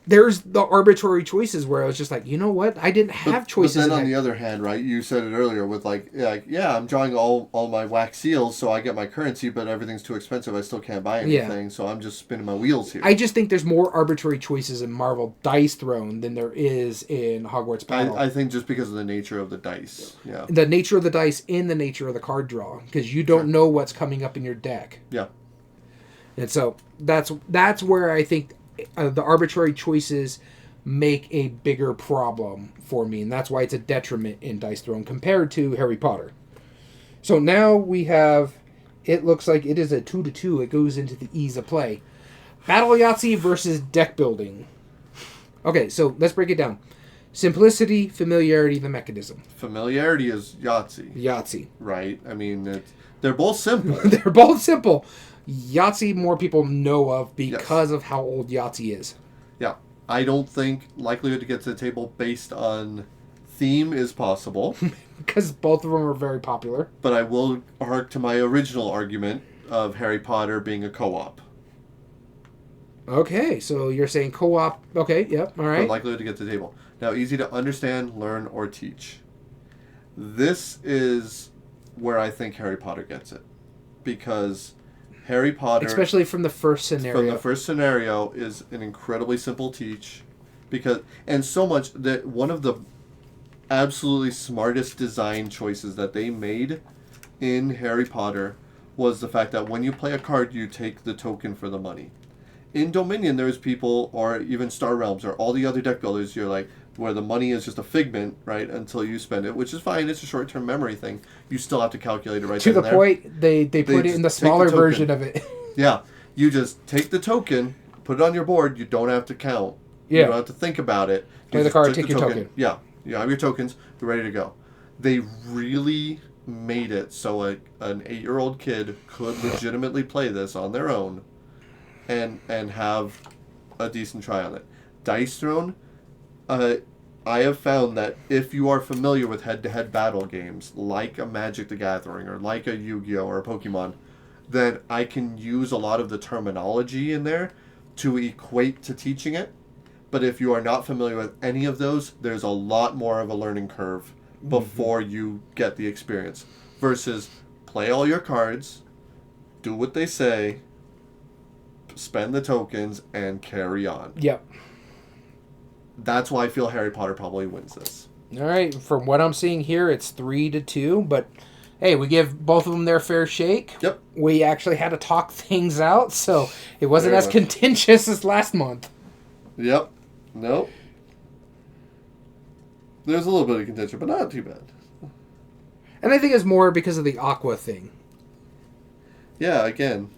there's the arbitrary choices where I was just like, you know what? I didn't have choices. But then on the other hand, right, you said it earlier with yeah, I'm drawing all my wax seals, so I get my currency, but everything's too expensive. I still can't buy anything, so I'm just spinning my wheels here. I just think there's more arbitrary choices in Marvel Dice Throne than there is in Hogwarts Battle. I think just because of the nature of the dice. Yeah. The nature of the dice and the nature of the card draw, because you don't know what's coming up in your deck. Yeah. And so that's where I think the arbitrary choices make a bigger problem for me, and that's why it's a detriment in Dice Throne compared to Harry Potter. So now we have, it looks like it is a 2-2. It goes into the ease of play. Battle Yahtzee versus deck building. Okay, so let's break it down. Simplicity, familiarity, the mechanism. Familiarity is Yahtzee. Yahtzee. Right? I mean, they're both simple. They're both simple. Yahtzee more people know of because of how old Yahtzee is. Yeah. I don't think likelihood to get to the table based on theme is possible. Because both of them are very popular. But I will hark to my original argument of Harry Potter being a co-op. Okay, so you're saying co-op. Okay, yep, all right. For likelihood to get to the table. Now, easy to understand, learn, or teach. This is where I think Harry Potter gets it. Because Harry Potter... Especially from the first scenario. From the first scenario is an incredibly simple teach. And so much that one of the absolutely smartest design choices that they made in Harry Potter was the fact that when you play a card, you take the token for the money. In Dominion, there's people, or even Star Realms, or all the other deck builders, you're like, where the money is just a figment, right, until you spend it, which is fine. It's a short-term memory thing. You still have to calculate it right to then the and there. point, they put it in the smaller version of it. Yeah. You just take the token, put it on your board. You don't have to count. Yeah. You don't have to think about it. Play the card, take your token. Yeah. You have your tokens. You're ready to go. They really made it so an 8-year-old kid could legitimately play this on their own and have a decent try on it. Dice Throne, I have found that if you are familiar with head-to-head battle games, like a Magic the Gathering, or like a Yu-Gi-Oh! Or a Pokemon, then I can use a lot of the terminology in there to equate to teaching it. But if you are not familiar with any of those, there's a lot more of a learning curve before you get the experience. Versus play all your cards, do what they say, spend the tokens, and carry on. Yep. That's why I feel Harry Potter probably wins this. All right. From what I'm seeing here, it's 3-2. But hey, we give both of them their fair shake. Yep. We actually had to talk things out, so it wasn't as contentious as last month. Yep. Nope. There's a little bit of contention, but not too bad. And I think it's more because of the Aqua thing. Yeah, again,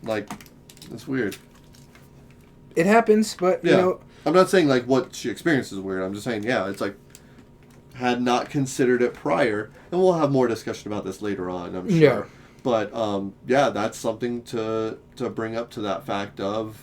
it's weird. It happens, but, yeah. you know... I'm not saying, what she experienced is weird. I'm just saying, yeah, it's had not considered it prior. And we'll have more discussion about this later on, I'm sure. Yeah. But, yeah, that's something to bring up to that fact of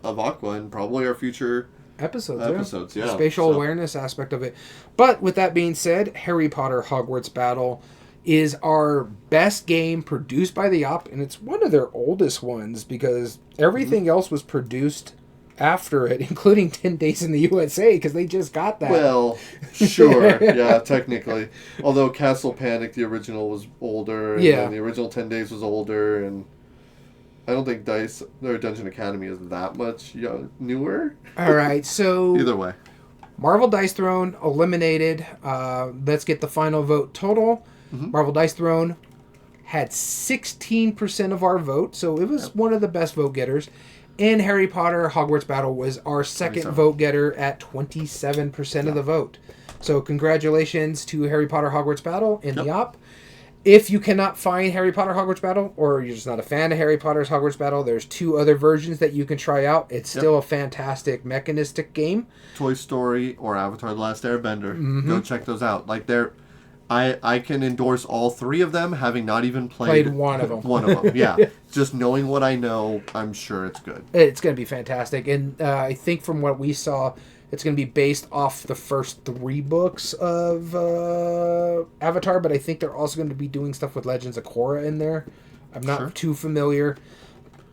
Aqua and probably our future... Episodes, yeah. Spatial awareness aspect of it. But with that being said, Harry Potter Hogwarts Battle is our best game produced by the Op, and it's one of their oldest ones because everything else was produced after it, including 10 Days in the USA, because they just got that. Well, sure, yeah, technically. Although Castle Panic, the original, was older, and then the original 10 Days was older, and I don't think Dice or Dungeon Academy is that much newer. All right, so either way, Marvel Dice Throne eliminated. Let's get the final vote total. Marvel Dice Throne had 16% of our vote, so it was one of the best vote getters. And Harry Potter Hogwarts Battle was our second vote getter at 27% of the vote. So congratulations to Harry Potter Hogwarts Battle in the op. If you cannot find Harry Potter Hogwarts Battle, or you're just not a fan of Harry Potter's Hogwarts Battle, there's 2 other versions that you can try out. It's still a fantastic mechanistic game. Toy Story or Avatar: The Last Airbender. Go check those out. Like I can endorse all 3 of them, having not even played one of them. One of them, yeah. Just knowing what I know, I'm sure it's good. It's going to be fantastic. And I think from what we saw, it's going to be based off the first 3 books of Avatar, but I think they're also going to be doing stuff with Legends of Korra in there. I'm not too familiar.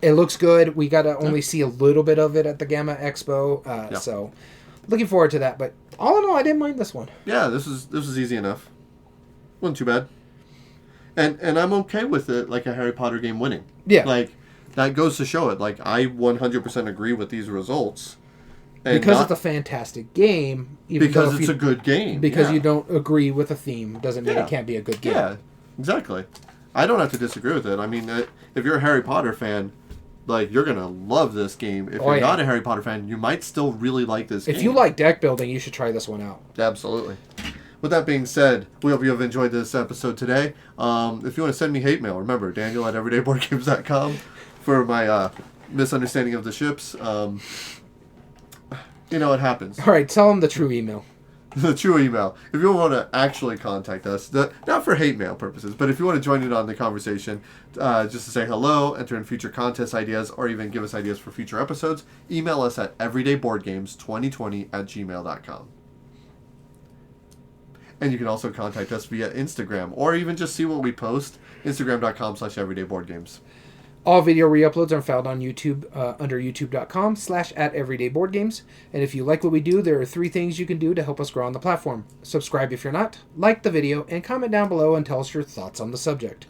It looks good. We got to only see a little bit of it at the Gamma Expo, so looking forward to that. But all in all, I didn't mind this one. Yeah, this was easy enough. Wasn't too bad. And I'm okay with it, like a Harry Potter game winning. Yeah. Like, that goes to show it. Like, I 100% agree with these results. And because it's a fantastic game. Because it's a good game. Because you don't agree with a theme doesn't mean it can't be a good game. Yeah, exactly. I don't have to disagree with it. I mean, if you're a Harry Potter fan, like, you're going to love this game. If you're not a Harry Potter fan, you might still really like this game. If you like deck building, you should try this one out. Absolutely. With that being said, we hope you have enjoyed this episode today. If you want to send me hate mail, remember, Daniel@everydayboardgames.com for my misunderstanding of the ships. It happens. All right, tell them the true email. The true email. If you want to actually contact us, not for hate mail purposes, but if you want to join in on the conversation, just to say hello, enter in future contest ideas, or even give us ideas for future episodes, email us at everydayboardgames2020@gmail.com. And you can also contact us via Instagram, or even just see what we post, instagram.com/everydayboardgames. All video re-uploads are found on YouTube under youtube.com/@everydayboardgames. And if you like what we do, there are 3 things you can do to help us grow on the platform. Subscribe if you're not, like the video, and comment down below and tell us your thoughts on the subject.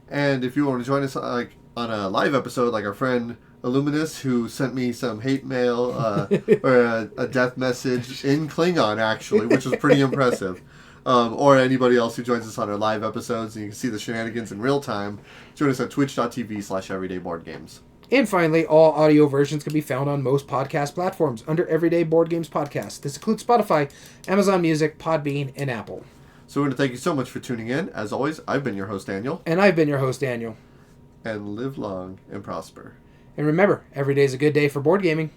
And if you want to join us on a live episode, like our friend Illuminous, who sent me some hate mail or a death message in Klingon, actually, which was pretty impressive. Or anybody else who joins us on our live episodes, and you can see the shenanigans in real time, join us at twitch.tv/everydayboardgames. And finally, all audio versions can be found on most podcast platforms under Everyday Board Games Podcast. This includes Spotify, Amazon Music, Podbean, and Apple. So we're going to thank you so much for tuning in. As always, I've been your host, Daniel. And I've been your host, Daniel. And live long and prosper. And remember, every day is a good day for board gaming.